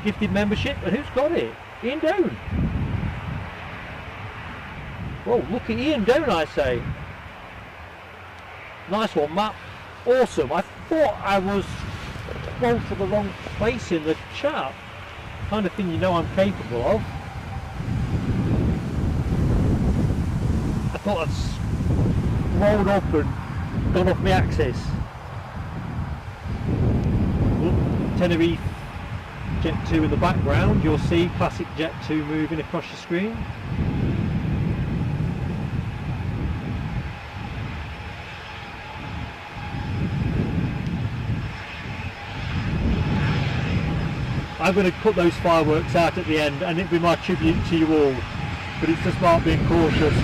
Gifted membership, and who's got it? Ian Down. Whoa, look at Ian Down, I say. Nice one, Matt. Awesome. I thought I was going to the wrong place in the chat. Kind of thing you know I'm capable of. I thought I'd rolled up and gone off my axis. Tenerife Jet 2 in the background. You'll see classic Jet 2 moving across your screen. I'm going to put those fireworks out at the end, and it'll be my tribute to you all. But it's just Mark being cautious.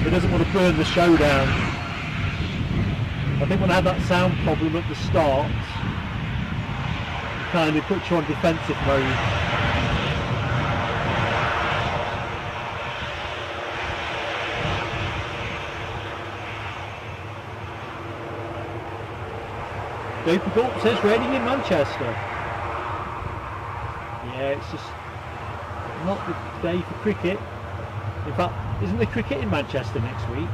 He doesn't want to burn the show down. I think when I had that sound problem at the start, it kind of puts you on defensive mode. Dopey Gulp says raining in Manchester. Yeah, it's just not the day for cricket. In fact, isn't there cricket in Manchester next week?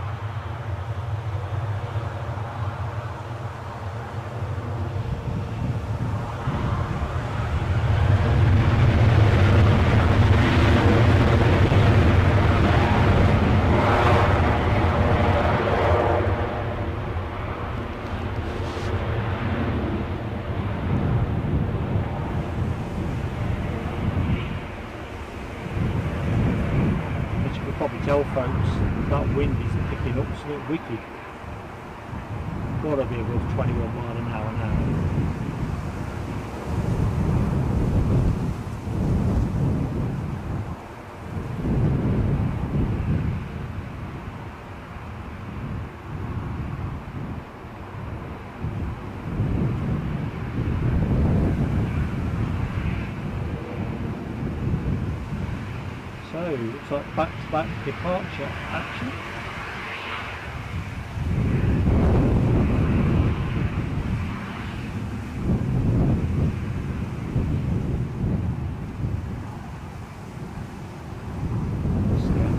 Tell folks that wind is picking up something wicked. Gotta be above 21 mile an hour now. So, looks like back-to-back departure action.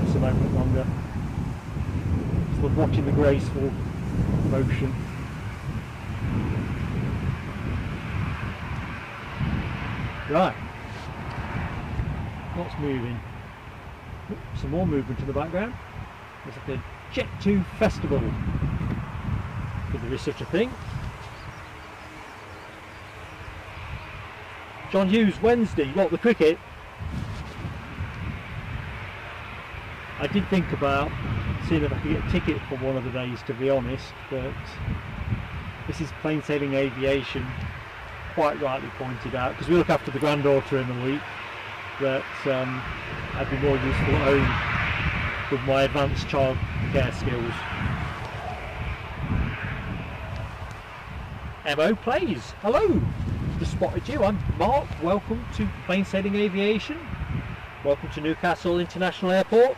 Just a moment longer. Still watching the graceful motion. Right. What's moving? Some more movement in the background. There's like a Jet 2 festival, if there is such a thing. John Hughes, Wednesday, what, the cricket? I did think about seeing if I could get a ticket for one of the days, to be honest, but this is plain sailing aviation, quite rightly pointed out, because we look after the granddaughter in the week, that I'd be more useful at home with my advanced child care skills. MO Plays, hello, just spotted you. I'm Mark, welcome to Plain Sailing Aviation, welcome to Newcastle International Airport.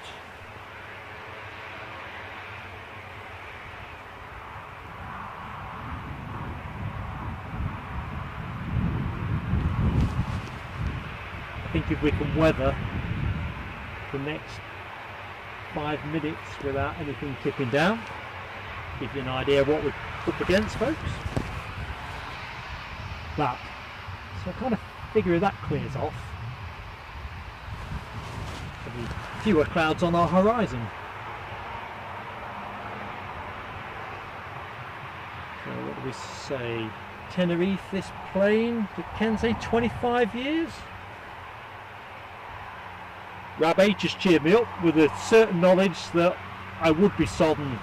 I think if we can weather the next 5 minutes without anything tipping down, give you an idea of what we're up against, folks. That. So I kind of figure if that clears off, there'll be fewer clouds on our horizon. So what do we say? Tenerife, this plane, did Ken say 25 years? Rab 8 just cheered me up with a certain knowledge that I would be sodden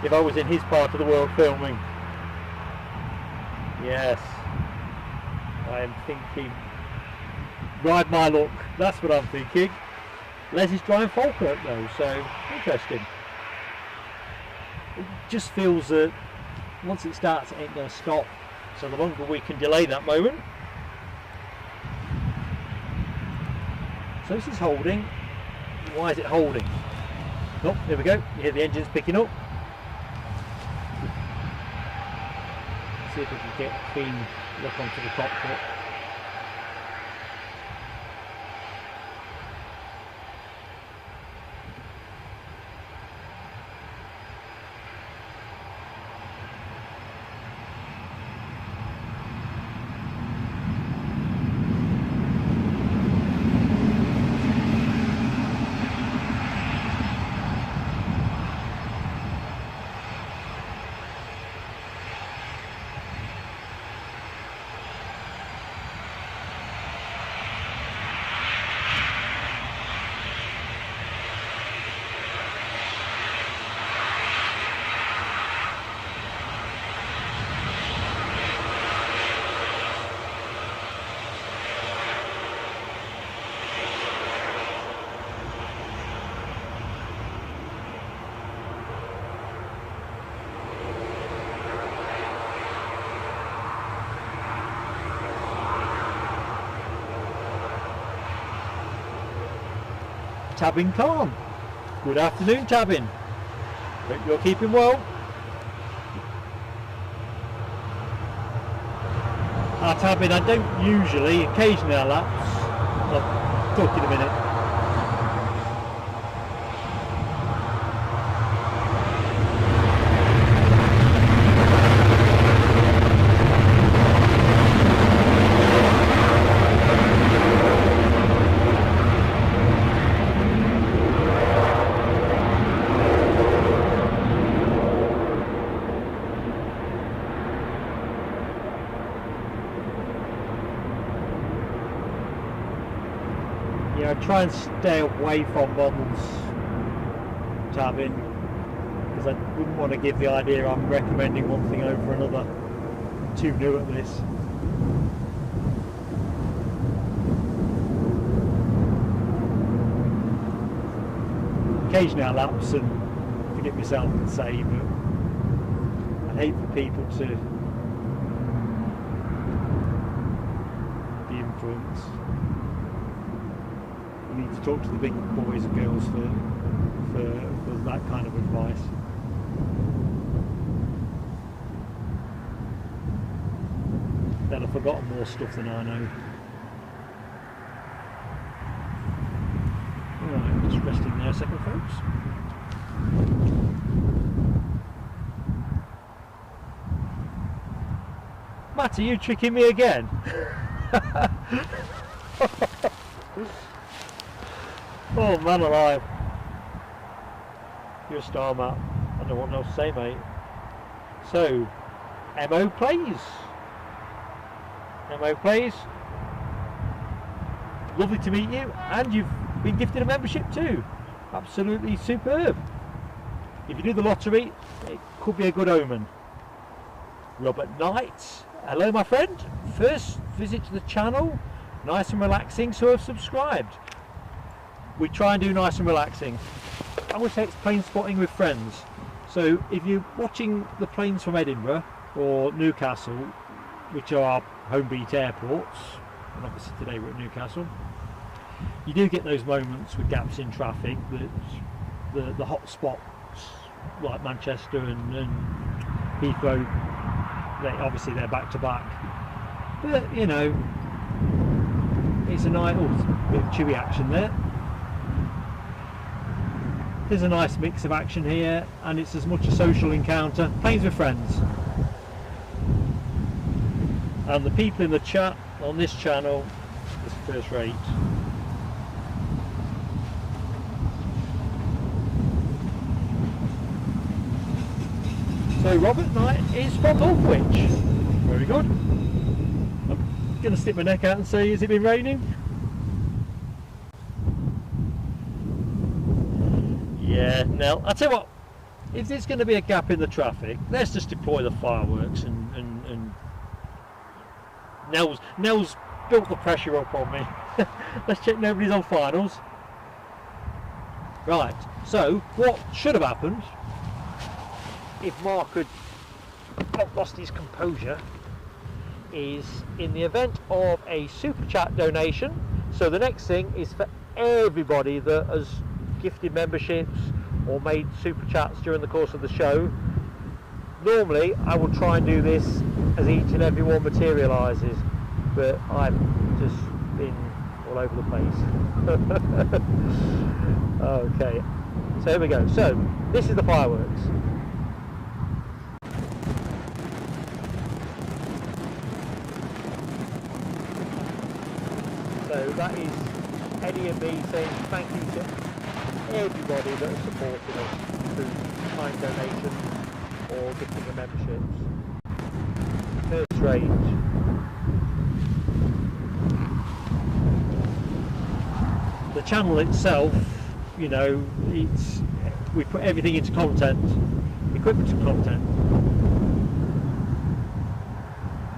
if I was in his part of the world filming. Yes, I am thinking, ride my luck, that's what I'm thinking. Les is driving Falkirk though, so interesting. It just feels that once it starts it ain't going to stop, so the longer we can delay that moment. So this is holding. Why is it holding? Oh, there we go. You hear the engines picking up. See if we can get a clean look onto the cockpit. Tabin Khan. Good afternoon, Tabin. Hope you're keeping well. Tabin, I don't usually, occasionally I lapse. I'll talk in a minute. Try and stay away from models, Tabin, because I wouldn't want to give the idea I'm recommending one thing over another. I'm too new at this. Occasionally I lapse and forget myself and say, but I'd hate for people to be influenced. You need to talk to the big boys and girls for that kind of advice. Then I've forgotten more stuff than I know. Alright, just resting there a second, folks. Matt, are you tricking me again? Oh man alive. You're a star, Matt. I don't know what else to say, mate. So, MO plays. MO plays. Lovely to meet you, and you've been gifted a membership too. Absolutely superb. If you do the lottery, it could be a good omen. Robert Knight. Hello, my friend. First visit to the channel. Nice and relaxing, so I've subscribed. We try and do nice and relaxing. I would say it's plane spotting with friends. So if you're watching the planes from Edinburgh or Newcastle, which are our home beat airports, and obviously today we're at Newcastle, you do get those moments with gaps in traffic, that the hot spots like Manchester and Heathrow, obviously they're back to back. But you know, it's a nice, oh, a bit of chewy action there. There's a nice mix of action here, and it's as much a social encounter. Planes with friends. And the people in the chat on this channel is first rate. So Robert Knight is from Northwich. Very good. I'm going to stick my neck out and say, has it been raining? Yeah, Nell, I'll tell you what, if there's going to be a gap in the traffic, let's just deploy the fireworks and Nell's built the pressure up on me. Let's check nobody's on finals. Right, so what should have happened if Mark had not lost his composure is in the event of a super chat donation, so the next thing is for everybody that has gifted memberships or made super chats during the course of the show. Normally I will try and do this as each and every one materialises, but I've just been all over the place. Okay, so here we go. So this is the fireworks. So that is Eddie and me saying thank you to everybody that has supported us through kind donations or gifting of memberships. First rate. The channel itself, you know, we put everything into content, equipment to content.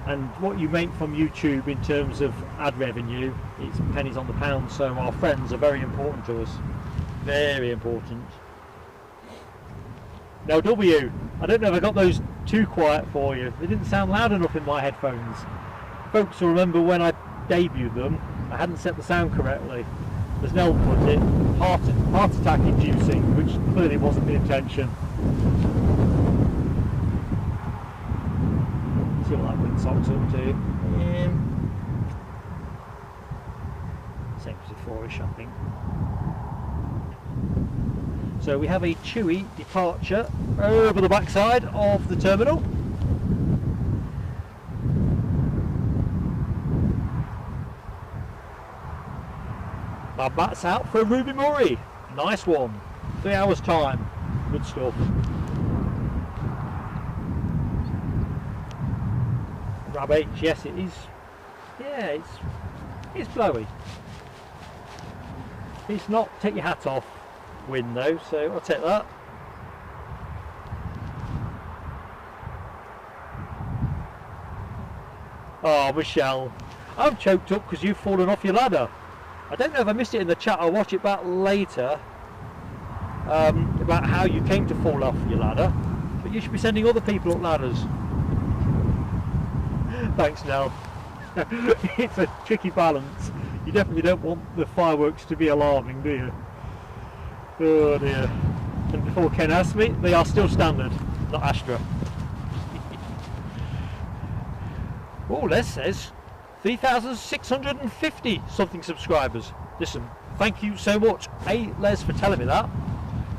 And what you make from YouTube in terms of ad revenue, it's pennies on the pound, so our friends are very important to us. Very important. Now W, I don't know if I got those too quiet for you. They didn't sound loud enough in my headphones. Folks will remember when I debuted them, I hadn't set the sound correctly. as Nell put it, heart attack inducing, which clearly wasn't the intention. See what that windsock's up to. Same as before-ish, I think. So we have a Chewy departure over the backside of the terminal. My bat's out for Ruby Murray. Nice one. 3 hours time. Good stuff. Rab H, yes it is. Yeah, it's blowy. It's not take your hat off wind though, so I'll take that. Oh, Michelle, I'm choked up because you've fallen off your ladder. I don't know if I missed it in the chat. I'll watch it back later about how you came to fall off your ladder, but you should be sending other people up ladders. Thanks, Nell. It's a tricky balance. You definitely don't want the fireworks to be alarming, do you? Oh dear. And before Ken asked me, they are still standard, not Astra. Oh, Les says 3,650 something subscribers. Listen, thank you so much, A, Les, for telling me that,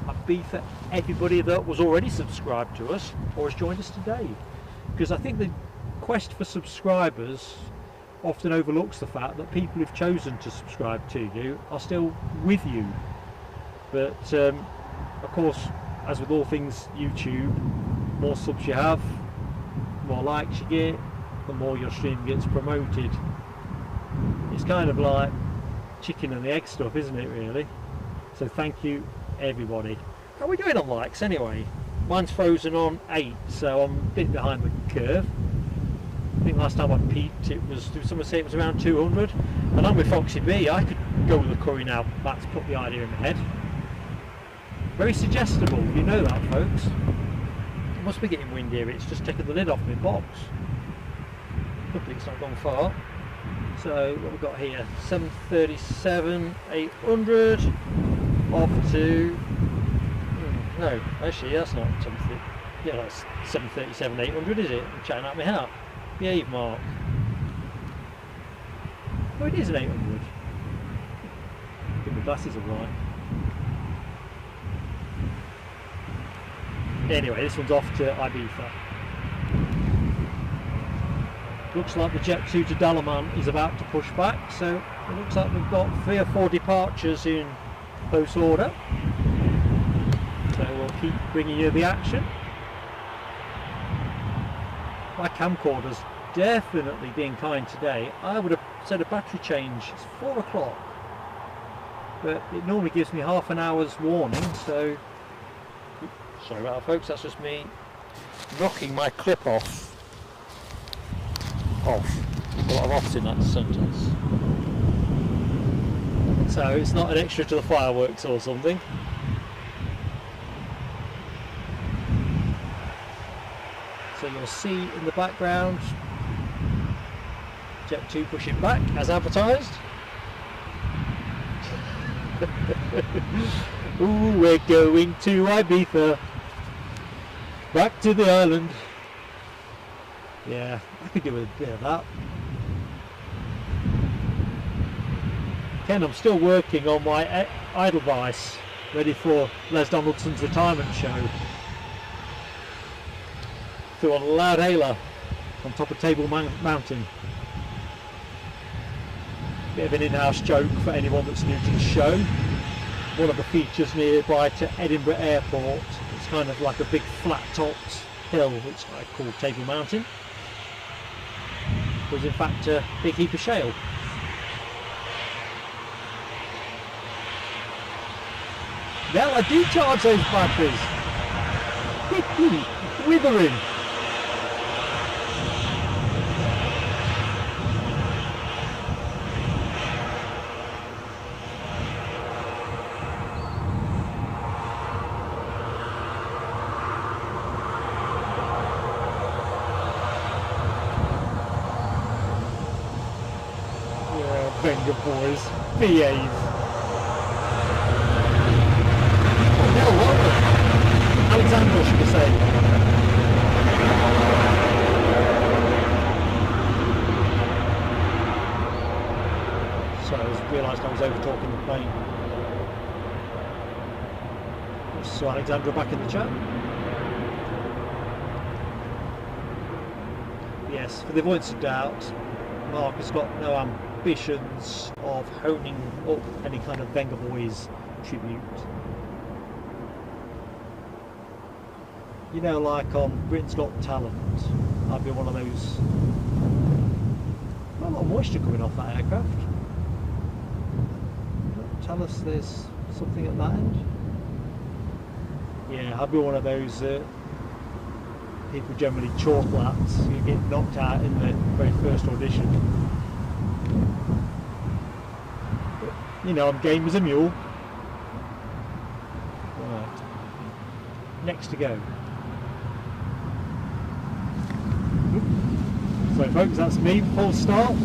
and B, for everybody that was already subscribed to us or has joined us today. Because I think the quest for subscribers often overlooks the fact that people who've chosen to subscribe to you are still with you. But of course, as with all things YouTube, more subs you have, more likes you get, the more your stream gets promoted. It's kind of like chicken and the egg stuff, isn't it, really? So thank you, everybody. How are we doing on likes anyway? Mine's frozen on 8, so I'm a bit behind the curve. I think last time I peaked, it was, did someone say it was around 200? And I'm with Foxy B, I could go with the curry now. That's put the idea in my head. Very suggestible, you know that, folks. It must be getting windier, it's just taken the lid off my box. Hopefully it's not gone far. So what we've got here, 737 800 off to, no, actually that's not something. Yeah, that's 737 800, is it? I'm chatting out my hat. Behave, Mark. Oh, it is an 800. Get my glasses are right. Anyway, this one's off to Ibiza. Looks like the Jet 2 to Dalaman is about to push back, so it looks like we've got 3 or 4 departures in close order. So we'll keep bringing you the action. My camcorder's definitely being kind today. I would have said a battery change. It's 4 o'clock, but it normally gives me half an hour's warning, so sorry about that, folks, that's just me knocking my clip off. A lot of offs in that sentence. So it's not an extra to the fireworks or something. So you'll see in the background Jet 2 pushing back as advertised. Ooh, we're going to Ibiza, back to the island. Yeah, I could do with a bit of that. Ken, I'm still working on my Edelweiss, ready for Les Donaldson's retirement show. Through on a loud hailer on top of Table Mountain. Bit of an in-house joke for anyone that's new to the show. One of the features nearby to Edinburgh Airport. It's kind of like a big flat-topped hill, which I call Table Mountain. Was in fact a big heap of shale. Well, I do charge those batteries. Withering. Venga boys, behave. Alexandra, should we say? Sorry, I just realised I was over talking the plane. So Alexandra back in the chat. Yes, for the avoidance of doubt, Mark has got no ambitions of honing up any kind of Venga Boys tribute. You know, like on Britain's Got Talent, I'd be one of those. Not a lot of moisture coming off that aircraft. Tell us there's something at that end. Yeah, I'd be one of those people generally chalk laps who get knocked out in the very first audition. But, you know, I'm game as a mule. Right. Next to go. So folks, that's me, full start.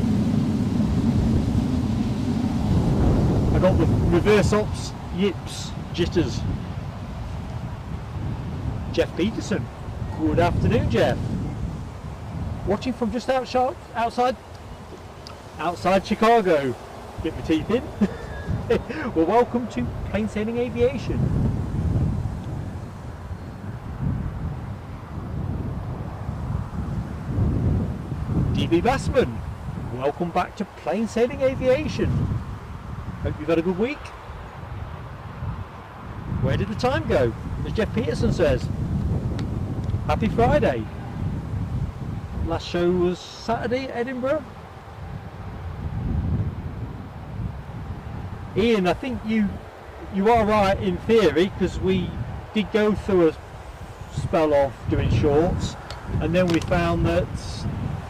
I got the reverse ops, yips, jitters. Jeff Peterson. Good afternoon, Jeff. Watching from just outside Chicago. Get my teeth in. Well, welcome to Plain Sailing Aviation. DB Bassman, welcome back to Plain Sailing Aviation. Hope you've had a good week. Where did the time go? As Jeff Peterson says. Happy Friday. Last show was Saturday at Edinburgh. Ian, I think you are right in theory, because we did go through a spell of doing shorts, and then we found that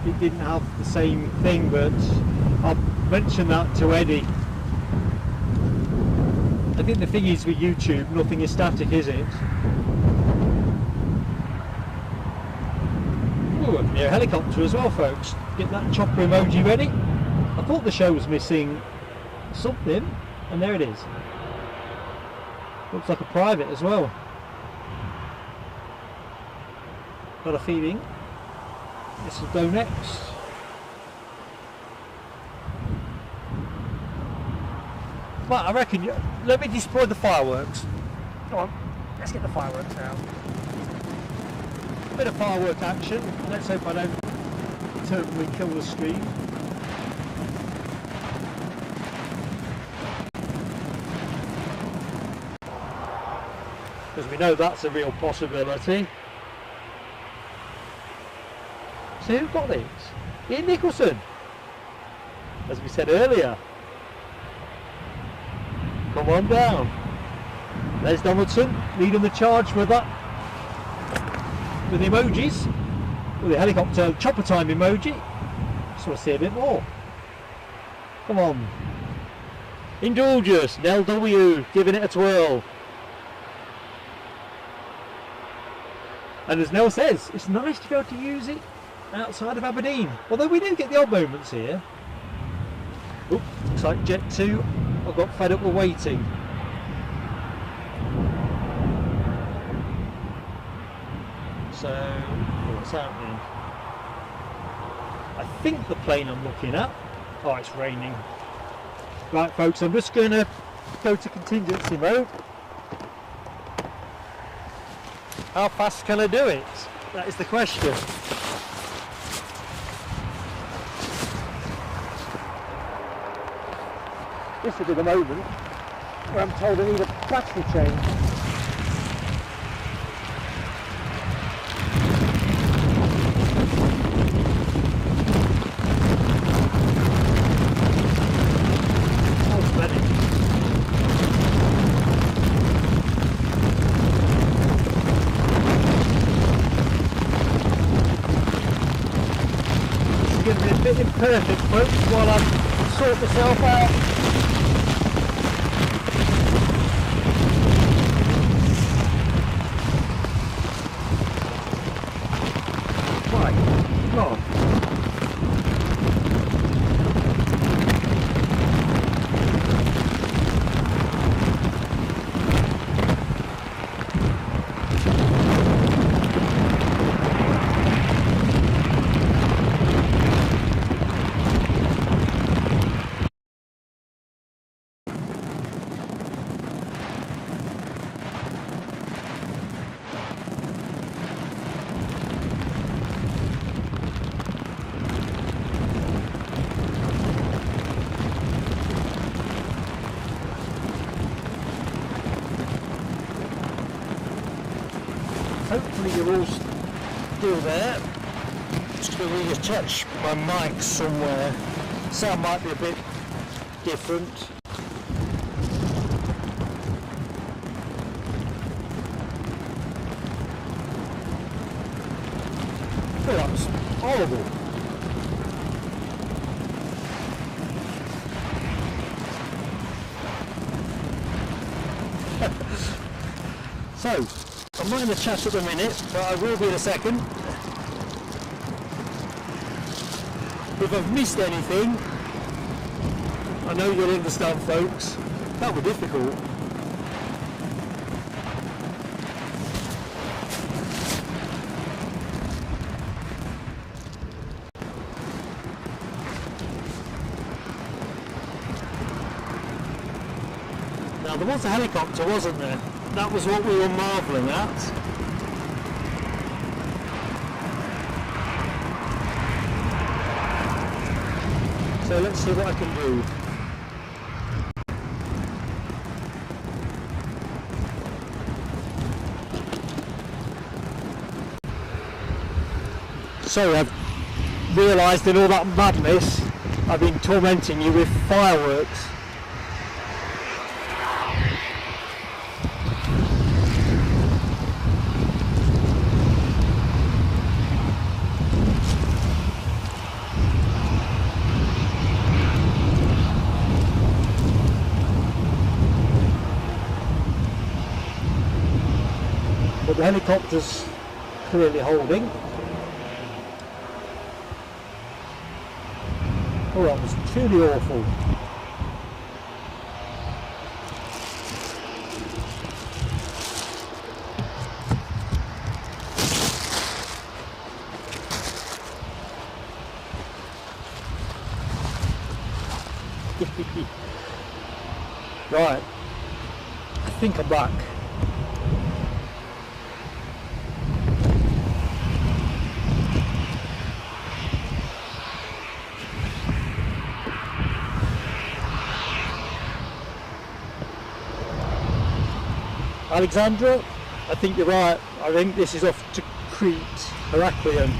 it didn't have the same thing, but I'll mention that to Eddie. I think the thing is with YouTube, nothing is static, is it? Ooh, a near helicopter as well, folks. Get that chopper emoji ready. I thought the show was missing something, and there it is. Looks like a private as well. Got a feeling this will go next. But I reckon, let me destroy the fireworks. Come on, let's get the fireworks out. Bit of firework action. Let's hope I don't totally kill the stream. Because we know that's a real possibility. So who got this? Ian Nicholson, as we said earlier. Come on down. There's Donaldson leading the charge with that, with the emojis, with the helicopter chopper time emoji. Just want to see a bit more. Come on. Indulge us, Nell W, giving it a twirl. And as Nell says, it's nice to be able to use it outside of Aberdeen. Although we do get the odd moments here. Oop, looks like Jet 2. I've got fed up with waiting. So, what's happening? I think the plane I'm looking at. Oh, it's raining. Right, folks, I'm just going to go to contingency mode. How fast can I do it? That is the question. This will be the moment where I'm told I need a battery change. Imperfect, folks, while I sort myself out. Right, come on. hopefully you're all still there. Just going to really touch my mic somewhere. Sound might be a bit different. Oh, that was horrible. So, I'm not in the chat at the minute, but I will be in a second. If I've missed anything, I know you'll understand, folks. That was difficult. Now there was a helicopter, wasn't there? That was what we were marvelling at. So let's see what I can do. So I've realised in all that madness I've been tormenting you with fireworks. But the helicopter's clearly holding. Oh, that was truly awful. Right, I think I'm back. Alexandra, I think you're right. I think this is off to Crete, Heraklion.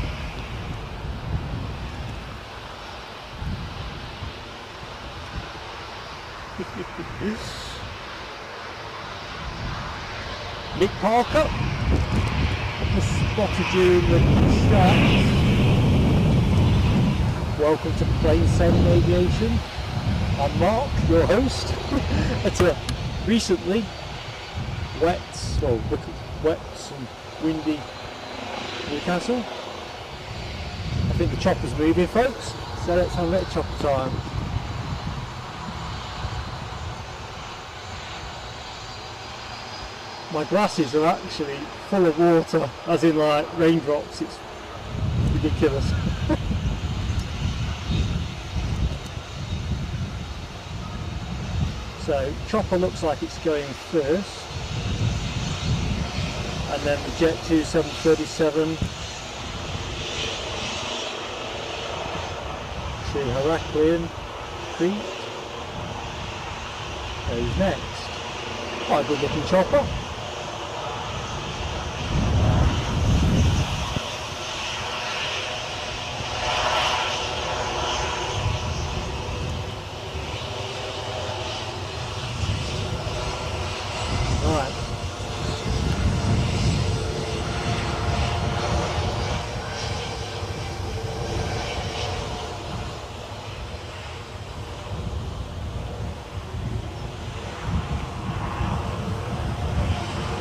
Nick Parker, I spotted you in the chat. Welcome to Plain Sailing Aviation. I'm Mark, your host. Recently wet and windy Newcastle. I think the chopper's moving, folks, so let's have a bit of chopper time. My glasses are actually full of water, as in like raindrops. It's ridiculous. So chopper looks like it's going first. And then the Jet 2 737 to Heraklion, Crete. Who's next? Quite a good looking chopper.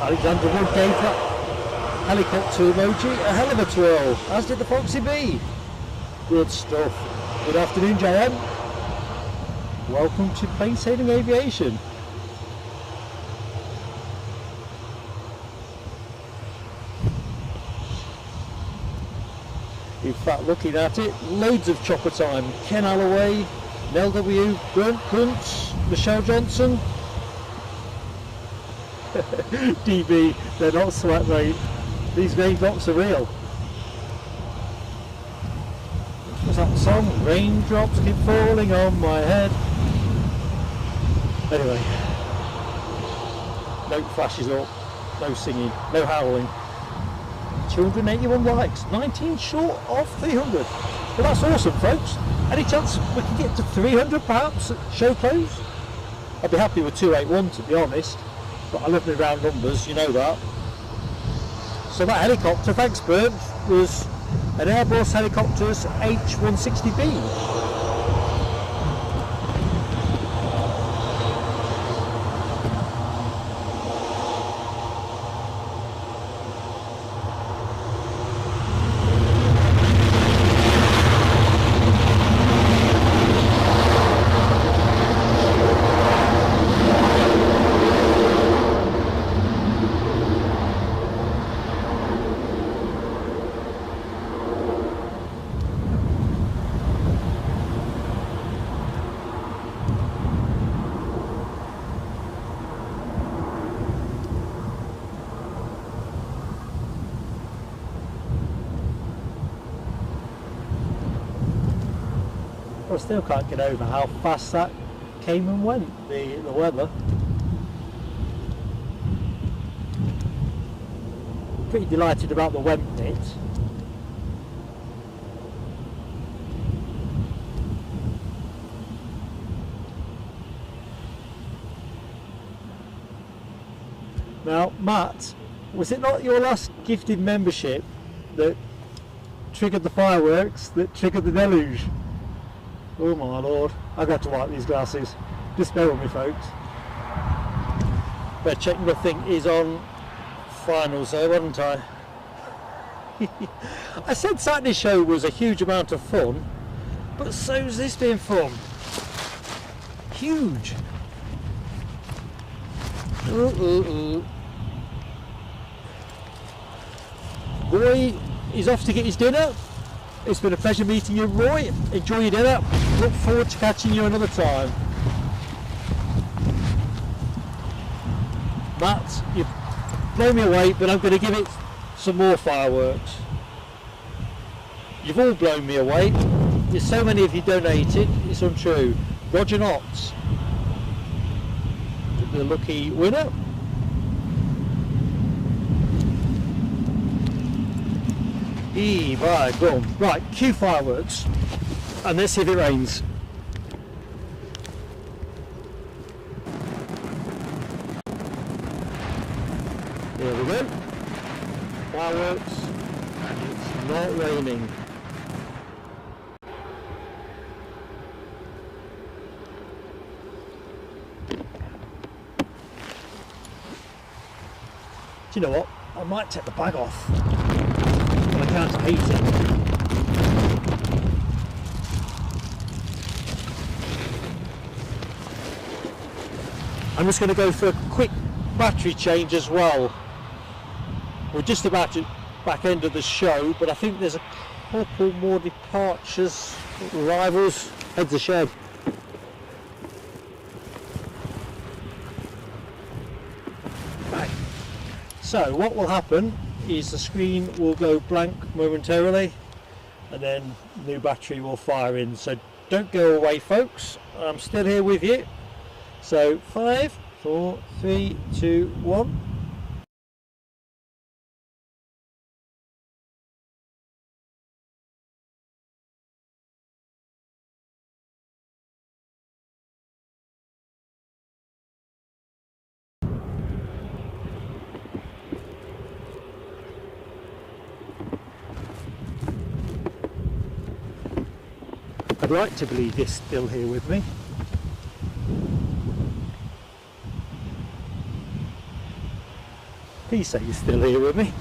Alexander Wood gave that helicopter emoji a hell of a twirl, as did the Foxy Bee. Good stuff. Good afternoon, JM. Welcome to Plain Sailing Aviation. In fact, looking at it, loads of chopper time. Ken Alloway, Nell W, Grant Kuntz, Michelle Johnson. DB, they're not sweat, mate. These raindrops are real. What's that song? Raindrops keep falling on my head. Anyway, no flashes up, no singing, no howling. 281 likes, 19 short of 300. Well, that's awesome, folks. Any chance we can get to 300 perhaps at show close? I'd be happy with 281 to be honest, but I love the round numbers, you know that. So that helicopter, thanks Bert, was an Airbus Helicopters H160B. I still can't get over how fast that came and went, the weather. Pretty delighted about the went bit. Now, Matt, was it not your last gifted membership that triggered the fireworks, that triggered the deluge? Oh my lord, I've got to wipe these glasses. Just bear with me, folks. Better check nothing is on finals though, hadn't I? I said Saturday's show was a huge amount of fun, but so's this being fun. Huge. Roy is off to get his dinner. It's been a pleasure meeting you, Roy. Enjoy your dinner. Look forward to catching you another time. Matt, you've blown me away, but I'm going to give it some more fireworks. You've all blown me away. There's so many of you donated, it's untrue. Roger Knotts, the lucky winner. By gum. Right, cue fireworks and let's see if it rains. Here we go. Fireworks, and it's not raining. Do you know what? I might take the bag off. I can't heat it. I'm just going to go for a quick battery change as well. We're just about to back end of the show, but I think there's a couple more departures, arrivals. Head the shed. Right. So what will happen is the screen will go blank momentarily and then new battery will fire in, so don't go away folks, I'm still here with you. So 5, 4, 3, 2, 1. I'd like to believe you're still here with me. Please say you're still here with me.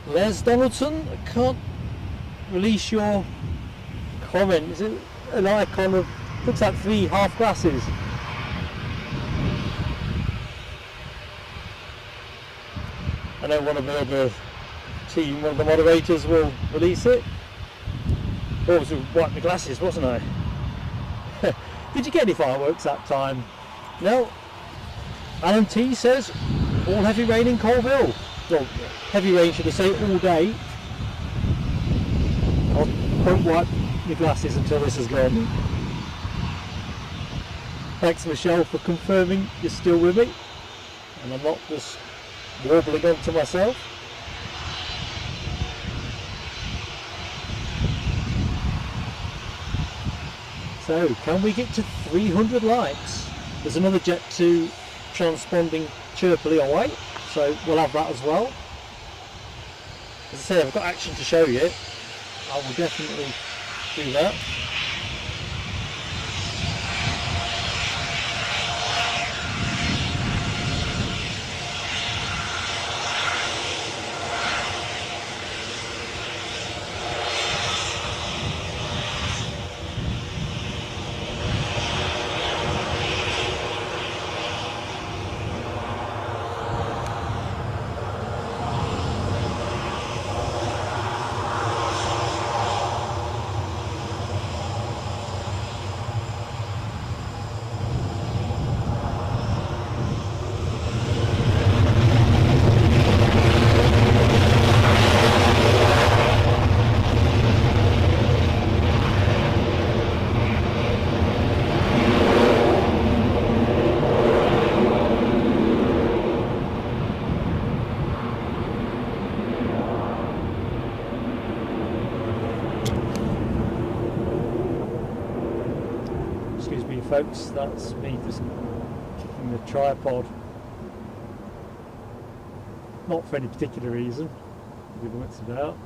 Les Donaldson, I can't release your comment. Is it an icon of, looks like 3 half glasses? I know one of the other team, one of the moderators will release it. Oh, I was wiping my glasses, wasn't I? Did you get any fireworks that time? No. Alan T says all heavy rain in Colville. Well, heavy rain should I say, all day. I won't wipe my glasses until this is gone. Thanks Michelle for confirming you're still with me. and I'm not just warbling onto myself. So, can we get to 300 likes? There's another Jet 2 transponding chirpily away, so we'll have that as well. As I say, I've got action to show you. I will definitely do that. Excuse me folks, that's me just kicking the tripod. Not for any particular reason, give what it's about.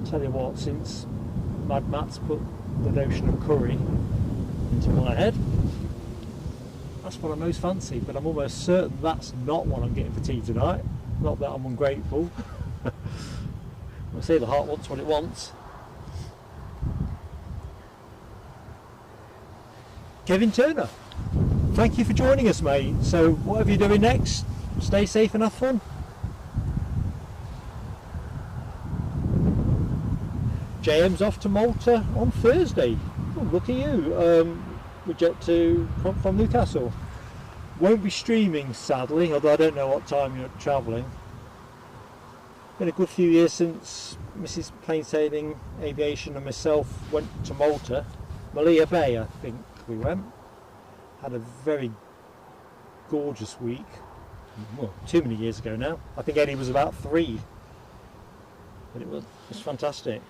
Tell you what, since Mad Matt's put the notion of curry into my head, that's what I most fancy, but I'm almost certain that's not what I'm getting for tea tonight. Not that I'm ungrateful. I say the heart wants what it wants. Kevin Turner, thank you for joining us, mate. So whatever you're doing next, stay safe and have fun. JM's off to Malta on Thursday. Oh, look at you. With Jet 2 from Newcastle. Won't be streaming, sadly, although I don't know what time you're travelling. Been a good few years since Mrs. Plainsailing Aviation and myself went to Malta. Malia Bay, I think we went. Had a very gorgeous week. Well, too many years ago now. I think Eddie was about 3. But it was fantastic.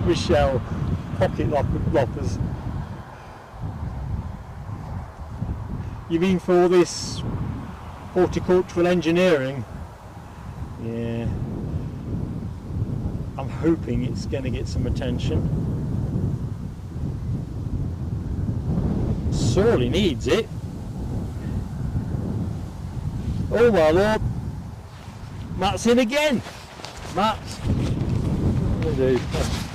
Michelle, pocket loppers. You mean for all this horticultural engineering? Yeah. I'm hoping it's going to get some attention. Sorely needs it. Oh my lord. Matt's in again. Matt.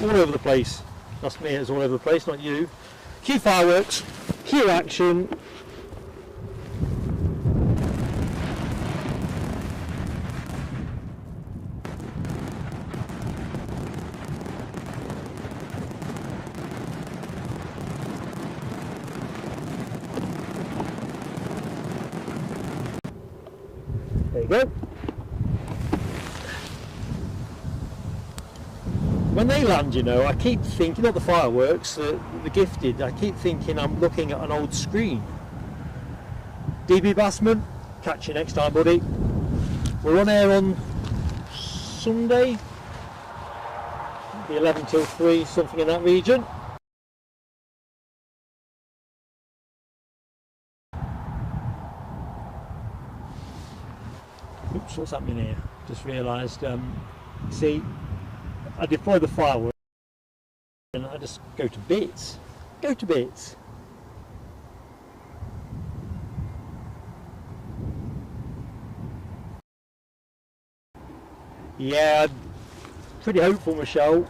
All over the place. That's me, it's all over the place, not you. Cue fireworks, cue action. There you go. When they land, you know, I keep thinking, not the fireworks, the gifted, I keep thinking I'm looking at an old screen. DB Bassman, catch you next time, buddy. We're on air on Sunday, the 11 till 3, something in that region. Oops, what's happening here? Just realised, see, I deploy the fireworks and I just go to bits. Go to bits. Yeah, I'm pretty hopeful, Michelle,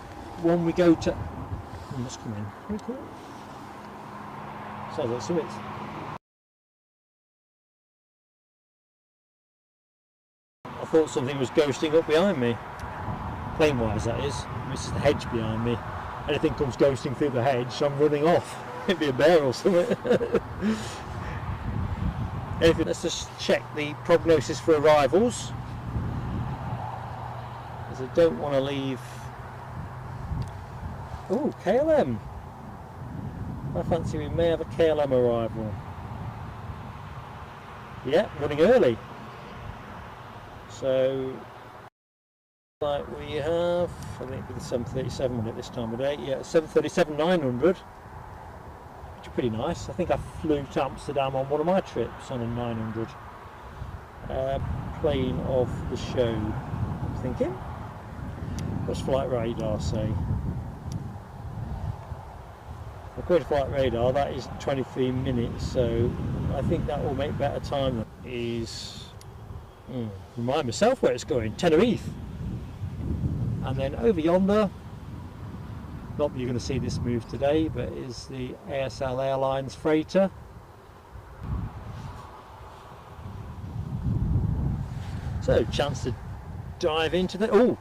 when we go to... Oh, must come in. Very cool. Sounds like something. thought something was ghosting up behind me. Plane wise, that is. This is the hedge behind me. Anything comes ghosting through the hedge, I'm running off. It'd be a bear or something. Anyway, let's just check the prognosis for arrivals, as I don't want to leave. Oh, KLM. I fancy we may have a KLM arrival. Yeah, running early. So, like we have, I think with the 737 at this time of day. Yeah, 737-900, which is pretty nice. I think I flew to Amsterdam on one of my trips on a 900. Plane of the show, I'm thinking. What's flight radar say? According to flight radar, that is 23 minutes, so I think that will make better time. Is remind myself where it's going. Tenerife. And then over yonder, not that you're going to see this move today, but is the ASL Airlines freighter. So, chance to dive into the. Oh!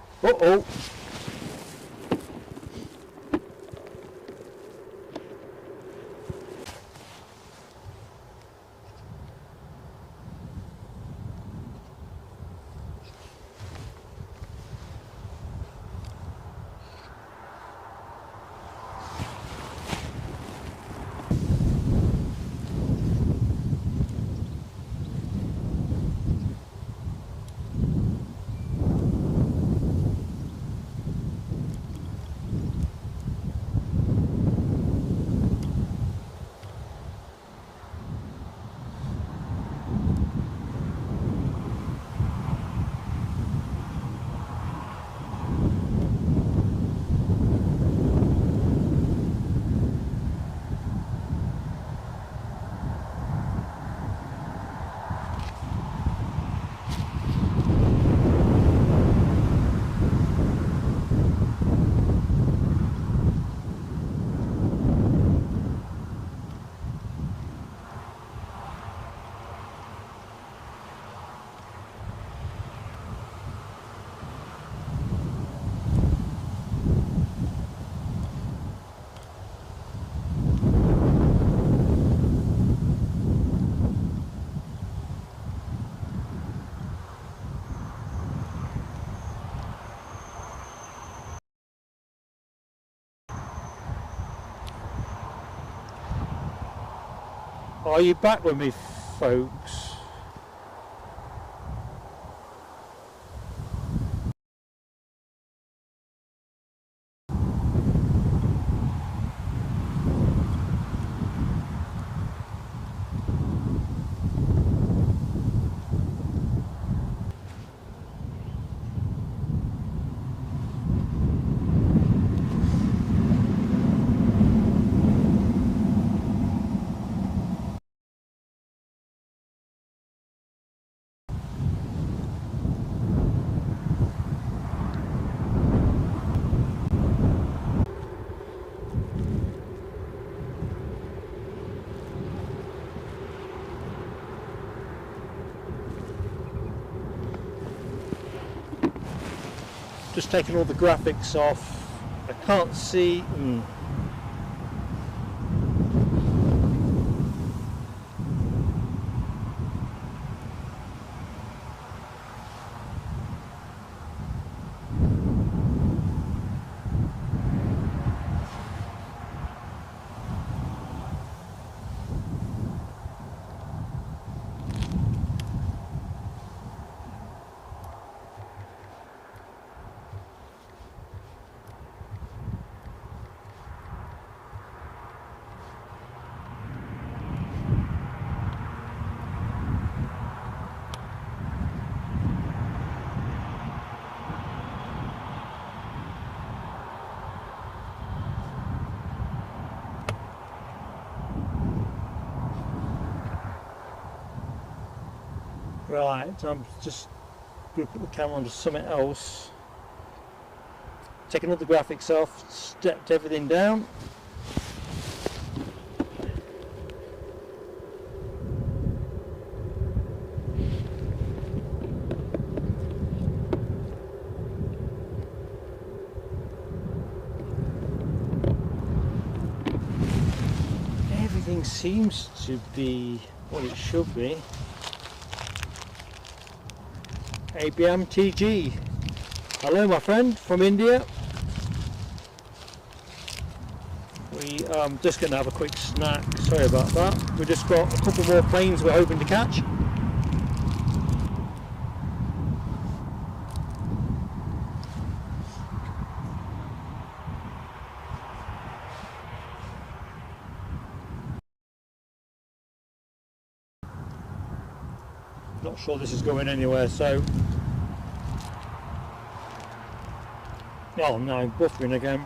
Are you back with me, folks? Just taking all the graphics off. I can't see. Right, I'm just going to put the camera onto something else. Taking all the graphics off, stepped everything down. seems to be what it should be. ABM TG. Hello my friend from India. We just going to have a quick snack, sorry about that. We've just got a couple more planes we're hoping to catch. Not sure this is going anywhere, so... Oh no, buffering again.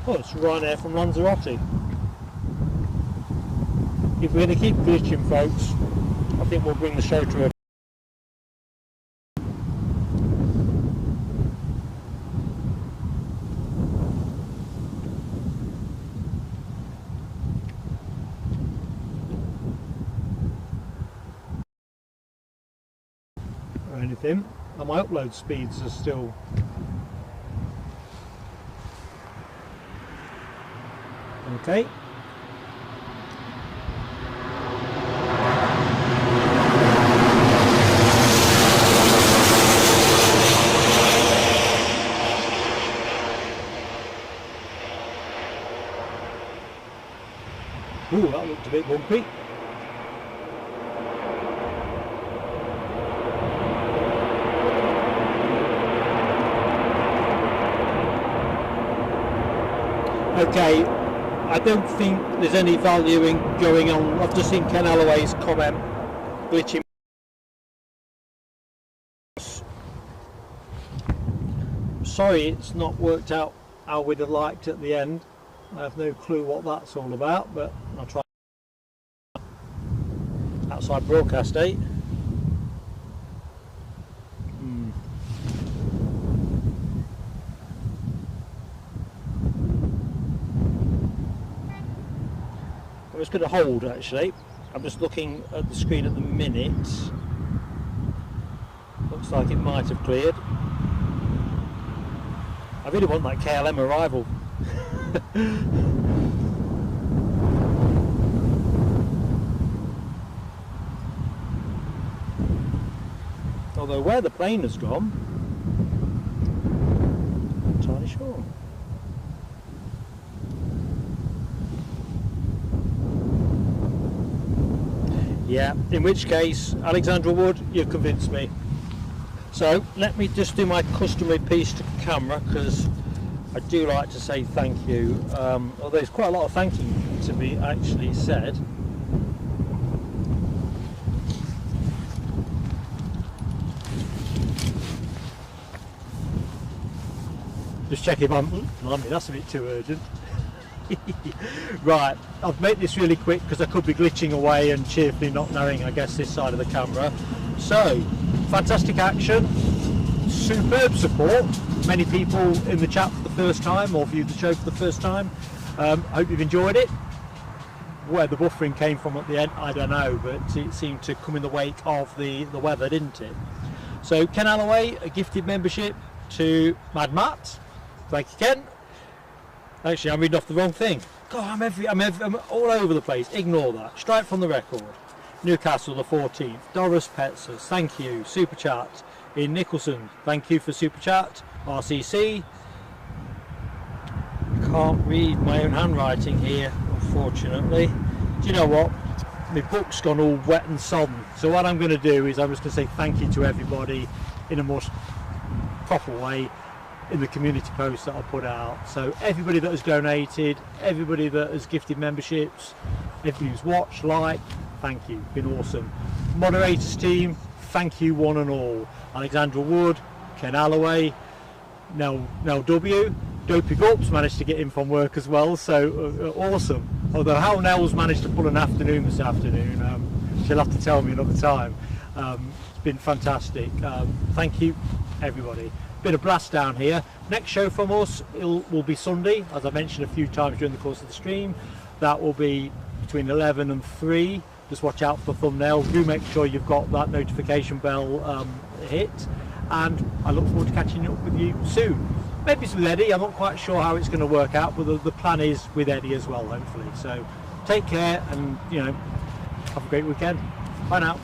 Oh, it's Ryanair from Lanzarote. If we're going to keep glitching, folks, I think we'll bring the show to a... or anything, and my upload speeds are still... Okay. Ooh, that looked a bit bumpy. Okay, I don't think there's any value in going on. I've just seen Ken Alloway's comment, glitching. Sorry it's not worked out how we'd have liked at the end. I have no clue what that's all about, but I'll try. Outside broadcast date. I'm just going to hold actually. I'm just looking at the screen at the minute. Looks like it might have cleared. I really want that KLM arrival. Although where the plane has gone, I'm not entirely sure. Yeah, in which case, Alexandra Wood, you've convinced me. So let me just do my customary piece to camera, because I do like to say thank you, although there's quite a lot of thanking to be actually said. Just check if blimey, that's a bit too urgent. Right, I've made this really quick because I could be glitching away and cheerfully not knowing, I guess, this side of the camera. So, fantastic action, superb support, many people in the chat for the first time or viewed the show for the first time. Hope you've enjoyed it. Where the buffering came from at the end, I don't know, but it seemed to come in the wake of the weather, didn't it? So Ken Alloway, a gifted membership to Mad Matt. Thank you, Ken. Actually, I'm reading off the wrong thing. God, I'm all over the place. Ignore that. Straight from the record. Newcastle the 14th. Doris Petzers, thank you. Super chat. In Nicholson, thank you for super chat. RCC. Can't read my own handwriting here, unfortunately. Do you know what? My book's gone all wet and sodden. So what I'm going to do is I'm just going to say thank you to everybody in a more proper way in the community post that I put out. So everybody that has donated, everybody that has gifted memberships, everybody who's watched, liked, thank you, been awesome. Moderators team, thank you one and all. Alexandra Wood, Ken Alloway, Nell W, Dopey Gulps managed to get in from work as well, so awesome. Although how Nell's managed to pull an afternoon this afternoon, she'll have to tell me another time. been fantastic. Thank you, everybody. Been a blast down here. Next show from us will be Sunday, as I mentioned a few times during the course of the stream. That will be between 11 and 3. Just watch out for the thumbnail. Do make sure you've got that notification bell hit, and I look forward to catching up with you soon. Maybe it's with Eddie. I'm not quite sure how it's going to work out, but the plan is with Eddie as well, hopefully. So take care, and have a great weekend. Bye now.